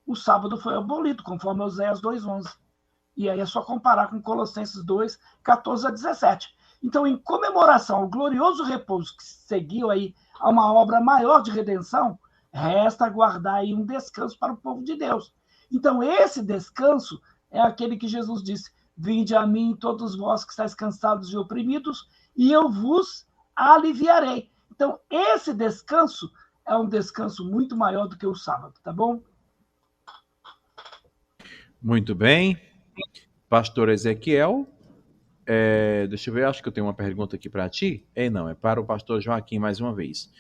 o sábado foi abolido, conforme Oséias 2:11. E aí é só comparar com Colossenses 2:14-17. Então, em comemoração ao glorioso repouso que seguiu aí a uma obra maior de redenção, resta aguardar aí um descanso para o povo de Deus. Então, esse descanso é aquele que Jesus disse: vinde a mim todos vós que estáis cansados e oprimidos, e eu vos aliviarei. Então, esse descanso é um descanso muito maior do que o sábado, tá bom? Muito bem. Pastor Ezequiel, deixa eu ver, acho que eu tenho uma pergunta aqui para ti. Não, é para o pastor Joaquim mais uma vez.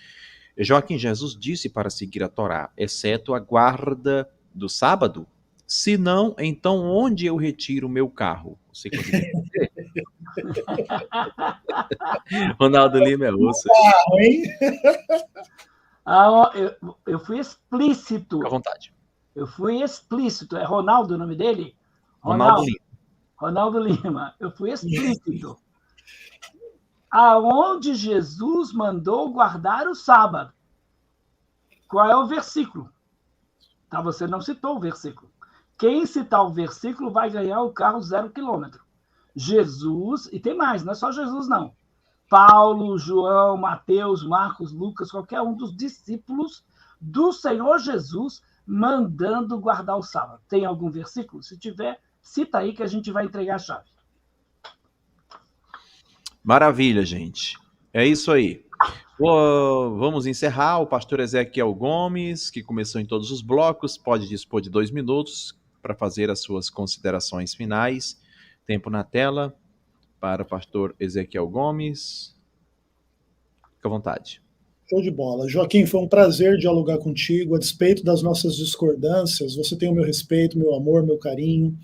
Joaquim, Jesus disse para seguir a Torá, exceto a guarda do sábado? Se não, então onde eu retiro o meu carro? Você conseguiu entender? Ronaldo Lima é osso. Eu fui explícito. Fica à vontade. Eu fui explícito. É Ronaldo o nome dele? Ronaldo Lima. Ronaldo Lima. Eu fui explícito. Aonde Jesus mandou guardar o sábado? Qual é o versículo? Tá, você não citou o versículo. Quem citar o versículo vai ganhar o carro 0 km. Jesus, e tem mais, não é só Jesus, não. Paulo, João, Mateus, Marcos, Lucas, qualquer um dos discípulos do Senhor Jesus mandando guardar o sábado. Tem algum versículo? Se tiver, cita aí que a gente vai entregar a chave. Maravilha, gente. É isso aí. Vamos encerrar. O pastor Ezequiel Gomes, que começou em todos os blocos, pode dispor de 2 minutos para fazer as suas considerações finais. Tempo na tela para o pastor Ezequiel Gomes. Fique à vontade. Show de bola. Joaquim, foi um prazer dialogar contigo. A despeito das nossas discordâncias, você tem o meu respeito, meu amor, meu carinho.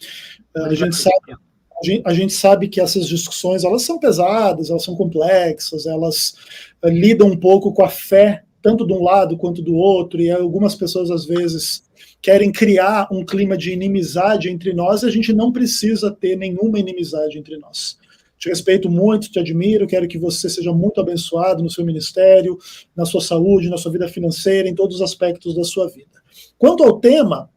A gente sabe que essas discussões, elas são pesadas, elas são complexas, elas lidam um pouco com a fé, tanto de um lado quanto do outro, e algumas pessoas, às vezes, querem criar um clima de inimizade entre nós, e a gente não precisa ter nenhuma inimizade entre nós. Te respeito muito, te admiro, quero que você seja muito abençoado no seu ministério, na sua saúde, na sua vida financeira, em todos os aspectos da sua vida. Quanto ao tema,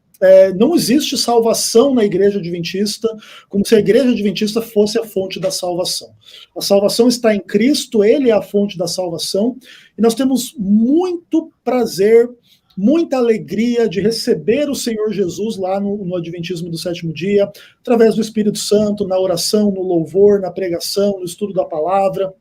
não existe salvação na Igreja Adventista, como se a Igreja Adventista fosse a fonte da salvação. A salvação está em Cristo, Ele é a fonte da salvação, e nós temos muito prazer, muita alegria de receber o Senhor Jesus lá no Adventismo do Sétimo Dia, através do Espírito Santo, na oração, no louvor, na pregação, no estudo da palavra.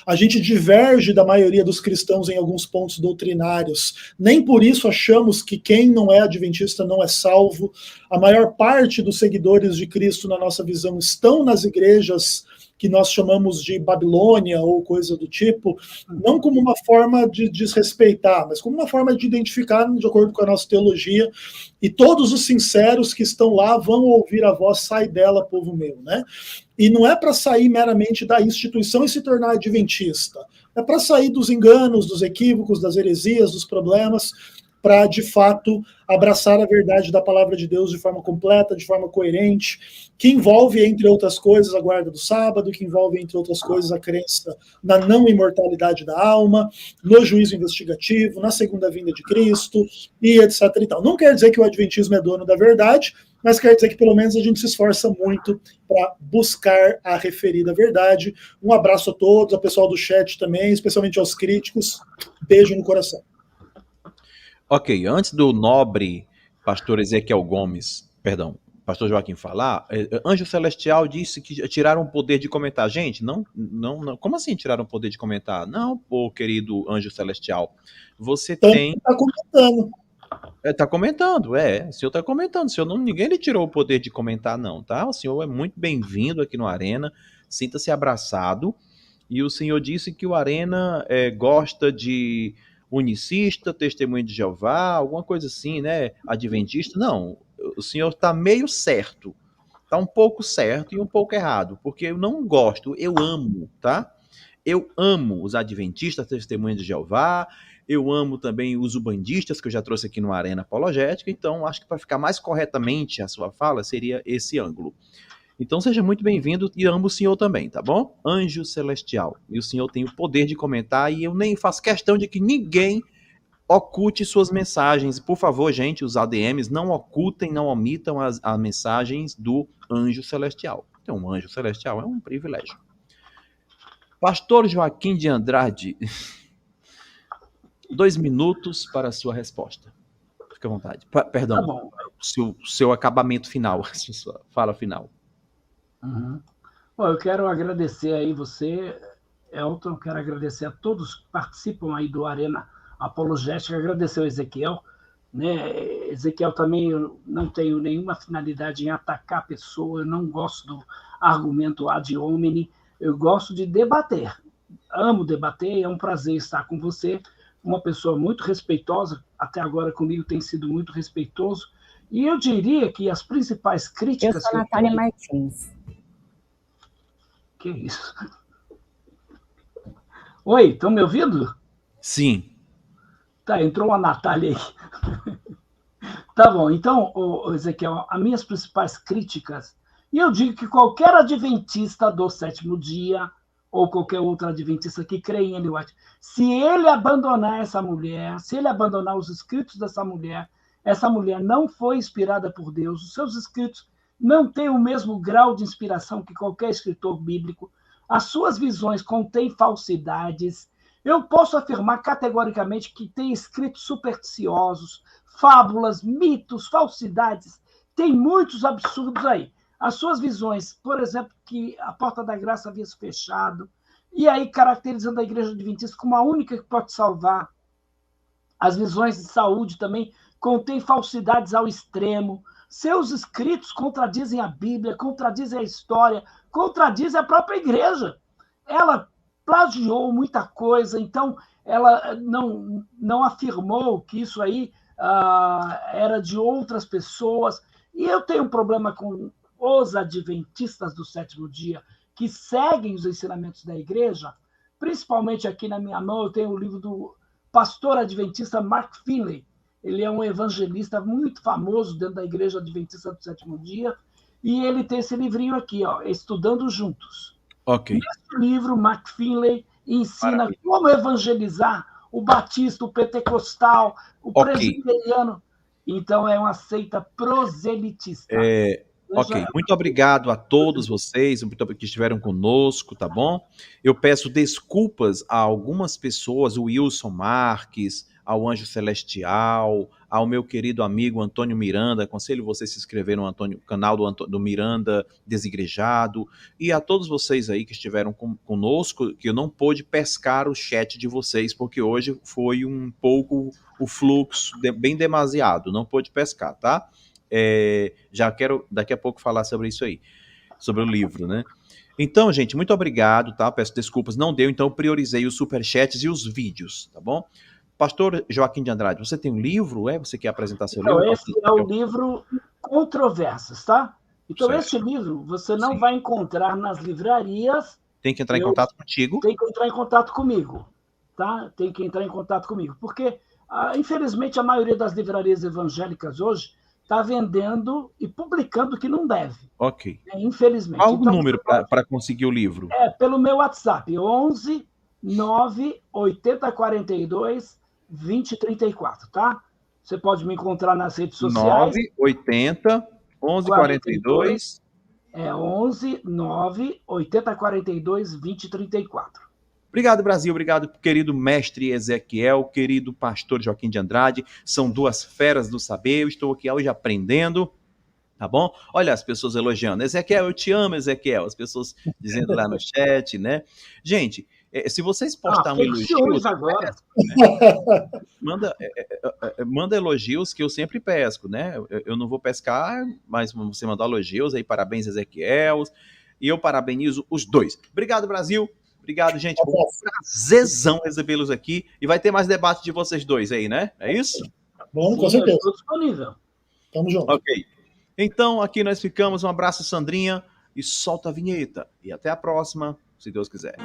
A gente diverge da maioria dos cristãos em alguns pontos doutrinários. Nem por isso achamos que quem não é adventista não é salvo. A maior parte dos seguidores de Cristo, na nossa visão, estão nas igrejas que nós chamamos de Babilônia ou coisa do tipo, não como uma forma de desrespeitar, mas como uma forma de identificar de acordo com a nossa teologia, e todos os sinceros que estão lá vão ouvir a voz, sai dela, povo meu, né? E não é para sair meramente da instituição e se tornar adventista, é para sair dos enganos, dos equívocos, das heresias, dos problemas, para, de fato, abraçar a verdade da palavra de Deus de forma completa, de forma coerente, que envolve, entre outras coisas, a guarda do sábado, que envolve, entre outras coisas, a crença na não imortalidade da alma, no juízo investigativo, na segunda vinda de Cristo, e etc. e tal. Não quer dizer que o adventismo é dono da verdade, mas quer dizer que, pelo menos, a gente se esforça muito para buscar a referida verdade. Um abraço a todos, ao pessoal do chat também, especialmente aos críticos. Beijo no coração. Ok, antes do nobre pastor Ezequiel Gomes, perdão, pastor Joaquim falar, Anjo Celestial disse que tiraram o poder de comentar. Gente, não, como assim tiraram o poder de comentar? Não, pô, querido Anjo Celestial, você tem... Está comentando. Tá comentando, o senhor tá comentando, ninguém lhe tirou o poder de comentar não, tá? O senhor é muito bem-vindo aqui no Arena, sinta-se abraçado, e o senhor disse que o Arena gosta de unicista, testemunho de Jeová, alguma coisa assim, né? Adventista, não, o senhor tá meio certo, tá um pouco certo e um pouco errado, porque eu não gosto, eu amo, tá? Eu amo os adventistas, testemunhas de Jeová, eu amo também os ubandistas, que eu já trouxe aqui no Arena Apologética, então acho que para ficar mais corretamente a sua fala, seria esse ângulo. Então seja muito bem-vindo e amo o senhor também, tá bom? Anjo Celestial. E o senhor tem o poder de comentar e eu nem faço questão de que ninguém oculte suas mensagens. Por favor, gente, os ADMs, não ocultem, não omitam as mensagens do Anjo Celestial. Então, um Anjo Celestial é um privilégio. Pastor Joaquim de Andrade, 2 minutos para a sua resposta. Fique à vontade. Perdão, Tá seu acabamento final, sua fala final. Uhum. Bom, eu quero agradecer aí você, Elton, quero agradecer a todos que participam aí do Arena Apologética, agradecer ao Ezequiel, né? Ezequiel também, eu não tenho nenhuma finalidade em atacar a pessoa, eu não gosto do argumento ad hominem, eu gosto de debater, amo debater, é um prazer estar com você, uma pessoa muito respeitosa, até agora comigo tem sido muito respeitoso, e eu diria que as principais críticas... Eu sou a Natália Martins. Que isso? Oi, estão me ouvindo? Sim. Tá, entrou uma Natália aí. Tá bom, então, Ezequiel, as minhas principais críticas, e eu digo que qualquer adventista do sétimo dia, ou qualquer outro adventista que crê em Ellen White, se ele abandonar essa mulher, se ele abandonar os escritos dessa mulher, essa mulher não foi inspirada por Deus, os seus escritos não têm o mesmo grau de inspiração que qualquer escritor bíblico, as suas visões contêm falsidades. Eu posso afirmar categoricamente que tem escritos supersticiosos, fábulas, mitos, falsidades, tem muitos absurdos aí. As suas visões, por exemplo, que a porta da graça havia se fechado, e aí caracterizando a Igreja Adventista como a única que pode salvar. As visões de saúde também contêm falsidades ao extremo. Seus escritos contradizem a Bíblia, contradizem a história, contradizem a própria igreja. Ela plagiou muita coisa, então ela não afirmou que isso aí era de outras pessoas. E eu tenho um problema com os adventistas do sétimo dia, que seguem os ensinamentos da igreja, principalmente aqui na minha mão eu tenho o livro do pastor adventista Mark Finley. Ele é um evangelista muito famoso dentro da Igreja Adventista do Sétimo Dia, e ele tem esse livrinho aqui, ó, Estudando Juntos. Ok. Nesse livro, Mark Finley ensina como evangelizar o batista, o pentecostal, o presbiteriano. Então, é uma seita proselitista. Ok, muito obrigado a todos vocês que estiveram conosco, tá bom? Eu peço desculpas a algumas pessoas, o Wilson Marques, ao Anjo Celestial, ao meu querido amigo Antônio Miranda, aconselho você a se inscrever no canal do Miranda Desigrejado, e a todos vocês aí que estiveram conosco, que eu não pude pescar o chat de vocês, porque hoje foi um pouco o fluxo, bem demasiado, não pude pescar, tá? Já quero daqui a pouco falar sobre isso aí, sobre o livro, né? Então, gente, muito obrigado, tá? Peço desculpas, não deu, então eu priorizei os superchats e os vídeos, tá bom? Pastor Joaquim de Andrade, você tem um livro, Você quer apresentar seu livro? Esse é o livro Controvérsias, tá? Então, certo. Esse livro você não vai encontrar nas livrarias. Tem que entrar em contato contigo. Tem que entrar em contato comigo, tá? Tem que entrar em contato comigo, porque, infelizmente, a maioria das livrarias evangélicas hoje está vendendo e publicando o que não deve. Ok. Infelizmente. Qual o número para conseguir o livro? Pelo meu WhatsApp, 11 9 80 42 20 34, tá? Você pode me encontrar nas redes sociais. 9 80 11 42. 11 9 80 42 20 34. Obrigado, Brasil. Obrigado, querido mestre Ezequiel, querido pastor Joaquim de Andrade. São duas feras do saber. Eu estou aqui hoje aprendendo, tá bom? Olha as pessoas elogiando. Ezequiel, eu te amo, Ezequiel. As pessoas dizendo lá no chat, né? Gente, se vocês postarem um elogio, agora. Manda elogios que eu sempre pesco, né? Eu não vou pescar, mas você mandar elogios aí, parabéns, Ezequiel. E eu parabenizo os dois. Obrigado, Brasil. Obrigado, gente. Foi um prazerzão recebê-los aqui. E vai ter mais debate de vocês dois aí, né? É isso? Bom, com certeza. Estou disponível. Tamo junto. Ok. Então, aqui nós ficamos. Um abraço, Sandrinha. E solta a vinheta. E até a próxima, se Deus quiser.